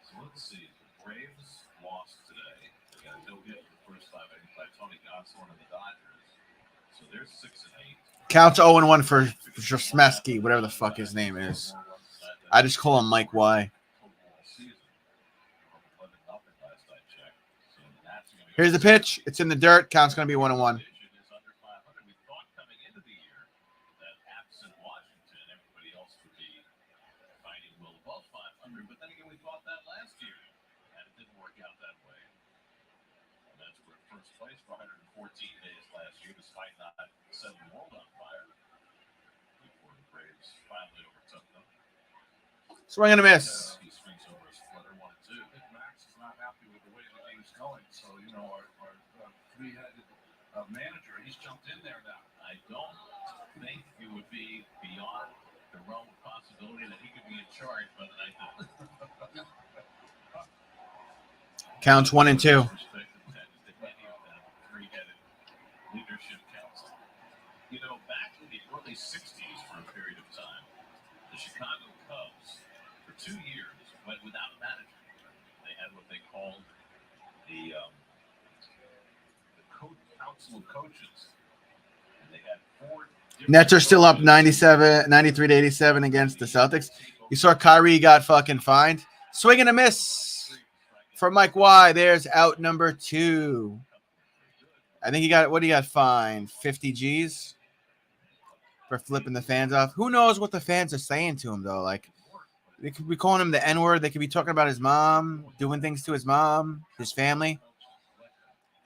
So let's see. The Braves lost today. They got a no-hit for the first 5 innings by Tony Gonsolin and the Dodgers. So they're 6-8. Counts 0-1 for Jasmeski, whatever the fuck his name is. I just call him Mike Y. Here's the pitch. It's in the dirt. Count's going to be 1-1. But then again, we thought that last year, and it didn't work out that way. And that's where first place for 114 days last year, despite not setting the world on fire before the Braves finally overtook them. Swing and a miss. He swings over his footer, 1-2. Max is not happy with the way the game's going, so our three-headed manager, he's jumped in there now. I don't think it would be beyond the realm of possibility that he could be in charge by the night that Counts 1-2. Leadership council. Back in the early 60s for a period of time, the Chicago Cubs, for 2 years, went without a manager. They had what they called the Council of Coaches. And they had 4 Nets are still up 93-87 against the Celtics. You saw Kyrie got fucking fined. Swing and a miss for Mike Y. There's out number 2. I think he got fined? 50 G's for flipping the fans off. Who knows what the fans are saying to him, though? Like, they could be calling him the N-word. They could be talking about his mom, doing things to his mom, his family.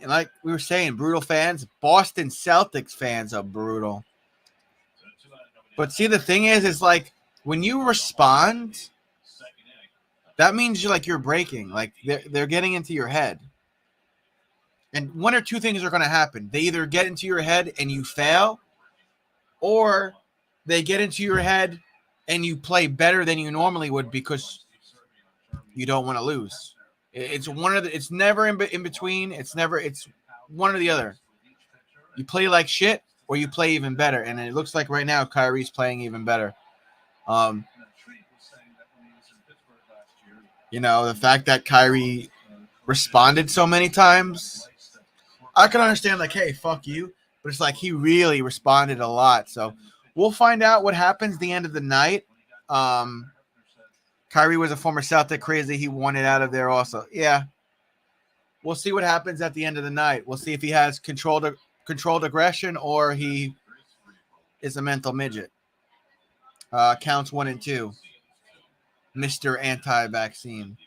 And like we were saying, brutal fans. Boston Celtics fans are brutal. But see, the thing is like when you respond, that means you're breaking. Like they're getting into your head. And one or two things are going to happen. They either get into your head and you fail, or they get into your head and you play better than you normally would because you don't want to lose. It's it's never in between. It's one or the other. You play like shit or you play even better. And it looks like right now Kyrie's playing even better. The fact that Kyrie responded so many times, I can understand like, hey, fuck you. But it's like he really responded a lot. So we'll find out what happens at the end of the night. Kyrie was a former Celtic crazy. He wanted out of there also. Yeah. We'll see what happens at the end of the night. We'll see if he has controlled aggression or he is a mental midget. Counts 1 and 2. Mr. Anti-Vaccine.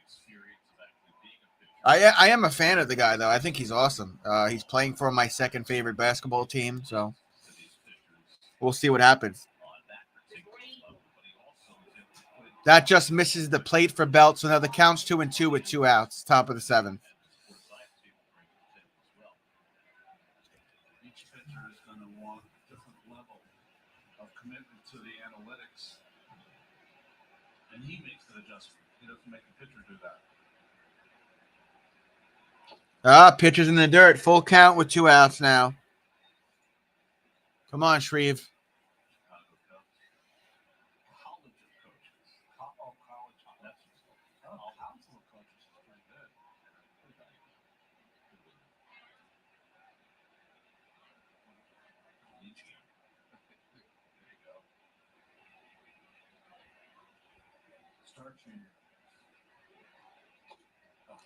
I am a fan of the guy, though. I think he's awesome. He's playing for my second favorite basketball team, so we'll see what happens. That just misses the plate for Belt, so now the count's 2 and 2 with 2 outs, top of the 7th. Each pitcher is going to want a different level of commitment to the analytics, and he makes the adjustment. He doesn't make the pitcher do that. Pitcher's in the dirt. Full count with 2 outs now. Come on, Shreve.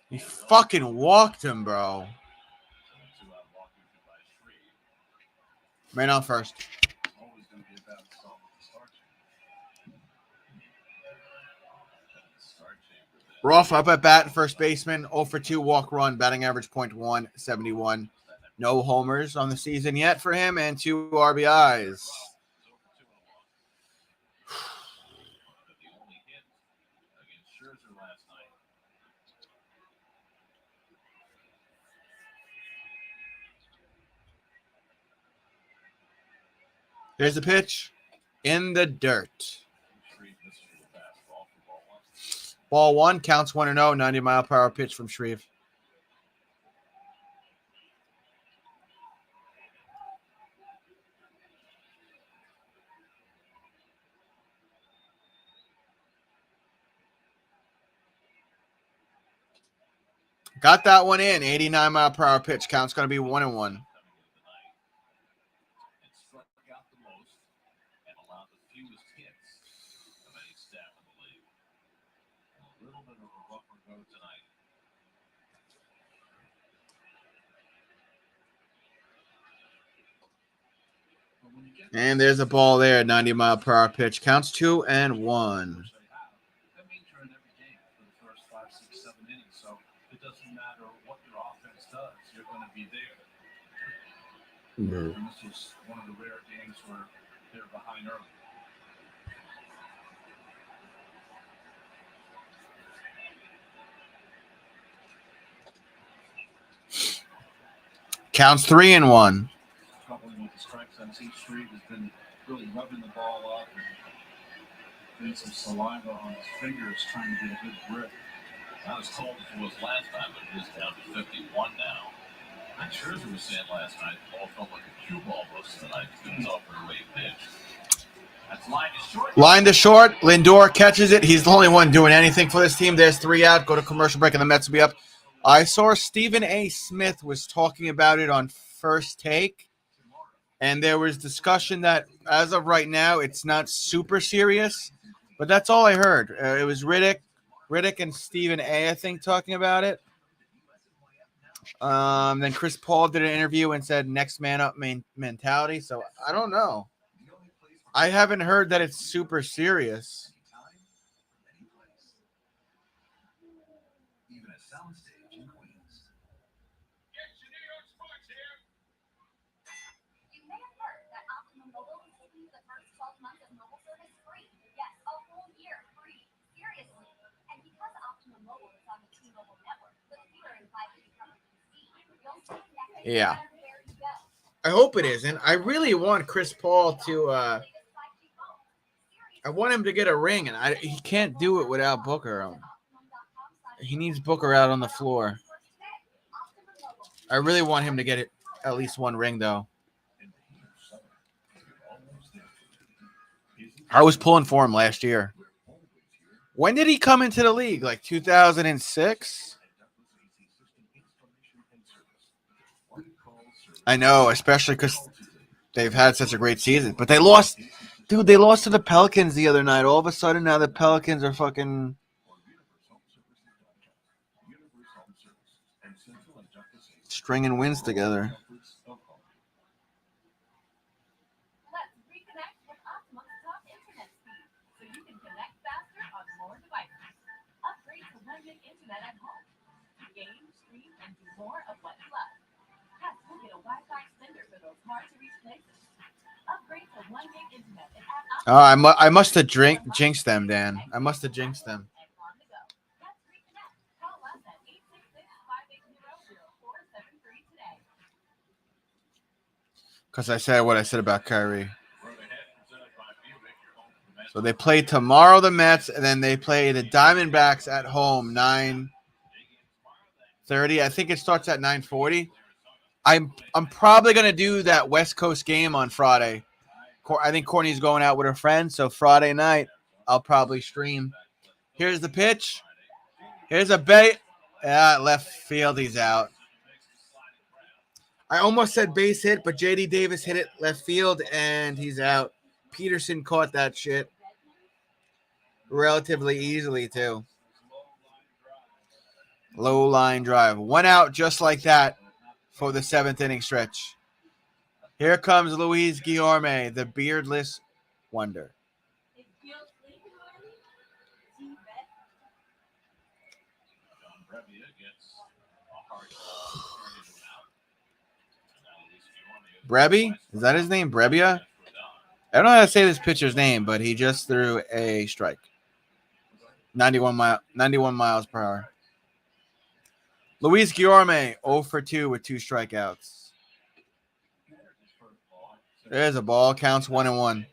He fucking walked him, bro. Man on first. Roth up at bat, first baseman, 0 for 2, walk run, batting average .171, No homers on the season yet for him, and 2 RBIs. The only hit against Scherzer last night. Here's the pitch. In the dirt. Shreve misses the fastball for ball one. Ball 1, counts 1-0, 90-mile-per-hour pitch from Shreve. Got that one in. 89-mile-per-hour pitch. Count's going to be 1-1. Coming into the night and struck out the most and allowed the fewest hits of any staff in the league. A little bit of a rougher go tonight. And there's a ball there. 90-mile-per-hour pitch. Counts 2-1. That means you're in every game for the first 5, 6, 7 innings. So it doesn't matter what your offense does, you're going to be there. And this was one of the rare games where they're behind early. Counts 3-1. Struggling with the strikes. I see Shreve has been really rubbing the ball up and getting some saliva on his fingers, trying to get a good grip. Not as cold as it was last time, but it is down to 51 now. And Scherzer was saying last night, the ball felt like a cue ball most of the night. It was off for a late pitch. That's line to short. Line to short. Lindor catches it. He's the only one doing anything for this team. There's 3 out. Go to commercial break, and the Mets will be up. I saw Stephen A. Smith was talking about it on First Take, and there was discussion that as of right now, it's not super serious, but that's all I heard. It was Riddick and Stephen A., I think, talking about it. Then Chris Paul did an interview and said next man up mentality. So I don't know. I haven't heard that it's super serious. Even a soundstage in Queens. You may have heard that Optimum Mobile is giving you the first 12 months of mobile service free. Yes, a whole year free. Seriously. And because Optimum Mobile is on the T-Mobile network, with fewer and 5G coverage and speed, you'll stay connected Yeah. no matter where you go. I hope it isn't. I really want Chris Paul to I want him to get a ring, and he can't do it without Booker. He needs Booker out on the floor. I really want him to get at least one ring, though. I was pulling for him last year. When did he come into the league? Like 2006? I know, especially because they've had such a great season. But they lost. Dude, they lost to the Pelicans the other night. All of a sudden, now the Pelicans are fucking stringing wins together. Let's reconnect with Optimum's top internet speed so you can connect faster on more devices. Upgrade to 1 gig internet at home. Game, stream, and do more of what you love. Plus, we'll get a Wi-Fi extender for those hard-to-reach places. Upgrade to 1 gig internet and add Optimum. I must have jinxed them, Dan. I must have jinxed them. Let's reconnect. Call us at 866-580-0473 today. Because I said what I said about Kyrie. So they play tomorrow, the Mets, and then they play the Diamondbacks at home, 9:30. I think it starts at 9:40. I'm probably going to do that West Coast game on Friday. I think Courtney's going out with her friends, so Friday night I'll probably stream. Here's the pitch. Here's a bait. Left field, he's out. I almost said base hit, but J.D. Davis hit it left field, and he's out. Peterson caught that shit relatively easily, too. Low line drive. 1 out just like that for the 7th inning stretch. Here comes Luis Guillorme, the beardless wonder. Brebbie? Is that his name? Brebbia? I don't know how to say this pitcher's name, but he just threw a strike. 91 miles per hour. Luis Guillorme, 0 for 2 with 2 strikeouts. There's a ball. Counts 1-1.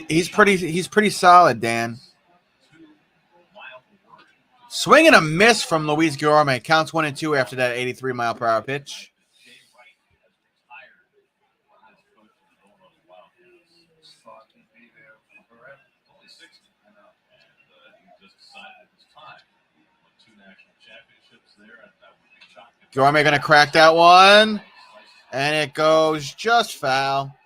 He's pretty solid, Dan. Swing and a miss from Luis Guillorme. Counts 1-2 after that 83 mile per hour pitch. Guillorme gonna crack that one, and it goes just foul.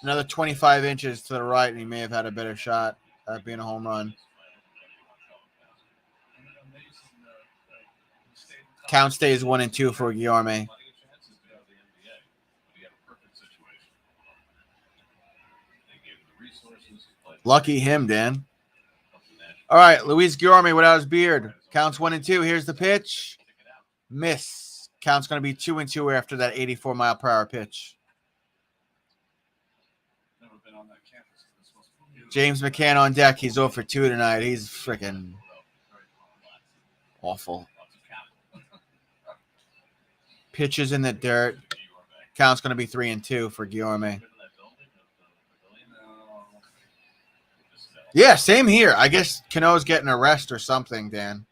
Another 25 inches to the right, and he may have had a better shot at being a home run. Count stays 1-2 for Guillorme. Lucky him, Dan. All right, Luis Guillorme without his beard. Counts 1-2. Here's the pitch. Miss. Count's going to be 2-2 after that 84 mile per hour pitch. James McCann on deck. He's 0 for 2 tonight. He's freaking awful. Pitches in the dirt. Count's going to be 3-2 for Guillorme. Yeah, same here. I guess Cano's getting a rest or something, Dan.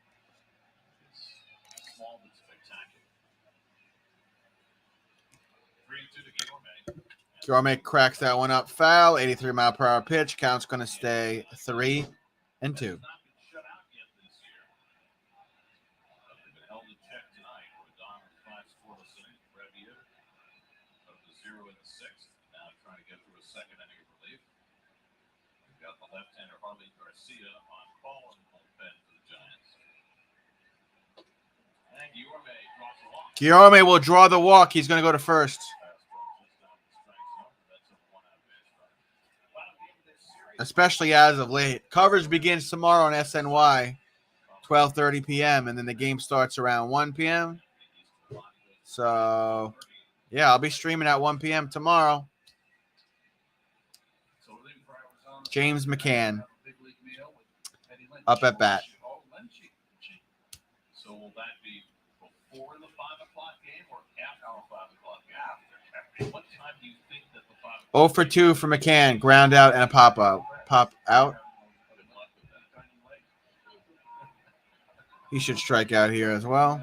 Guillorme cracks that one up foul. 83 mile per hour pitch. Count's going to stay 3-2. Guillorme will draw the walk. He's going to go to first. Especially as of late. Coverage begins tomorrow on SNY, 12:30 p.m., and then the game starts around 1 p.m. So, yeah, I'll be streaming at 1 p.m. tomorrow. James McCann up at bat. So will that be before the 5 o'clock game or after the 5 o'clock game? What time do you think that the 5 o'clock 0 for 2 for McCann. Ground out and a pop out. Pop out. He should strike out here as well.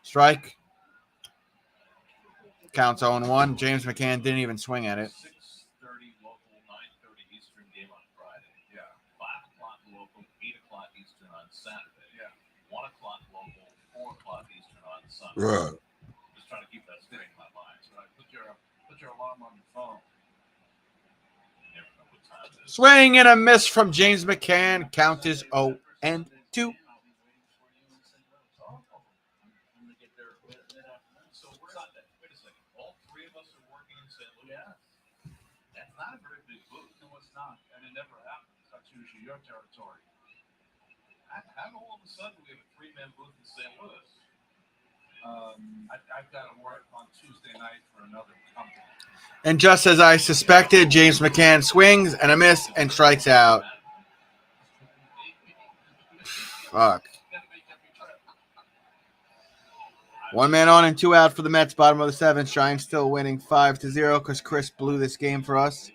Strike. Counts 0-1. James McCann didn't even swing at it. 6:30 local, 9:30 Eastern game on Friday. Yeah. 5 o'clock local, 8 o'clock Eastern on Saturday. Yeah. 1 o'clock local, 4 o'clock Eastern on Sunday. Right. Just trying to keep that straight in my mind. So I put your alarm on your phone. You never know what time it is. Swing and a miss from James McCann. Count is 0-2. So we're not that. Wait a second. All 3 of us are working in St. Louis. Yeah. That's not a very big booth. No, it's not. And it never happens. That's usually your territory. How all of a sudden we have a 3-man booth in St. Louis? I've got to work on Tuesday night for another company. And just as I suspected, James McCann swings and a miss and strikes out. Fuck. 1 man on and 2 out for the Mets, bottom of the 7th. Giants still winning 5-0 because Chris blew this game for us.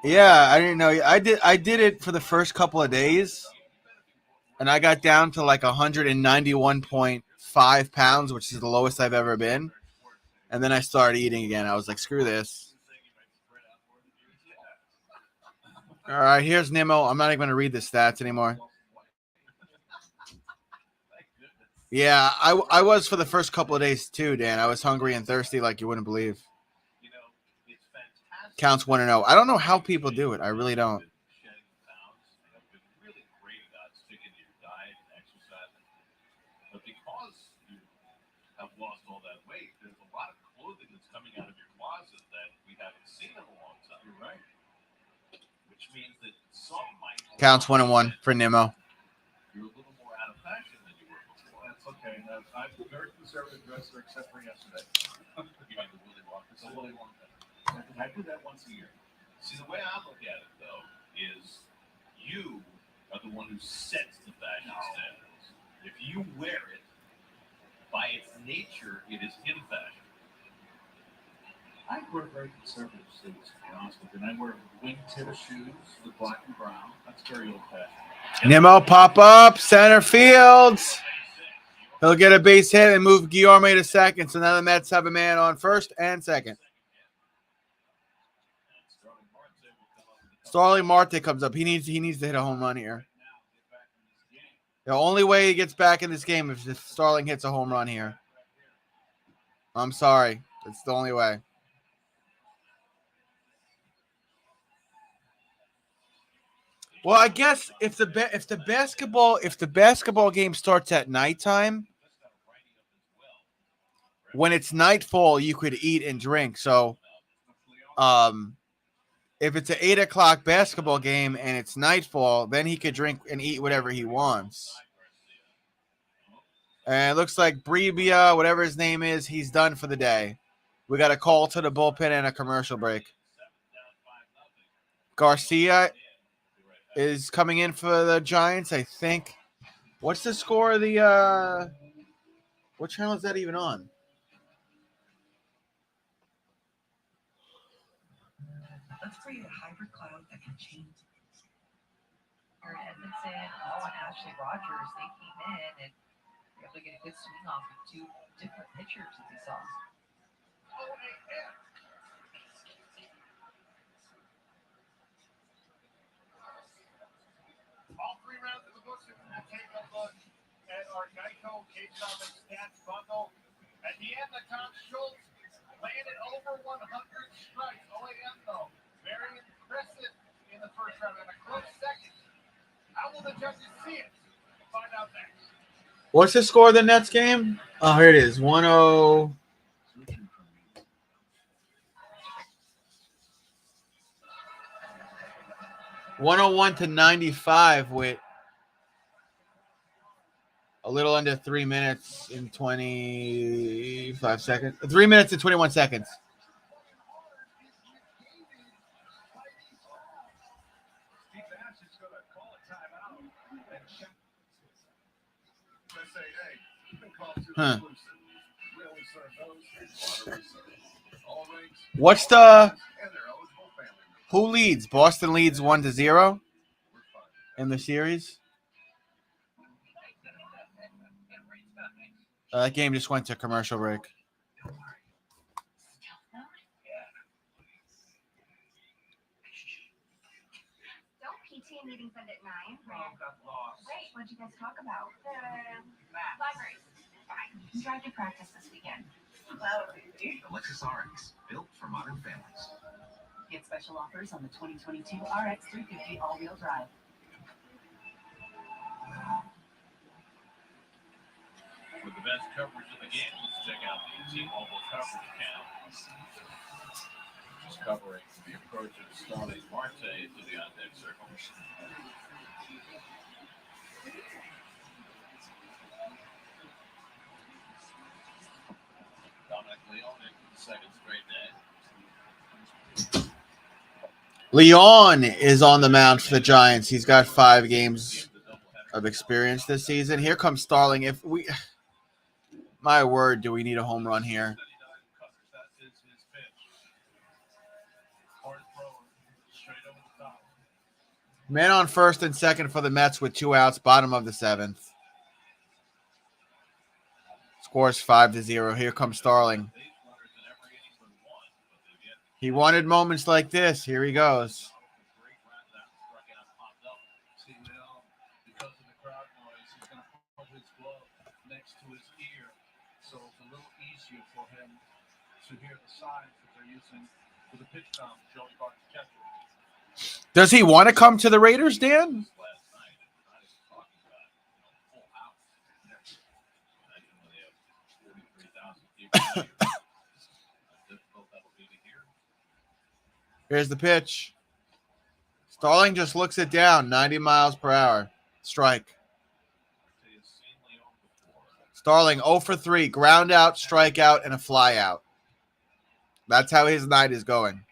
Yeah, I didn't know. I did it for the first couple of days, and I got down to like 191.5 pounds, which is the lowest I've ever been. And then I started eating again. I was like, screw this. All right, here's Nimmo. I'm not even going to read the stats anymore. Yeah, I was for the first couple of days too, Dan. I was hungry and thirsty like you wouldn't believe. Counts 1-0. I don't know how people do it. I really don't. But because you have lost all that weight, coming out of your closet that we haven't seen in a long time. You're right. Which means that some might Counts 1-1 for Nimmo. you're a little more out of fashion than you were before. That's okay. I'm a very conservative dresser, except for yesterday. You mean the Willy Wonka? It's a Willy Wonka. I do that once a year. See, the way I look at it, though, is you are the one who sets the fashion standards. If you wear it, by its nature, it is in fashion. I wear very conservative suits, to be honest with you. And I wear wingtip shoes with black and brown. That's very old-fashioned. Nimmo pop up, center fields. He'll get a base hit and move Guillorme to second. So now the Mets have a man on first and second. Starling Marte comes up. He needs to hit a home run here. The only way he gets back in this game is if Starling hits a home run here. I'm sorry. It's the only way. Well, I guess if the basketball game starts at nighttime, when it's nightfall, you could eat and drink. So, if it's an 8 o'clock basketball game and it's nightfall, then he could drink and eat whatever he wants. And it looks like Brebia, whatever his name is, he's done for the day. We got a call to the bullpen and a commercial break. Garcia is coming in for the Giants, I think. What's the score of the what channel is that even on? Let's create a hybrid cloud that can change. Aaron Edmondson, and Ashley Rogers, they came in and were able to get a good swing off of two different pitchers that they saw. All 3 rounds of the books, and we'll take a look at our Geico Case Comics Stats Bundle. At the end, the Tom Schultz landed over 100 strikes. OAM, though, very impressive in the first round and a close second. How will the judges see it? We'll find out next. What's the score of the Nets game? Oh, here it is. 1-0. 101-95 with a little under 3 minutes and 25 seconds. 3 minutes and 21 seconds. Steve Bassitt's going to call a timeout and check. Let's say, hey, you can call two exclusive. We only serve those. All rings. What's the And they're eligible family members. who leads? Boston leads 1-0 in the series. That game just went to commercial break. Don't PTA meetings end at 9? Wait, what'd you guys talk about? Library. Fine, you can drive to practice this weekend. The Lexus RX, built for modern families. Get special offers on the 2022 RX 350 all-wheel drive. For the best coverage of the game, let's check out the T-Mobile coverage cam. Just covering the approach of Starling Marte to the on-deck circle. Dominic Leone in the second straight day. Leon is on the mound for the Giants. He's got 5 games of experience this season. Here comes Starling. If we, my word, do we need a home run here? Man on first and second for the Mets with 2 outs, bottom of the 7th. Scores 5-0. Here comes Starling. He wanted moments like this. Here he goes. Because of the crowd noise, he's going to put his glove next to his ear, so it's a little easier for him to hear the signs that they're using for the pitch count. Joey Barton's catcher. Does he want to come to the Raiders, Dan? Here's the pitch. Starling just looks it down. 90 miles per hour. Strike. Starling 0 for 3. Ground out, strikeout, and a fly out. That's how his night is going.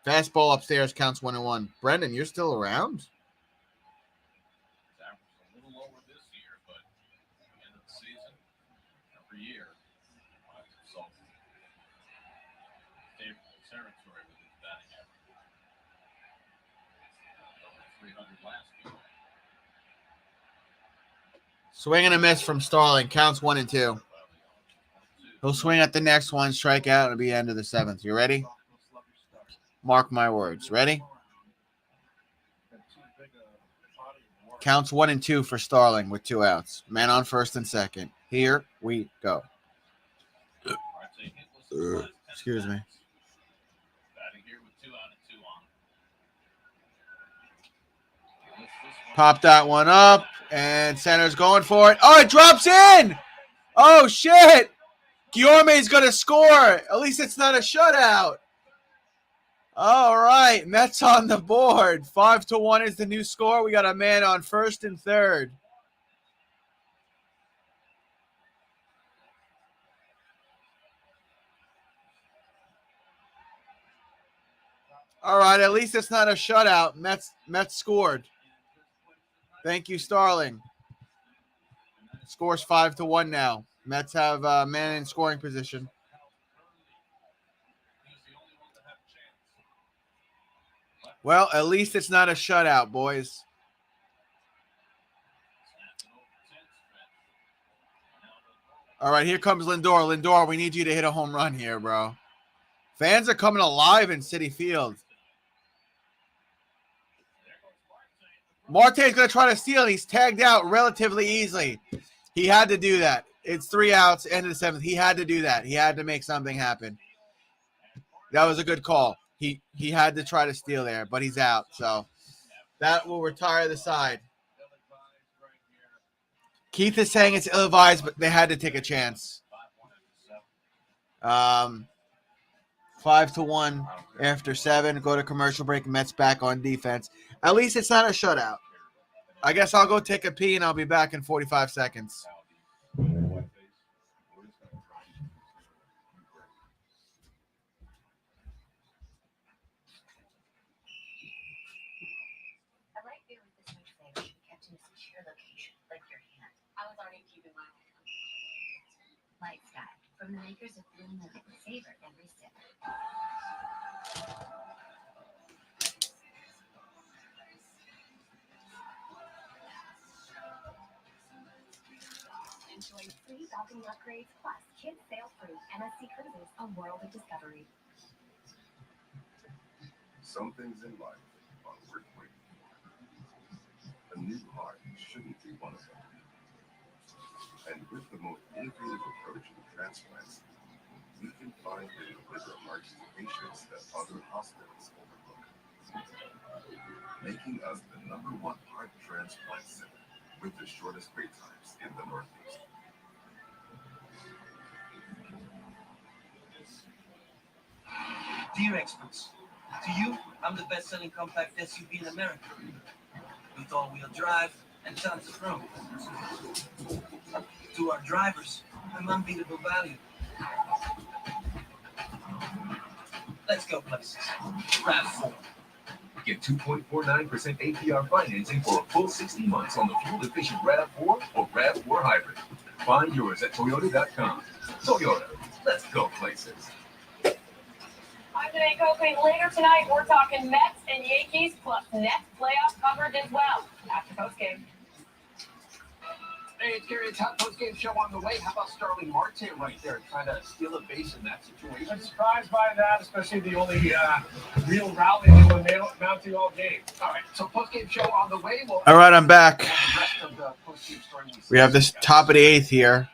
Fastball upstairs counts 1-1. Brendan, you're still around? A little lower this year, but at the end of the season, every year, so favorable territory with his batting average. 300 last year. Swing and a miss from Starling. Counts 1-2. He'll swing at the next one, strike out, and it'll be end of the 7th. You ready? Mark my words. Ready? Counts 1-2 for Starling with 2 outs. Man on first and second. Here we go. Excuse me. Pop that one up, and center's going for it. Oh, it drops in! Oh, shit! Guillorme's going to score. At least it's not a shutout. All right, Mets on the board. 5-1 is the new score. We got a man on first and third. All right, at least it's not a shutout. Mets scored. Thank you, Starling. Scores 5-1 now. Mets have man in scoring position. Well, at least it's not a shutout, boys. All right, here comes Lindor. Lindor, we need you to hit a home run here, bro. Fans are coming alive in Citifield. Marte's going to try to steal, and he's tagged out relatively easily. He had to do that. It's 3 outs, end of the 7th. He had to do that. He had to make something happen. That was a good call. He had to try to steal there, but he's out. So that will retire the side. Keith is saying it's ill-advised, but they had to take a chance. 5-1 after 7. Go to commercial break. Mets back on defense. At least it's not a shutout. I guess I'll go take a pee, and I'll be back in 45 seconds. Light Sky, from the makers of Blue Moon. Savor every sip. Enjoy free balcony upgrades plus kids sail through MSC Cruises, a world of discovery. Some things in life are worth waiting for. A new heart shouldn't be one of them. And with the most innovative approach in transplants, we can find and deliver hearts to patients that other hospitals overlook, making us the #1 heart transplant center with the shortest wait times in the Northeast. Dear experts, to you, I'm the best-selling compact SUV in America, with all-wheel drive and tons of room. To our drivers, I'm unbeatable value. Let's go places. RAV4. Get 2.49% APR financing for a full 60 months on the fuel-efficient RAV4 or RAV4 Hybrid. Find yours at Toyota.com. Toyota, let's go places. I'm Janae Copley. Later tonight, we're talking Mets and Yankees, plus Nets playoff coverage as well. After postgame. Hey, it's Gary. It's Hot Post-Game Show on the way. How about Starling Marte right there trying to steal a base in that situation? I'm surprised by that, especially the only real rally they were mounting all game. All right, so Post-Game Show on the way. We'll All right, I'm back. the rest of the post-game story We have this top of the 8th here.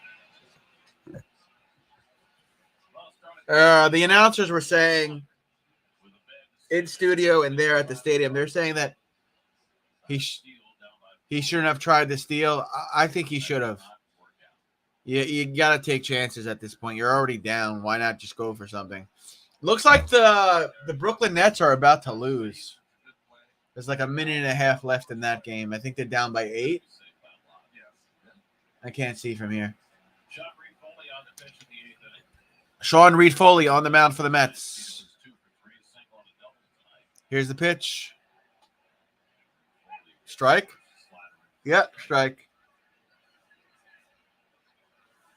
The announcers were saying in studio and there at the stadium, they're saying that He shouldn't have tried to steal. I think he should have. You got to take chances at this point. You're already down. Why not just go for something? Looks like the Brooklyn Nets are about to lose. There's like a minute and a half left in that game. I think they're down by 8. I can't see from here. Sean Reed-Foley on the mound for the Mets. Here's the pitch. Strike? Yep, strike.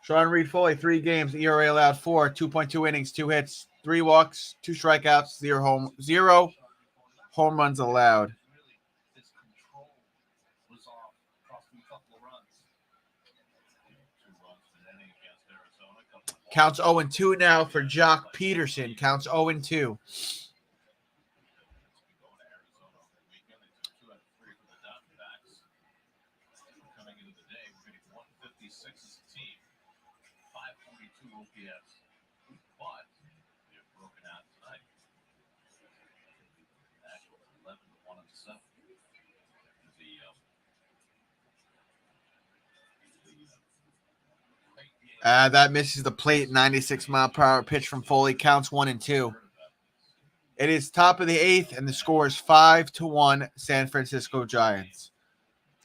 Sean Reed-Foley, 3 games, ERA allowed 4, 2.2 innings, 2 hits, 3 walks, 2 strikeouts, 0 home runs allowed. His control was off, cost him a couple of runs. Counts 0-2 now for Jock Peterson. Counts 0-2. Coming into the day, we're getting 156 as a team, 542 OPS, but they're broken out tonight. Actually, 11-1 and 7. That misses the plate. 96-mile-per-hour pitch from Foley. Counts 1-2. It is top of the 8th, and the score is 5-1 San Francisco Giants.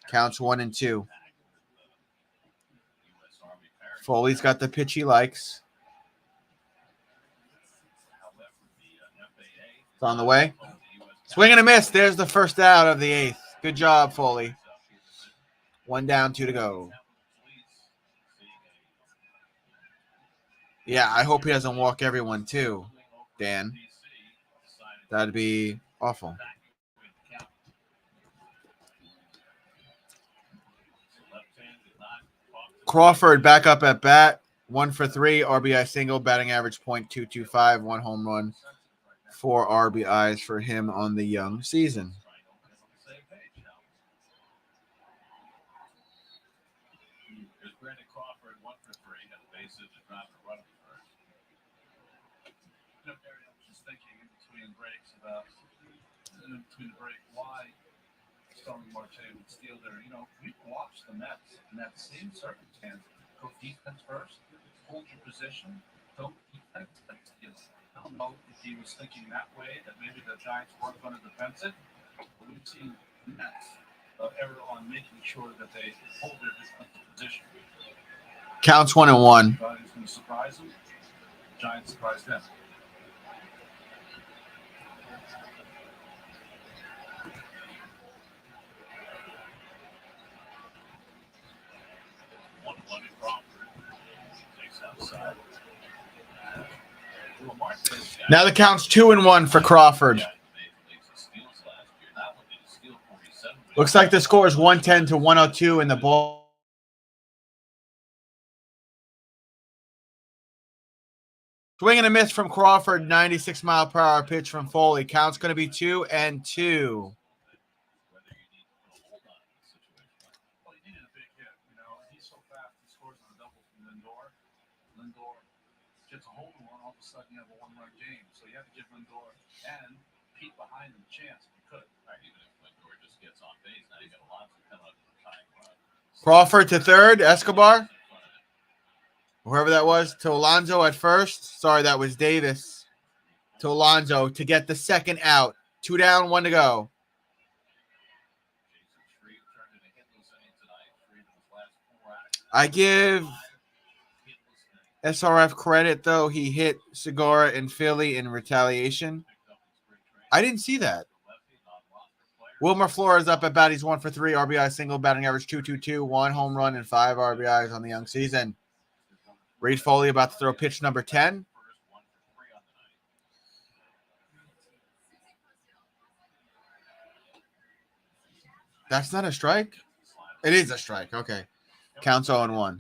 Counts 1-2. Foley's got the pitch he likes. It's on the way. Swing and a miss. There's the first out of the 8th. Good job, Foley. 1 down, 2 to go. Yeah, I hope he doesn't walk everyone too, Dan. That'd be awful. Crawford back up at bat. 1 for 3, RBI single, batting average .225, 1 home run, 4 RBIs for him on the young season. Crawford 1 for 3, had a base hit to drop a run first. You know, Barry, I was just thinking in between breaks about why Stone Marte would steal there. You know, we watched the Mets in that same circumstance. Go defense first, hold your position, don't defense. I don't know if he was thinking that way, that maybe the Giants weren't going to defense it. But we've seen the Mets error on making sure that they hold their defensive position. Counts 1-1. Thought he was going to surprise him. Giants surprised him. Now the count's 2-1 for Crawford. Looks like the score is 110 to 102 in the ball. Swing and a miss from Crawford. 96-mile-per-hour pitch from Foley. Count's going to be 2-2. Well, he needed a big hit. You know, he's so fast. He scores on a double from Lindor. Lindor gets a hold of one. All of a sudden, you have a 1-run game. So you have to give Lindor and Pete behind him a chance if you could. Right, even if Lindor just gets on base, now you got Alonso coming up with a tying run. Crawford to third. Escobar. Whoever that was, to Alonso at first. Sorry, that was Davis. To Alonso to get the second out. 2 down, 1 to go. I give SRF credit, though. He hit Segura in Philly in retaliation. I didn't see that. Wilmer Flores up at bat. He's 1 for 3. RBI single, batting average .222, 1 home run, and 5 RBIs on the young season. Reed Foley about to throw pitch number 10. That's not a strike? It is a strike. Okay. Counts 0-1.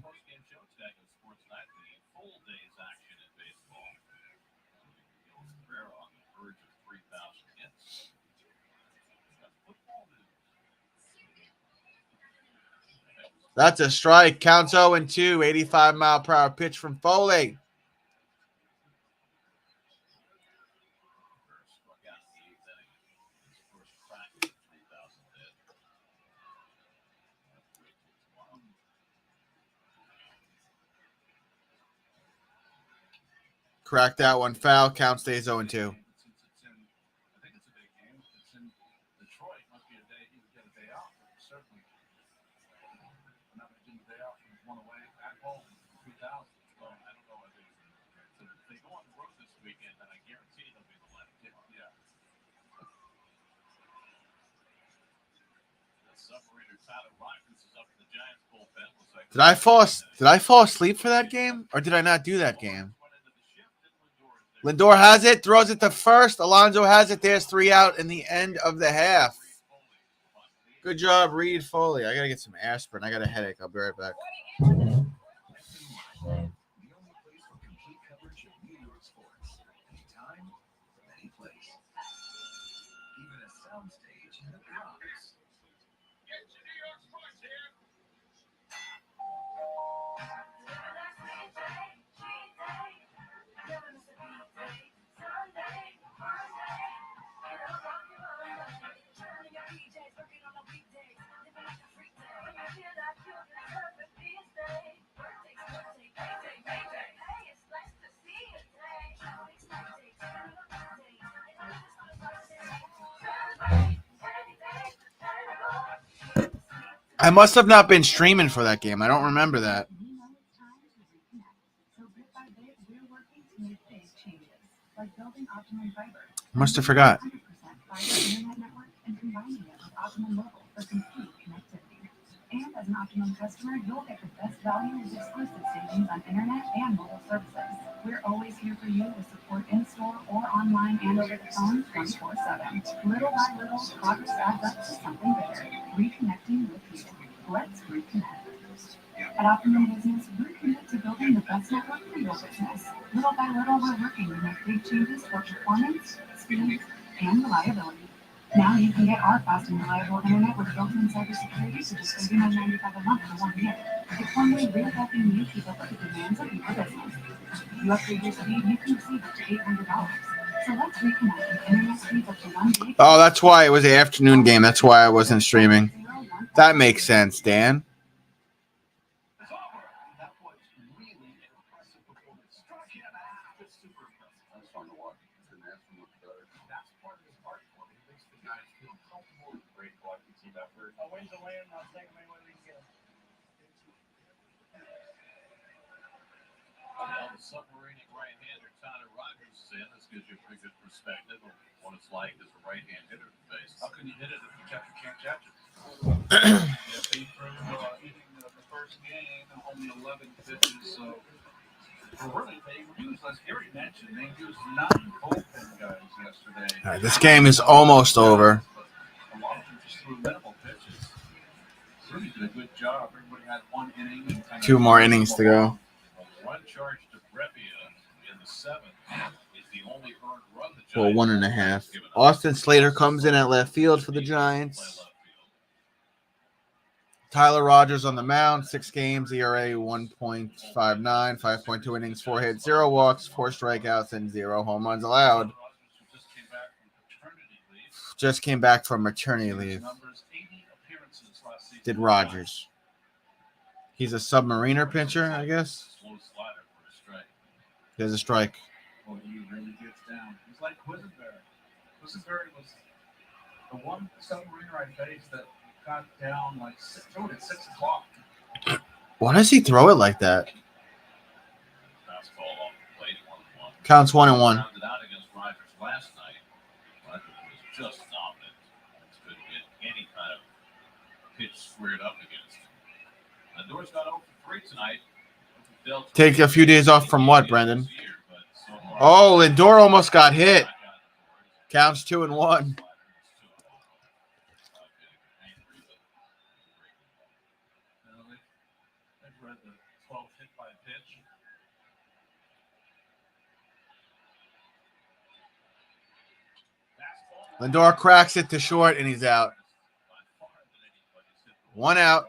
That's a strike. Counts 0-2. 85-mile-per-hour pitch from Foley. Crack that one. Foul. Count stays 0-2. Since it's in, I think it's a big game. It's in Detroit. Must be a day he would get a day off. But certainly, not getting a day off. He's one away at home. 3,000. Well, I don't know if they go on the road this weekend, then I guarantee they'll be the left. Yeah. The submariner Tyler Rogers is up in the Giants bullpen. Did I fall asleep for that game, or did I not do that game? Lindor has it, throws it to first. Alonso has it. There's 3 out in the end of the half. Good job, Reed Foley. I gotta get some aspirin. I got a headache. I'll be right back. The only place for complete coverage of New York sports. Anytime, any place. Even a soundstage in the Bronx. Get your New York sports here. I must have not been streaming for that game. I don't remember that. We know it's time to reconnect. So bit by bit, we're working to make big changes, like building Optimum Fiber. Must have forgot. 100% fiber internet network and combining it with Optimum Mobile for complete connectivity. And as an Optimum customer, you'll get the best value with exclusive savings on internet and mobile services. We're always here for you with support in-store or online and over the phone 24/7. Little by little, progress adds up to something bigger. Reconnecting with you. Let's reconnect. At Optimum Business, we're committed to building the best network for your business. Little by little, we're working to make big changes for performance, speed, and reliability. Now you can get our fast and reliable internet with built-in cybersecurity for just $39.95 a month for 1 year. It's one way we're helping you keep up with the demands of your business. If you upgrade your speed, you can receive up to $800. So let's reconnect with internet speeds up to 1 gig. Oh, that's why it was the afternoon game. That's why I wasn't streaming. That makes sense, Dan. It's over. That was really impressive performance. It's super impressive. That's fun to watch. Couldn't ask for much better. That's part of his art form. He makes the guys feel comfortable with great blocking team effort. A win's a win. I'll take them any way we can get them. Well, the submarining right-hander Tyler Rogers is in. This gives you a pretty good perspective of what it's like as a right-hand hitter to face. How can you hit it if the catcher can't catch it? If they threw hitting the first game and only 11 pitches, so really they used, as Gary mentioned, they used 9 bullpen guys yesterday. All right, this game is almost over. A lot of them just threw minimal pitches. Really did a good job. Everybody had 1 inning. And kind of 2 more innings to go. One charge to Brevia in the 7th is the only earned run the Giants. Well, 1.5. Austin Slater comes in at left field for the Giants. Tyler Rogers on the mound, 6 games, ERA 1.59, 5.2 innings, 4 hits, 0 walks, 4 strikeouts, and 0 home runs allowed. Just came back from maternity leave. Did Rogers. He's a submariner pitcher, I guess. He has a strike. Well, he really gets down. He's like Quisenberry. Quisenberry was the one submariner I faced that got down like threw it at 6 o'clock. Why does he throw it like that? Fastball off the plate, 1-1. Counts 1-1. Rounded out against Rogers last night. Rogers was just dominant. Just couldn't get any kind of pitch squared up against. Lindor's got 0 for 3 tonight. Take a few days off from what, Brendan? Oh, Lindor almost got hit. Counts 2-1. They've read the 12 hit by pitch. Lindor cracks it to short, and he's out. 1 out.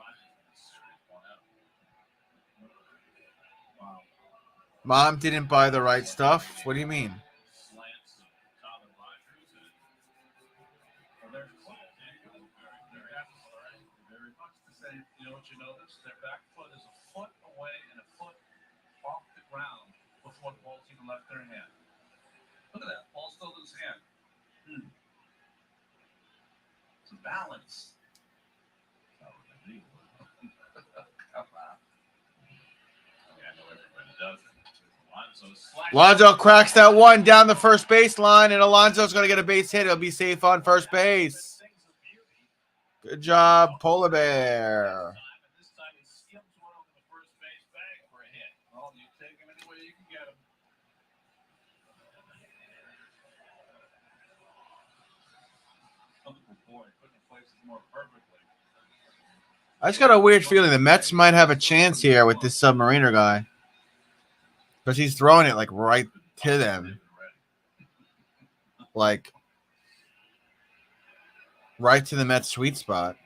Mom didn't buy the right stuff? What do you mean? Very much the same. You know what you notice? Their back foot is a foot away and a foot off the ground before the ball's even left their hand. Alonso cracks that one down the first baseline, and Alonso's going to get a base hit. He'll be safe on first base. Good job, Polar Bear. I just got a weird feeling the Mets might have a chance here with this Submariner guy. Because he's throwing it like right to them. Like right to the Mets sweet spot.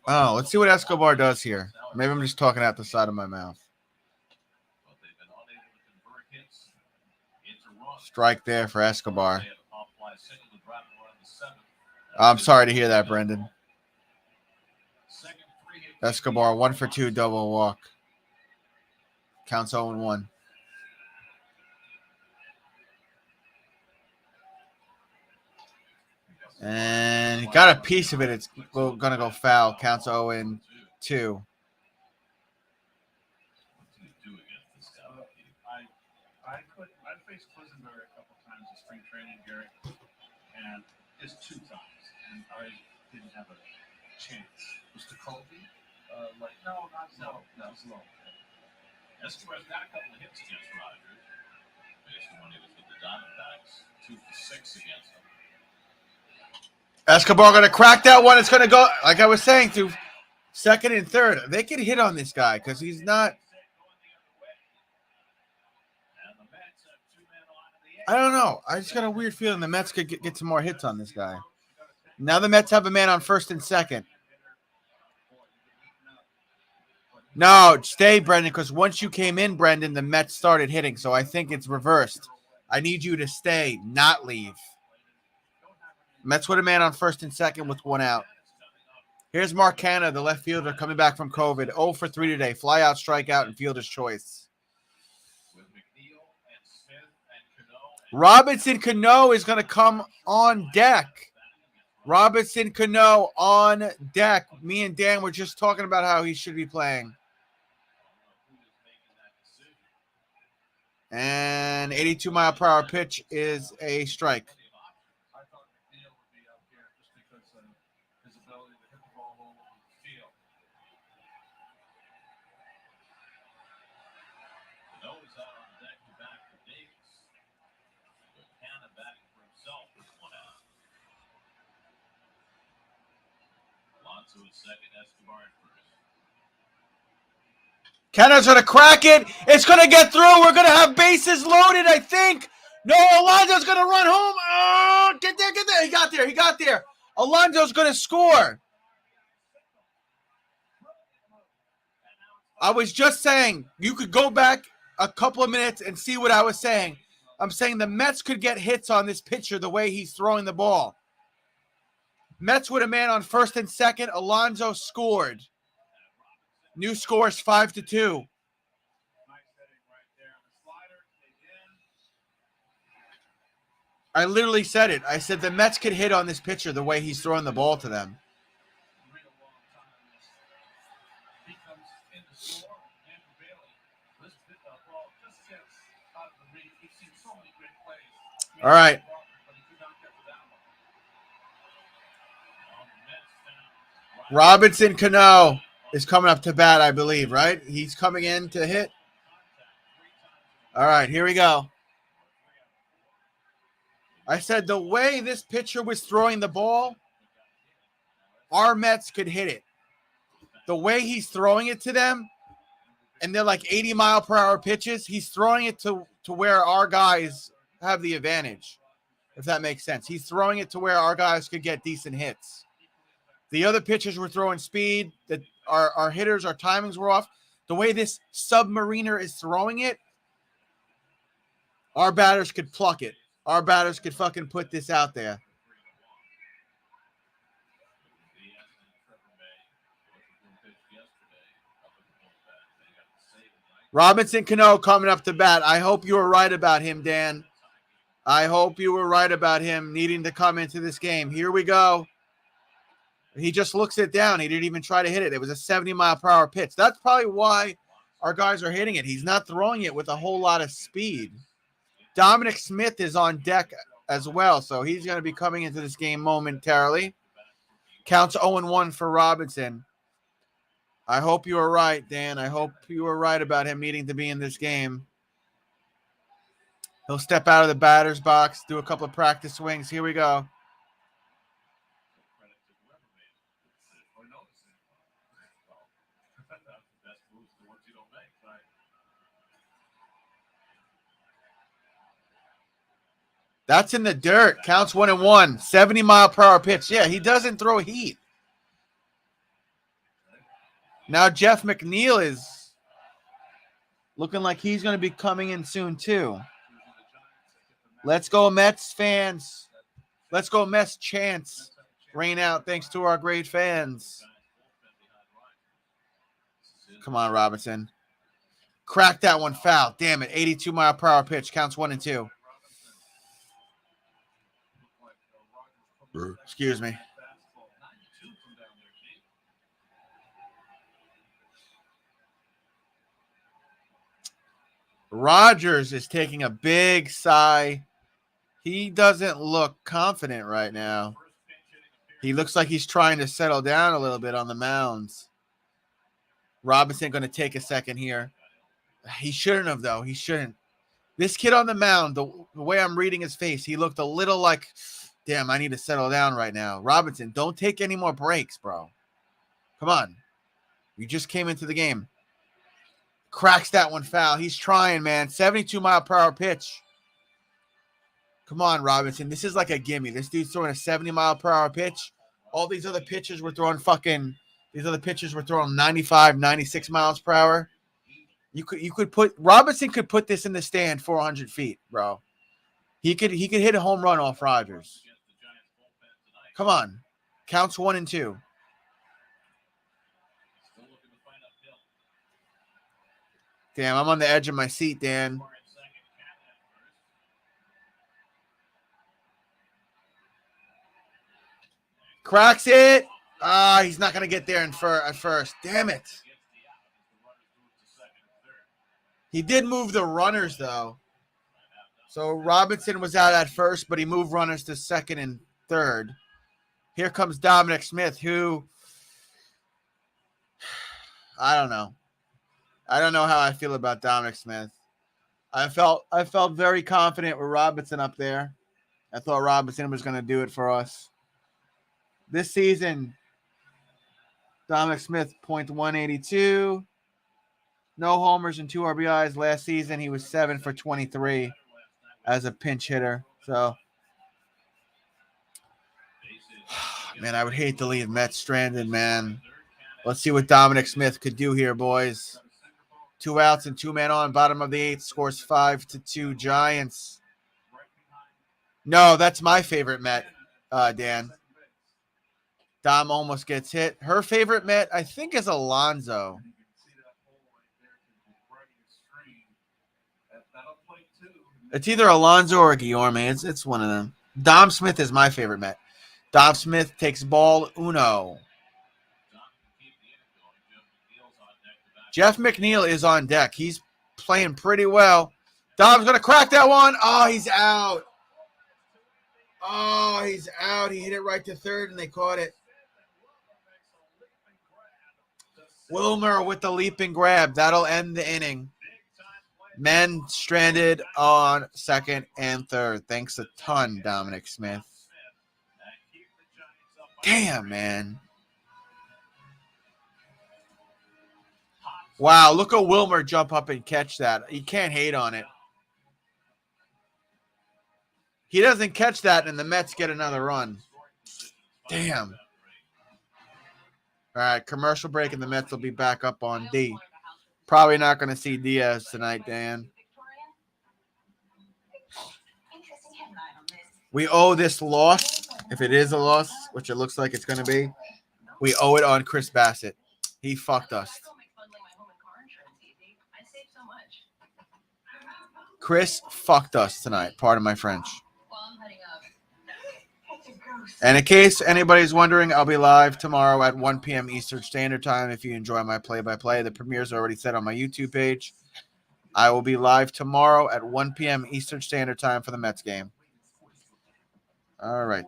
Oh, let's see what Escobar does here. Maybe I'm just talking out the side of my mouth. Strike there for Escobar. I'm sorry to hear that, Brendan. Escobar, 1 for 2, double walk. Counts 0-1. And he got a piece of it. It's going to go foul. Counts 0-2. I faced Quisenberry a couple times in spring training, Gary, and just 2 times, and I didn't have a chance. Was Colby? No, it's low. Escobar's got a couple of hits against Rogers. Based on when he was with the Diamondbacks, 2 for 6 against him. Escobar going to crack that one. It's going to go, like I was saying, through second and third. They could hit on this guy because he's not. I don't know. I just got a weird feeling the Mets could get some more hits on this guy. Now the Mets have a man on first and second. No, stay, Brendan, because once you came in, Brendan, the Mets started hitting. So I think it's reversed. I need you to stay, not leave. Mets with a man on first and second with 1 out. Here's Mark Canha, the left fielder, coming back from COVID. 0 for 3 today. Fly out, strikeout, and fielder's choice. Robinson Cano is going to come on deck. Robinson Cano on deck. Me and Dan were just talking about how he should be playing. And 82-mile-per-hour pitch is a strike. I thought McNeil would be up here just because of his ability to hit the ball all over the field. Cano is out on deck to back for Davis. But Canha batting for himself with 1 out. Alonso is second, Escobar at first. Canha's going to crack it. It's going to get through. We're going to have bases loaded, I think. No, Alonso's going to run home. Oh, get there. He got there. Alonso's going to score. I was just saying, you could go back a couple of minutes and see what I was saying. I'm saying the Mets could get hits on this pitcher the way he's throwing the ball. Mets with a man on first and second. Alonso scored. New score is 5-2. I literally said it. I said the Mets could hit on this pitcher the way he's throwing the ball to them. All right. Robinson Cano is coming up to bat, I believe, right? He's coming in to hit. All right, here we go. I said the way this pitcher was throwing the ball, our Mets could hit it. The way he's throwing it to them, and they're like 80-mile-per-hour pitches, he's throwing it to where our guys have the advantage, if that makes sense. He's throwing it to where our guys could get decent hits. The other pitchers were throwing speed. Our hitters, our timings were off. The way this Submariner is throwing it, our batters could pluck it. Our batters could fucking put this out there. Robinson Cano coming up to bat. I hope you were right about him, Dan. I hope you were right about him needing to come into this game. Here we go. He just looks it down. He didn't even try to hit it. It was a 70-mile-per-hour pitch. That's probably why our guys are hitting it. He's not throwing it with a whole lot of speed. Dominic Smith is on deck as well, so he's going to be coming into this game momentarily. Counts 0-1 for Robinson. I hope you were right, Dan. I hope you were right about him needing to be in this game. He'll step out of the batter's box, do a couple of practice swings. Here we go. That's in the dirt. Counts 1-1. 70-mile-per-hour pitch. Yeah, he doesn't throw heat. Now Jeff McNeil is looking like he's going to be coming in soon, too. Let's go, Mets fans. Let's go, Mets chants. Rain out thanks to our great fans. Come on, Robinson. Crack that one foul. Damn it. 82-mile-per-hour pitch. Counts 1-2. Excuse me. Rogers is taking a big sigh. He doesn't look confident right now. He looks like he's trying to settle down a little bit on the mounds. Robinson going to take a second here. He shouldn't have, though. He shouldn't. This kid on the mound, the way I'm reading his face, he looked a little like, damn, I need to settle down right now. Robinson, don't take any more breaks, bro. Come on. You just came into the game. Cracks that one foul. He's trying, man. 72-mile-per-hour pitch. Come on, Robinson. This is like a gimme. This dude's throwing a 70-mile-per-hour pitch. All these other pitchers were throwing these other pitchers were throwing 95, 96 miles per hour. Robinson could put this in the stand 400 feet, bro. He could hit a home run off Rogers. Come on. Counts 1-2. Damn, I'm on the edge of my seat, Dan. Cracks it. He's not going to get there at first. Damn it. He did move the runners, though. So Robinson was out at first, but he moved runners to second and third. Here comes Dominic Smith, who I don't know. I don't know how I feel about Dominic Smith. I felt very confident with Robinson up there. I thought Robinson was going to do it for us. This season, Dominic Smith, .182. No homers and 2 RBIs. Last season, he was 7 for 23 as a pinch hitter. So, man, I would hate to leave Mets stranded, man. Let's see what Dominic Smith could do here, boys. 2 outs and 2 men on. Bottom of the 8th. Scores 5-2 Giants. No, that's my favorite Met, Dan. Dom almost gets hit. Her favorite Met, I think, is Alonso. It's either Alonso or Guillorme. It's one of them. Dom Smith is my favorite Met. Dom Smith takes ball uno. Jeff McNeil is on deck. He's playing pretty well. Dom's going to crack that one. Oh, he's out. Oh, he's out. He hit it right to third, and they caught it. Wilmer with the leaping grab. That'll end the inning. Men stranded on second and third. Thanks a ton, Dominic Smith. Damn, man. Wow, look at Wilmer jump up and catch that. You can't hate on it. He doesn't catch that, and the Mets get another run. Damn. All right, commercial break, and the Mets will be back up on D. Probably not going to see Diaz tonight, Dan. We owe this loss, if it is a loss, which it looks like it's going to be. We owe it on Chris Bassitt. He fucked us. Chris fucked us tonight. Pardon my French. And in case anybody's wondering, I'll be live tomorrow at 1 p.m. Eastern Standard Time. If you enjoy my play-by-play, the premiere's already set on my YouTube page. I will be live tomorrow at 1 p.m. Eastern Standard Time for the Mets game. All right.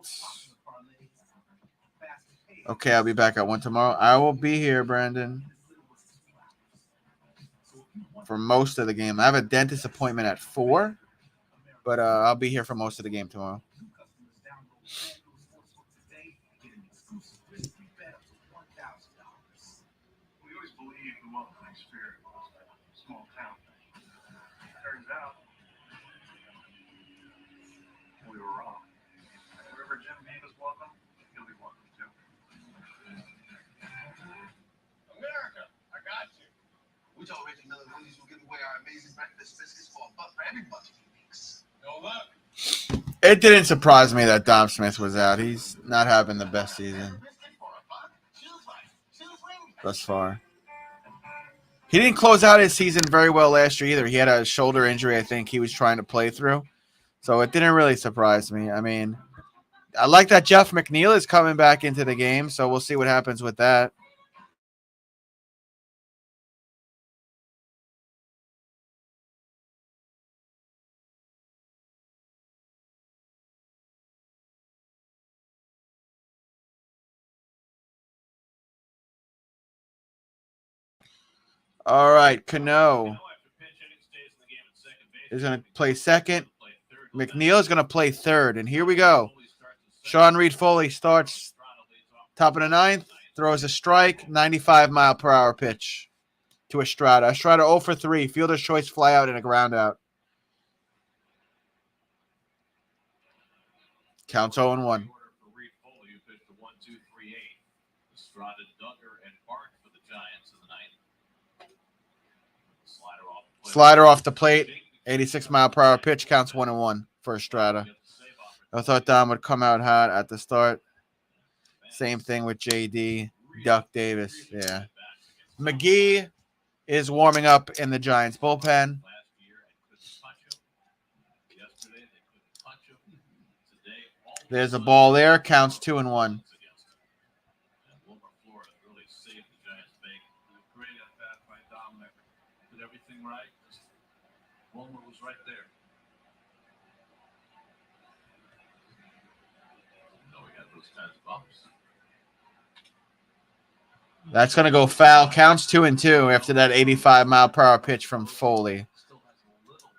Okay, I'll be back at 1 tomorrow. I will be here, Brandon, for most of the game. I have a dentist appointment at 4, but I'll be here for most of the game tomorrow. We always believed the welcoming spirit was a small town. Turns out we were wrong. Wherever Jim Beam is welcome, he'll be welcome too. America, I got you. We told Reggie Miller Williams we'll give away our amazing breakfast biscuits for $1 for every month of weeks. No luck. It didn't surprise me that Dom Smith was out. He's not having the best season thus far. He didn't close out his season very well last year either. He had a shoulder injury, I think he was trying to play through. So it didn't really surprise me. I mean, I like that Jeff McNeil is coming back into the game, so we'll see what happens with that. All right, Cano is going to play second. McNeil is going to play third, and here we go. Sean Reed Foley starts top of the ninth, throws a strike, 95-mile-per-hour pitch to Estrada. Estrada 0 for 3, fielder's choice fly out and a ground out. Counts 0-1. Slider off the plate, 86-mile-per-hour pitch, counts 1-1 for Estrada. I thought Dom would come out hot at the start. Same thing with JD, Duck Davis. Yeah. McGee is warming up in the Giants bullpen. There's a ball there, counts 2-1. Wilmer was right there. No, we got those kinds of bumps. That's going to go foul. Counts 2-2 after that 85-mile-per-hour pitch from Foley. Still has a little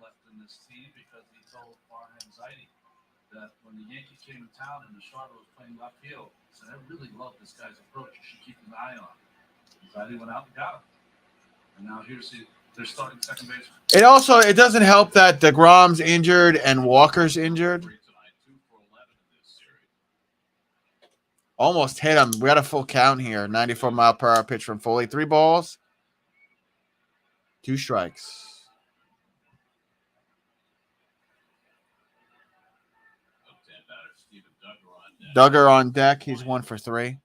left in this team because he told Farhan Zaidi that when the Yankees came to town and Estrada was playing left field, he said, I really love this guy's approach. You should keep an eye on him. Zaidi went out and got him. And now here's they're starting second baseman. It doesn't help that DeGrom's injured and Walker's injured. Almost hit him. We got a full count here. 94-mile-per-hour pitch from Foley. 3 balls, 2 strikes. Duggar on deck. He's 1 for 3.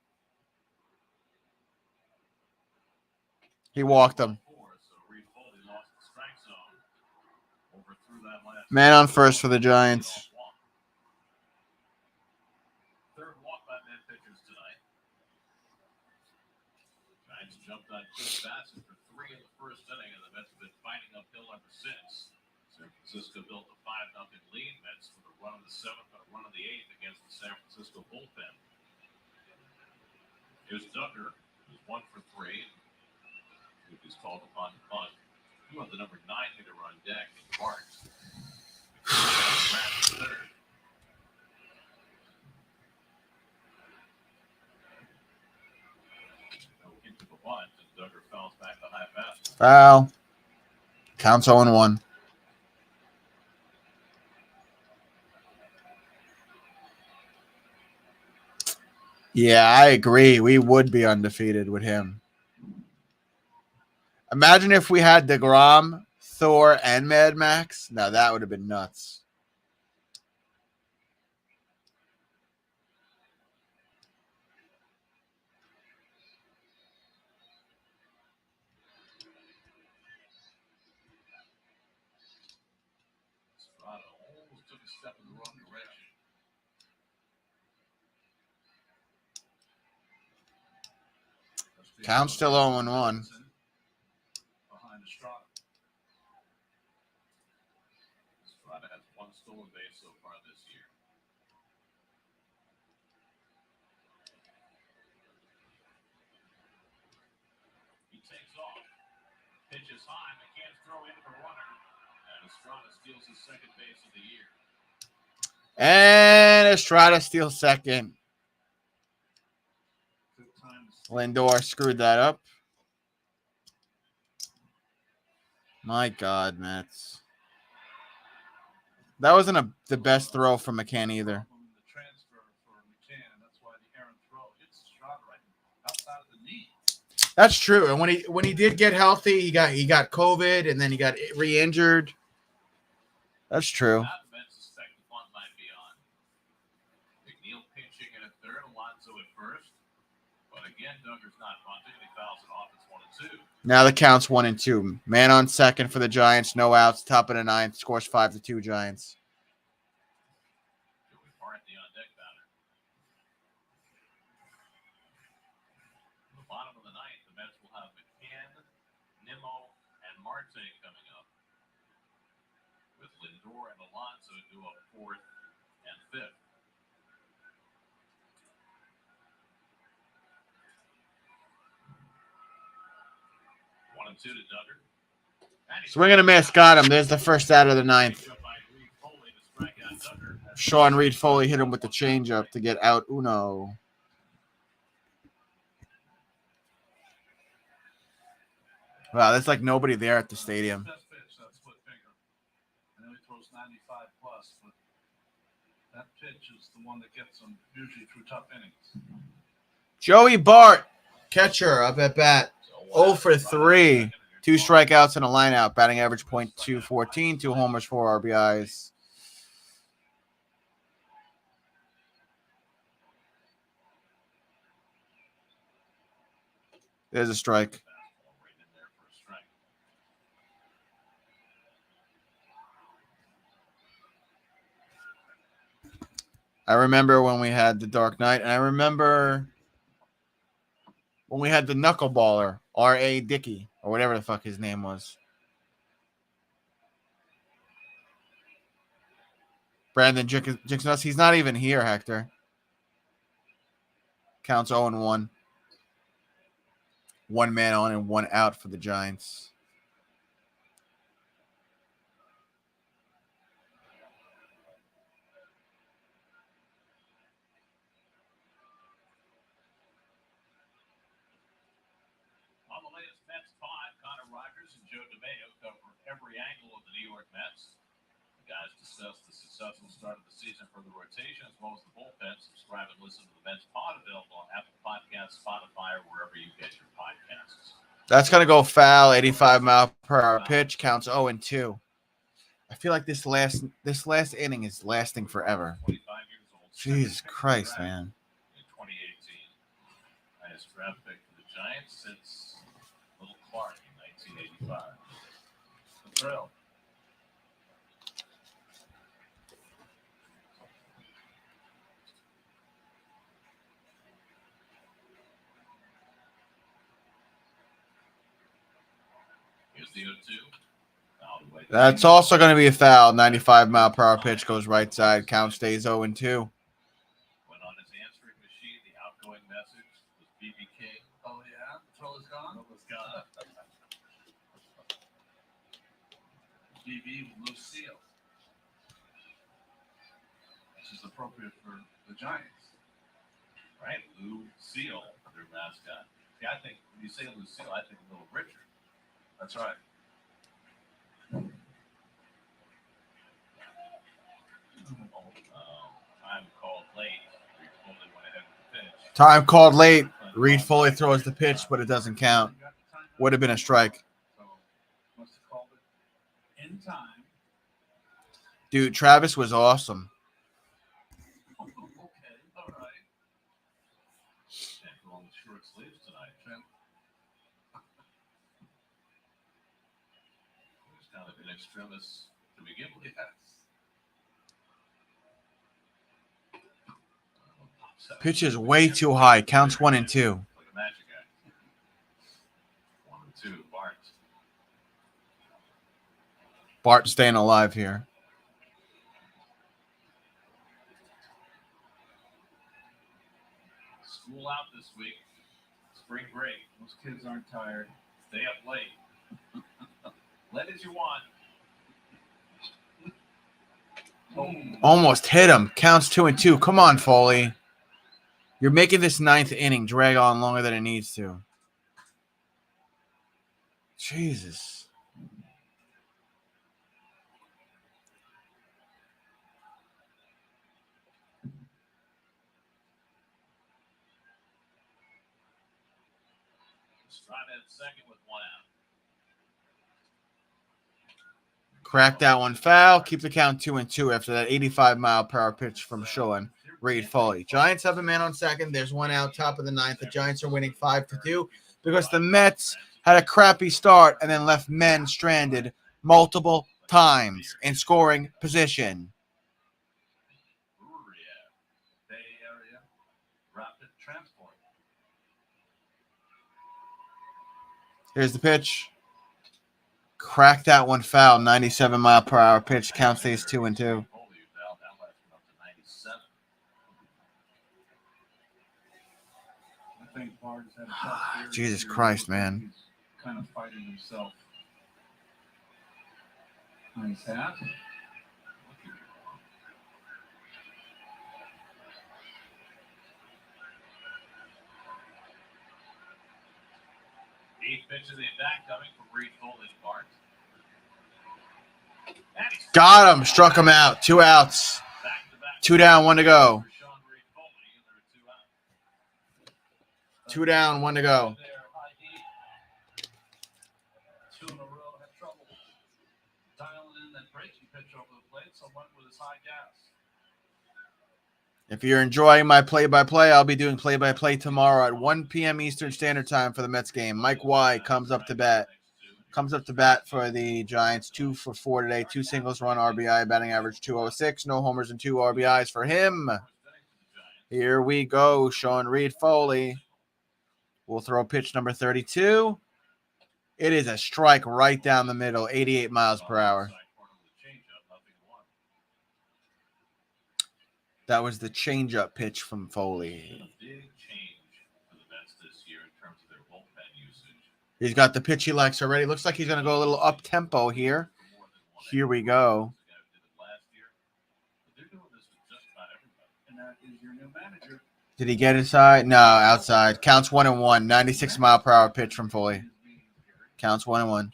He walked him. Man on first for the Giants. Third walk by man pitchers tonight. Giants jumped on Chris Bassitt for 3 in the first inning, and the Mets have been fighting uphill ever since. San Francisco built a 5-0 lead. Mets with a run in the 7th and a run in the 8th against the San Francisco bullpen. Here's Duggar, who's 1 for 3. He's called upon to punt. You want the number 9 hitter on deck in Barnes. Third. Into the bunt, and Duggar fouls back the high fastball. Foul. Counts 0-1. Yeah, I agree. We would be undefeated with him. Imagine if we had DeGrom, Thor, and Mad Max. Now that would have been nuts. Estrada almost took a step in the wrong direction. Count still 0-1. Behind Estrada. Estrada has one stolen base so far this year. He takes off. Pitches high. McCann's throw in for runner. And Estrada steals his second base of the year. And Estrada steals second. Lindor screwed that up. My God, Mets. That wasn't the best throw from McCann either. The transfer for McCann, that's why the errant throw hits Estrada right outside of the knee. That's true. And when he did get healthy, he got COVID and then he got re-injured. That's true. That Mets suspect the bunt might be on. McNeil pitching at third, Alonso at first. But again, Duggar's not bunting. He fouls it off. It's 1-2. Now the count's 1-2. Man on second for the Giants. No outs. Top of the ninth. Scores 5-2 Giants. Joey Barney on deck batter. The bottom of the ninth, the Mets will have McCann, Nimmo, and Marte coming up. With Lindor and Alonso do a fourth and fifth. Two to Duggar. Swing and a miss. Got him. There's the first out of the ninth. Sean Reed Foley hit him with the changeup to get out Uno. Wow, there's like nobody there at the stadium. Best pitch, that split finger. I know he throws 95 plus, but that pitch is the one that gets him usually through tough innings. Joey Bart, catcher, up at bat. 0 for 3. 2 strikeouts and a lineout. Batting average .214. 2 homers, 4 RBIs. There's a strike. I remember when we had the Dark Knight, and I remember when we had the knuckleballer, R.A. Dickey, or whatever the fuck his name was. Brandon Jixnus, he's not even here, Hector. Counts 0-1. 1 man on and 1 out for the Giants. On the latest Mets pod, Connor Rogers and Joe DeMeo cover every angle of the New York Mets. The guys discuss the successful start of the season for the rotation as well as the bullpen. Subscribe and listen to the Mets pod, available on Apple Podcasts, Spotify, or wherever you get your podcasts. That's going to go foul. 85-mile-per-hour pitch. Counts 0-2. I feel like this last inning is lasting forever. 25 years old. Jesus Christ, man. In 2018. Highest draft pick for the Giants since Little Clark in 1985. The thrill. Here's the 0-2. That's also going to be a foul. 95-mile-per-hour pitch goes right side. Count stays 0-2. When on his answering machine, the outgoing message was BB King. Oh, yeah? The throw is gone? It was gone. BB with Lucille. This is appropriate for the Giants. Right? Lou Seal, their mascot. See, I think when you say Lucille, I think Little Richard. That's right. Time called late. Reed Foley went ahead with the pitch. Time called late. Reed Foley throws the pitch, but it doesn't count. Would have been a strike. So, must have called it in time. Dude, Travis was awesome. Okay, all right. Can't go on the short sleeves tonight. It was kind of in extremis to begin with. Yes. Pitch is way too high. Counts 1-2. Like a magic act. Bart staying alive here. School out this week. Spring break. Those kids aren't tired. Stay up late. Late as you want. Almost hit him. Counts 2-2. Come on, Foley. You're making this 9th inning drag on longer than it needs to. Jesus. Stride at second with 1 out. Crack that one foul. Keep the count 2-2 after that 85-mile-per-hour pitch from Sean Reed Foley. Giants have a man on second. There's 1 out, top of the 9th. The Giants are winning 5-2 because the Mets had a crappy start and then left men stranded multiple times in scoring position. Bay Area Rapid Transport. Here's the pitch. Crack that one foul. 97-mile-per-hour pitch. Count stays 2-2. I think Bart has had a tough year. Jesus Christ, man. He's kind of fighting himself. Nice hat. 8 pitches in back coming from Reed Foley's part. Got him. Struck him out. 2 outs. 2 down, 1 to go. 2 down, 1 to go. 2 in a row, had trouble dialing in that breaking pitch over the plate, so went with his high gas. If you're enjoying my play-by-play, I'll be doing play-by-play tomorrow at 1 p.m. Eastern Standard Time for the Mets game. Mike Y comes up to bat for the Giants. 2 for 4 today. 2 singles, 1 RBI, batting average 206. No homers and 2 RBIs for him. Here we go. Sean Reed Foley will throw pitch number 32. It is a strike right down the middle, 88 miles per hour. That was the changeup pitch from Foley. Big change for the Mets this year in terms of their bullpen usage. He's got the pitch he likes already. Looks like he's going to go a little up-tempo here. Here we go. And that is your new manager. Did he get inside? No, outside. Counts 1-1. 96-mile-per-hour pitch from Foley. Counts 1-1.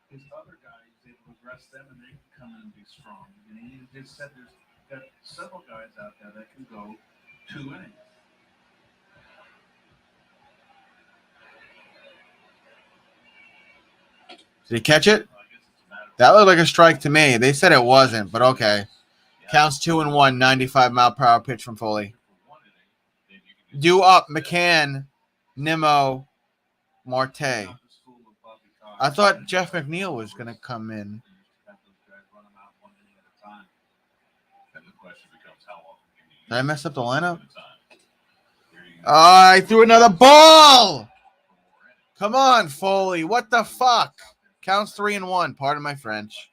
His other guy is able to address them, and they can come in and be strong. And he just said there's got several guys out there that can go 2 innings. Did he catch it? That looked like a strike to me. They said it wasn't, but okay. Counts 2-1. 95-mile-per-hour pitch from Foley. Due up, McCann, Nimmo, Marte. I thought Jeff McNeil was going to come in. Did I mess up the lineup? I threw another ball. Come on, Foley. What the fuck? Counts 3-1. Pardon my French.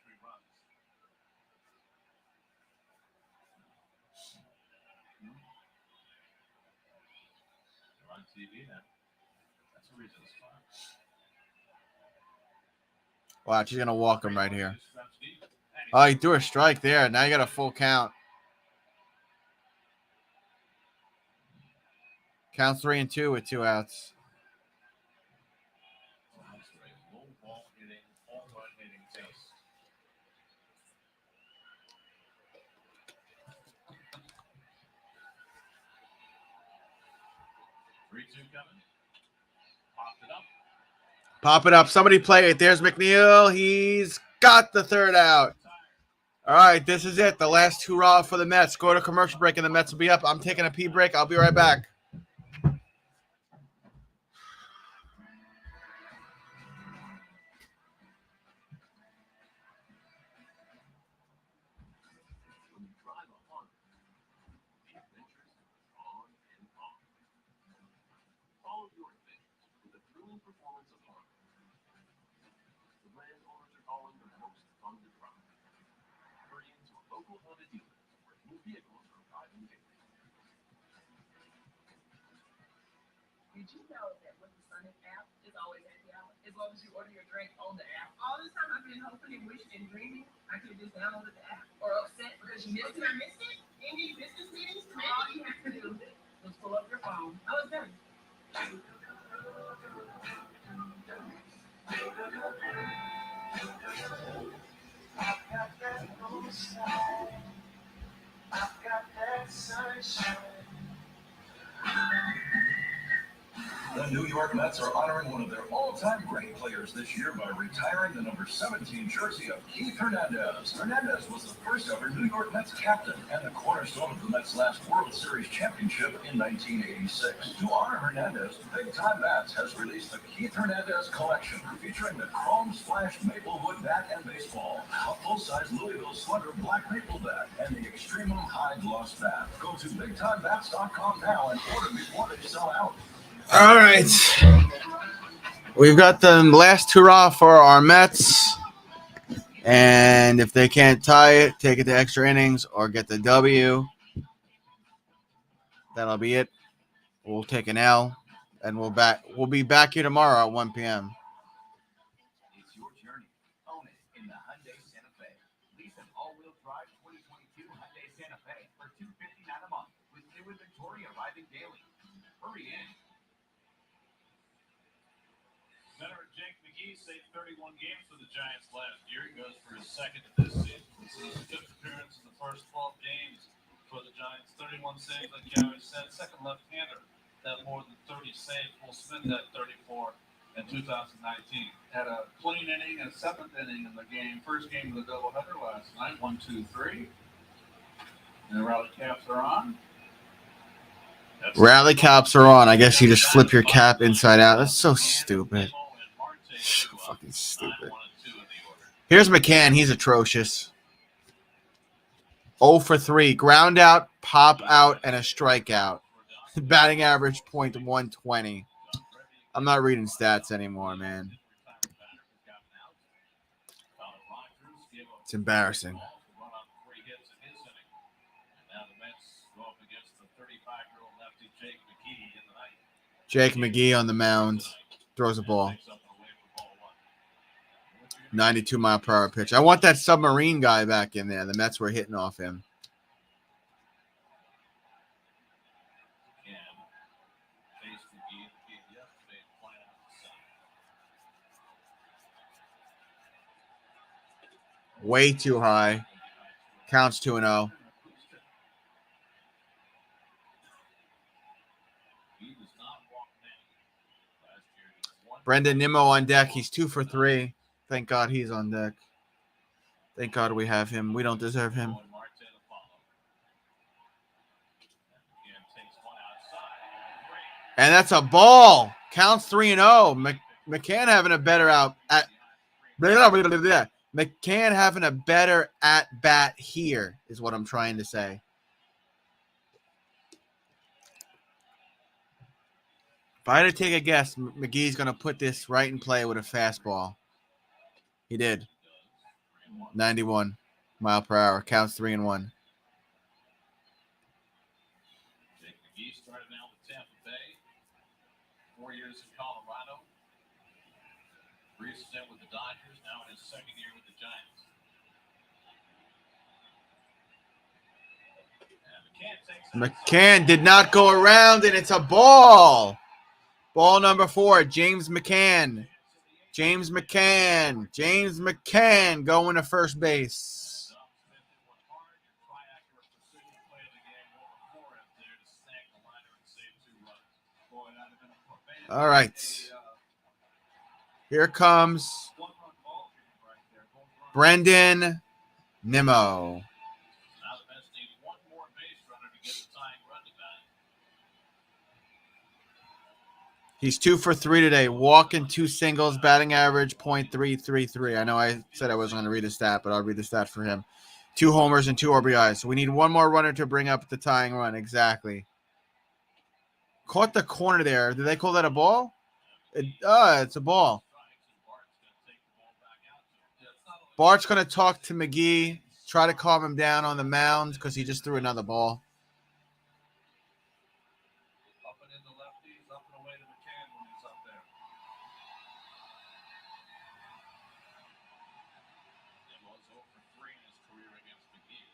Watch, he's going to walk him right here. Oh, he threw a strike there. Now you got a full count. Count 3-2 with 2 outs. Pop it up. Somebody play it. There's McNeil. He's got the 3rd out. All right, this is it. The last hurrah for the Mets. Go to commercial break, and the Mets will be up. I'm taking a pee break. I'll be right back. vehicles are arriving daily. Did you know that with the Summit app, it's always happy hour? As long as you order your drink on the app. All this time I've been hoping and wishing and dreaming I could just download the app. Or upset because you missed it. I missed it? Any business meetings? All you have to do was pull up your phone. Oh, it's done. The New York Mets are honoring one of their all-time great players this year by retiring the number 17 jersey of Keith Hernandez. Hernandez was the first ever New York Mets captain and the cornerstone of the Mets' last World Series championship in 1986. To honor Hernandez, Big Time Bats has released the Keith Hernandez collection featuring the chrome splashed Maplewood bat and baseball, a full-size Louisville Slugger black maple bat, and the Extremum high gloss bat. Go to BigTimeBats.com now and order before they sell out. All right. We've got the last hurrah for our Mets. And if they can't tie it, take it to extra innings or get the W. That'll be it. We'll take an L. And we'll be back here tomorrow at 1 p.m. It's your journey. Own it in the Hyundai Santa Fe. Lease an all-wheel drive 2022 Hyundai Santa Fe for $259 a month with new inventory arriving daily. Hurry in. Veteran Jake McGee saved 31 games for the Giants last year. He goes for his second this season. This is his fifth appearance in the first 12 games for the Giants. 31 saves, like Gary said. Second left-hander that more than 30 saves. Will Smith had 34 in 2019. Had a clean inning and a seventh inning in the game. First game of the doubleheader last night. 1-2-3. And the rally caps are on. Rally caps are on. I guess you just flip your cap inside out. That's so stupid. So fucking stupid. Here's McCann. He's atrocious. 0 for 3. Ground out, pop out, and a strikeout. Batting average .120. I'm not reading stats anymore, man. It's embarrassing. Jake McGee on the mound. Throws a ball. 92-mile-per-hour pitch. I want that submarine guy back in there. The Mets were hitting off him. Way too high. Counts 2-0. Brendan Nimmo on deck. He's 2 for 3. Thank God he's on deck. Thank God we have him. We don't deserve him. And that's a ball. Counts 3-0. McCann having a better out at McCann having a better at bat here is what I'm trying to say. If I had to take a guess, McGee's going to put this right in play with a fastball. He did. 91-mile-per-hour. Counts 3-1. Jake McGee started out with Tampa Bay. 4 years in Colorado. Brief stint with the Dodgers. Now in his second year with the Giants. McCann did not go around, and it's a ball. Ball number 4, James McCann. James McCann going to first base. All right. Here comes Brendan Nimmo. He's 2 for 3 today. Walking 2 singles, batting average .333. I know I said I wasn't going to read the stat, but I'll read the stat for him. 2 homers and 2 RBIs. So we need one more runner to bring up the tying run. Exactly. Caught the corner there. Did they call that a ball? It's a ball. Bart's going to talk to McGee. Try to calm him down on the mound because he just threw another ball. Up and in the lefties, up and away to McCann when he's up there. Nimmo's 0 for 3 in his career against McGee.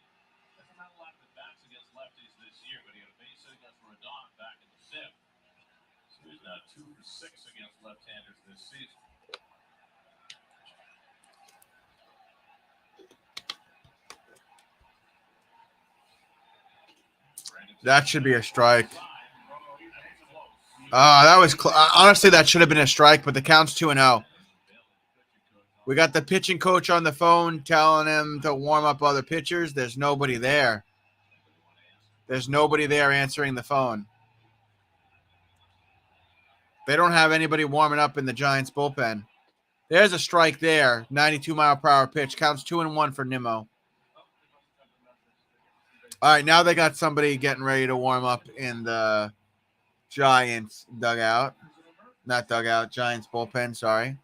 Hasn't had a lot of at-bats against lefties this year, but he had a base hit against Rodon back in the 5th. So he's now 2 for 6 against left-handers this season. That should be a strike. That was honestly, that should have been a strike, but the count's 2-0. We got the pitching coach on the phone telling him to warm up other pitchers. There's nobody there. There's nobody there answering the phone. They don't have anybody warming up in the Giants bullpen. There's a strike there. 92-mile-per-hour pitch. Counts 2-1 for Nimmo. All right, now they got somebody getting ready to warm up in the Giants dugout. Not dugout, Giants bullpen, sorry.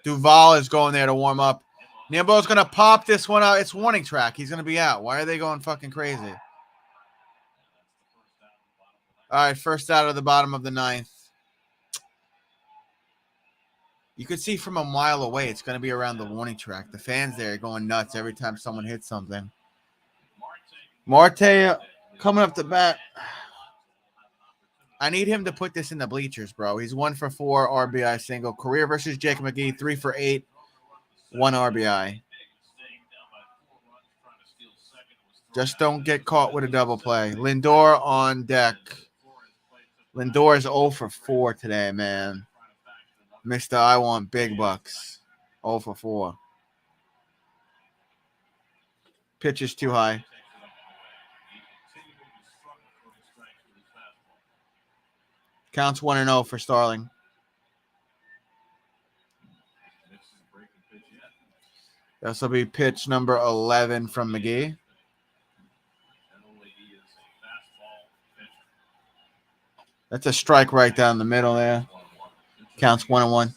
Duvall is going there to warm up. Nimbo's going to pop this one out. It's warning track. He's going to be out. Why are they going fucking crazy? All right, first out of the bottom of the 9th. You could see from a mile away it's going to be around the warning track. The fans there are going nuts every time someone hits something. Marte coming up the bat. I need him to put this in the bleachers, bro. He's 1 for 4 RBI single. Career versus Jake McGee, 3 for 8, 1 RBI. Just don't get caught with a double play. Lindor on deck. Lindor is 0 for 4 today, man. Mr. I want big bucks. 0 for 4. Pitch is too high. Counts 1-0 for Starling. This will be pitch number 11 from McGee. That's a strike right down the middle there. Counts 1-1.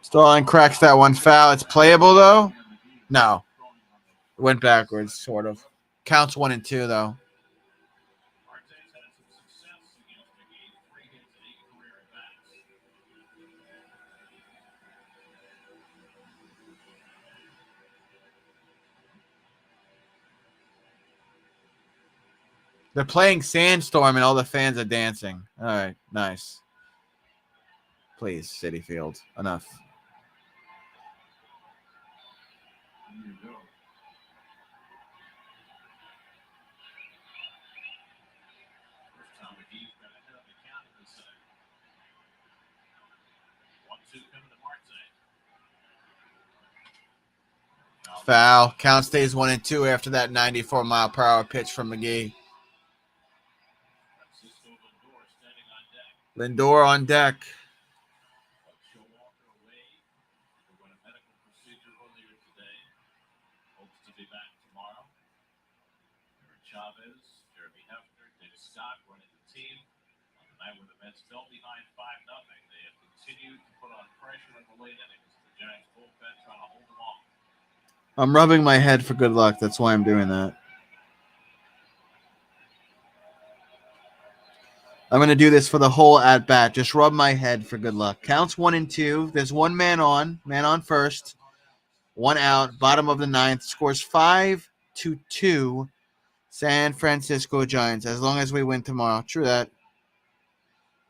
Starling cracks that one foul. It's playable, though? No. It went backwards, sort of. Counts 1-2, though. They're playing Sandstorm, and all the fans are dancing. All right, nice. Please, Citifield. Enough. Foul. Count stays 1-2 after that 94-mile-per-hour pitch from McGee. Lindor on deck. I'm rubbing my head for good luck. That's why I'm doing that. I'm going to do this for the whole at-bat. Just rub my head for good luck. Counts 1-2. There's one man on. Man on first. One out. Bottom of the 9th. Scores 5-2. San Francisco Giants. As long as we win tomorrow. True that.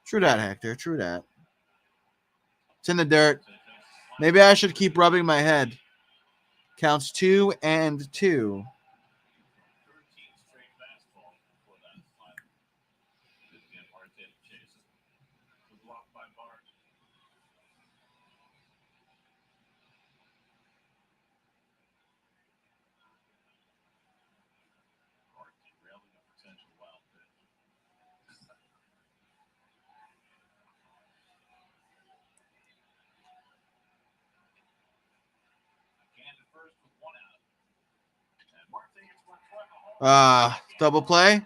True that, Hector. True that. It's in the dirt. Maybe I should keep rubbing my head. Counts 2-2. Double play.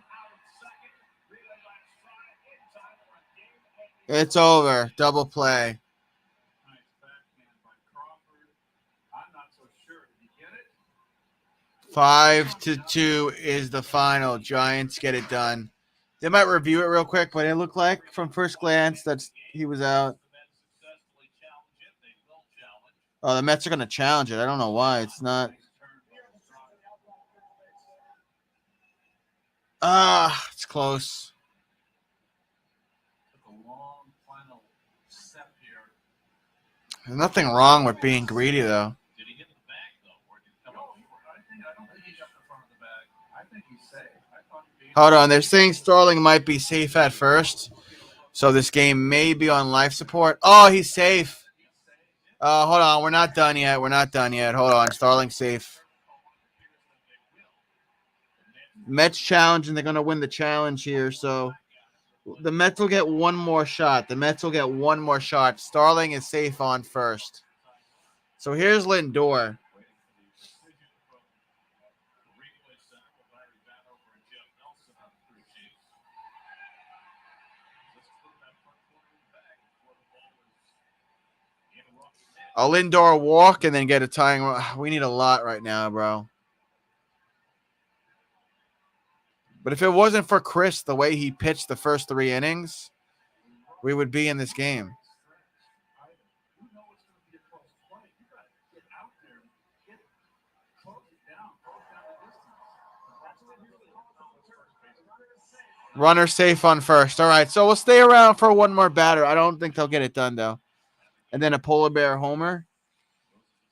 It's over. Double play. I'm not so sure. Did you get it? 5-2 is the final. Giants get it done. They might review it real quick, but it looked like from first glance that he was out. Oh, the Mets are going to challenge it. I don't know why. It's not. It's close. Took a long final step here. There's nothing wrong with being greedy, though. Did he get the bag, though? Or did he come up short? I don't think he got the front of the bag. I think he's safe. I thought he'd be. Hold on. They're saying Starling might be safe at first. So this game may be on life support. Oh, he's safe. Hold on. We're not done yet. Hold on. Starling's safe. Mets challenge, and they're going to win the challenge here. So the Mets will get one more shot. Starling is safe on first. So here's Lindor. A Lindor walk and then get a tying. We need a lot right now, bro. But if it wasn't for Chris, the way he pitched the first 3 innings, we would be in this game. Runner safe on first. All right, so we'll stay around for one more batter. I don't think they'll get it done, though. And then a polar bear homer.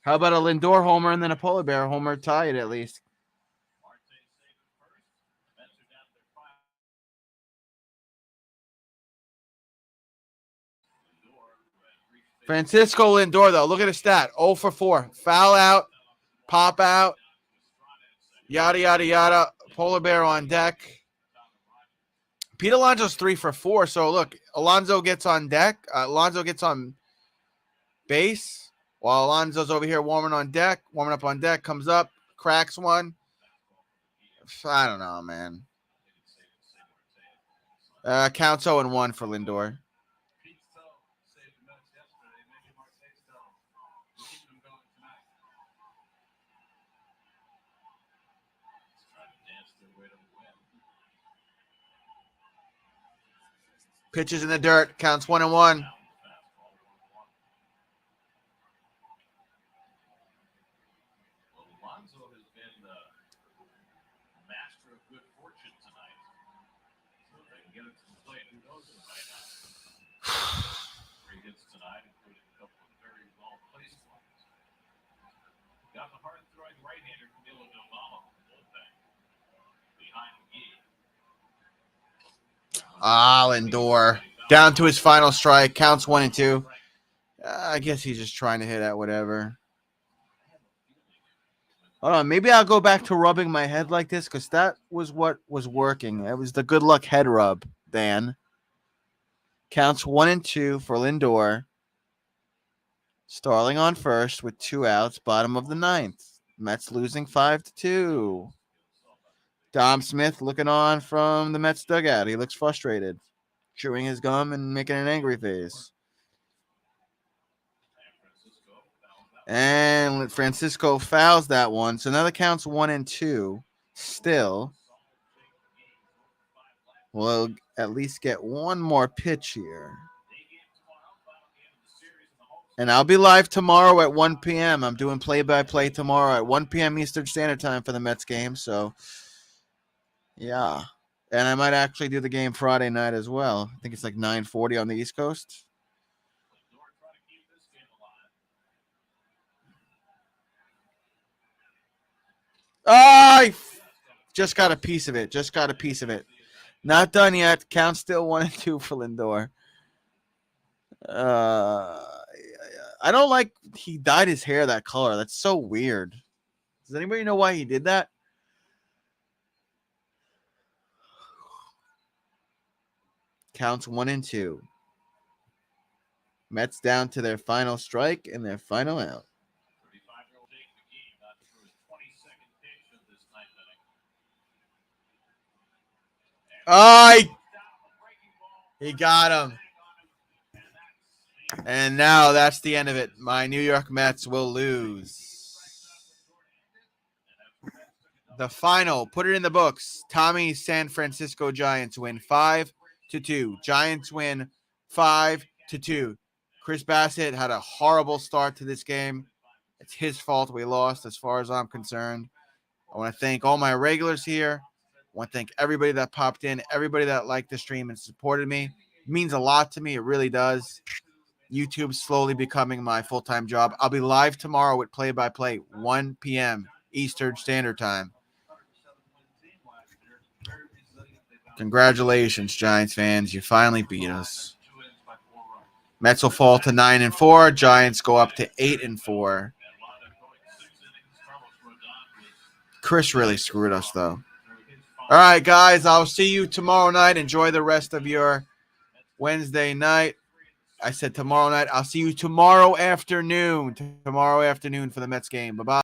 How about a Lindor homer and then a polar bear homer? Tie it at least. Francisco Lindor, though. Look at his stat. 0 for 4. Foul out. Pop out. Yada, yada, yada. Polar bear on deck. Pete Alonso's 3 for 4. So, look, Alonso gets on deck. Alonso gets on base while Alonso's over here warming up on deck, comes up, cracks one. I don't know, man. Counts 0-1 for Lindor. Pitches in the dirt, counts 1-1. Alonso has been the master of good fortune tonight. So if they can get it to the plate, who knows it might not. 3 hits tonight, including a couple of very well-placed ones. Got the hard-throwing right-hander Camilo Doval from the bullpen behind McGee. Lindor. Down to his final strike. Counts 1-2. I guess he's just trying to hit at whatever. Hold on. Maybe I'll go back to rubbing my head like this because that was what was working. That was the good luck head rub, Dan. Counts 1-2 for Lindor. Starling on first with 2 outs. Bottom of the 9th. Mets losing 5-2. Dom Smith looking on from the Mets dugout. He looks frustrated, chewing his gum and making an angry face. And Francisco fouls that one. So now the count's 1-2. Still, we'll at least get one more pitch here. And I'll be live tomorrow at 1 p.m. I'm doing play-by-play tomorrow at 1 p.m. Eastern Standard Time for the Mets game. So, yeah. And I might actually do the game Friday night as well. I think it's like 9:40 on the East Coast. I just got a piece of it. Not done yet. Count still 1-2 for Lindor. I don't like he dyed his hair that color. That's so weird. Does anybody know why he did that? Counts 1-2. Mets down to their final strike and their final out. Oh, he got him. And now that's the end of it. My New York Mets will lose. The final, put it in the books. Tommy's San Francisco Giants win 5-2. Giants win 5-2. Chris Bassitt had a horrible start to this game. It's his fault we lost as far as I'm concerned. I want to thank all my regulars here. I want to thank everybody that popped in, everybody that liked the stream and supported me. It means a lot to me. It really does. YouTube's slowly becoming my full-time job. I'll be live tomorrow with play-by-play, 1 p.m. Eastern Standard Time. Congratulations, Giants fans. You finally beat us. Mets will fall to 9-4. Giants go up to 8-4. Chris really screwed us, though. All right, guys. I'll see you tomorrow night. Enjoy the rest of your Wednesday night. I said tomorrow night. I'll see you tomorrow afternoon. Tomorrow afternoon for the Mets game. Bye-bye.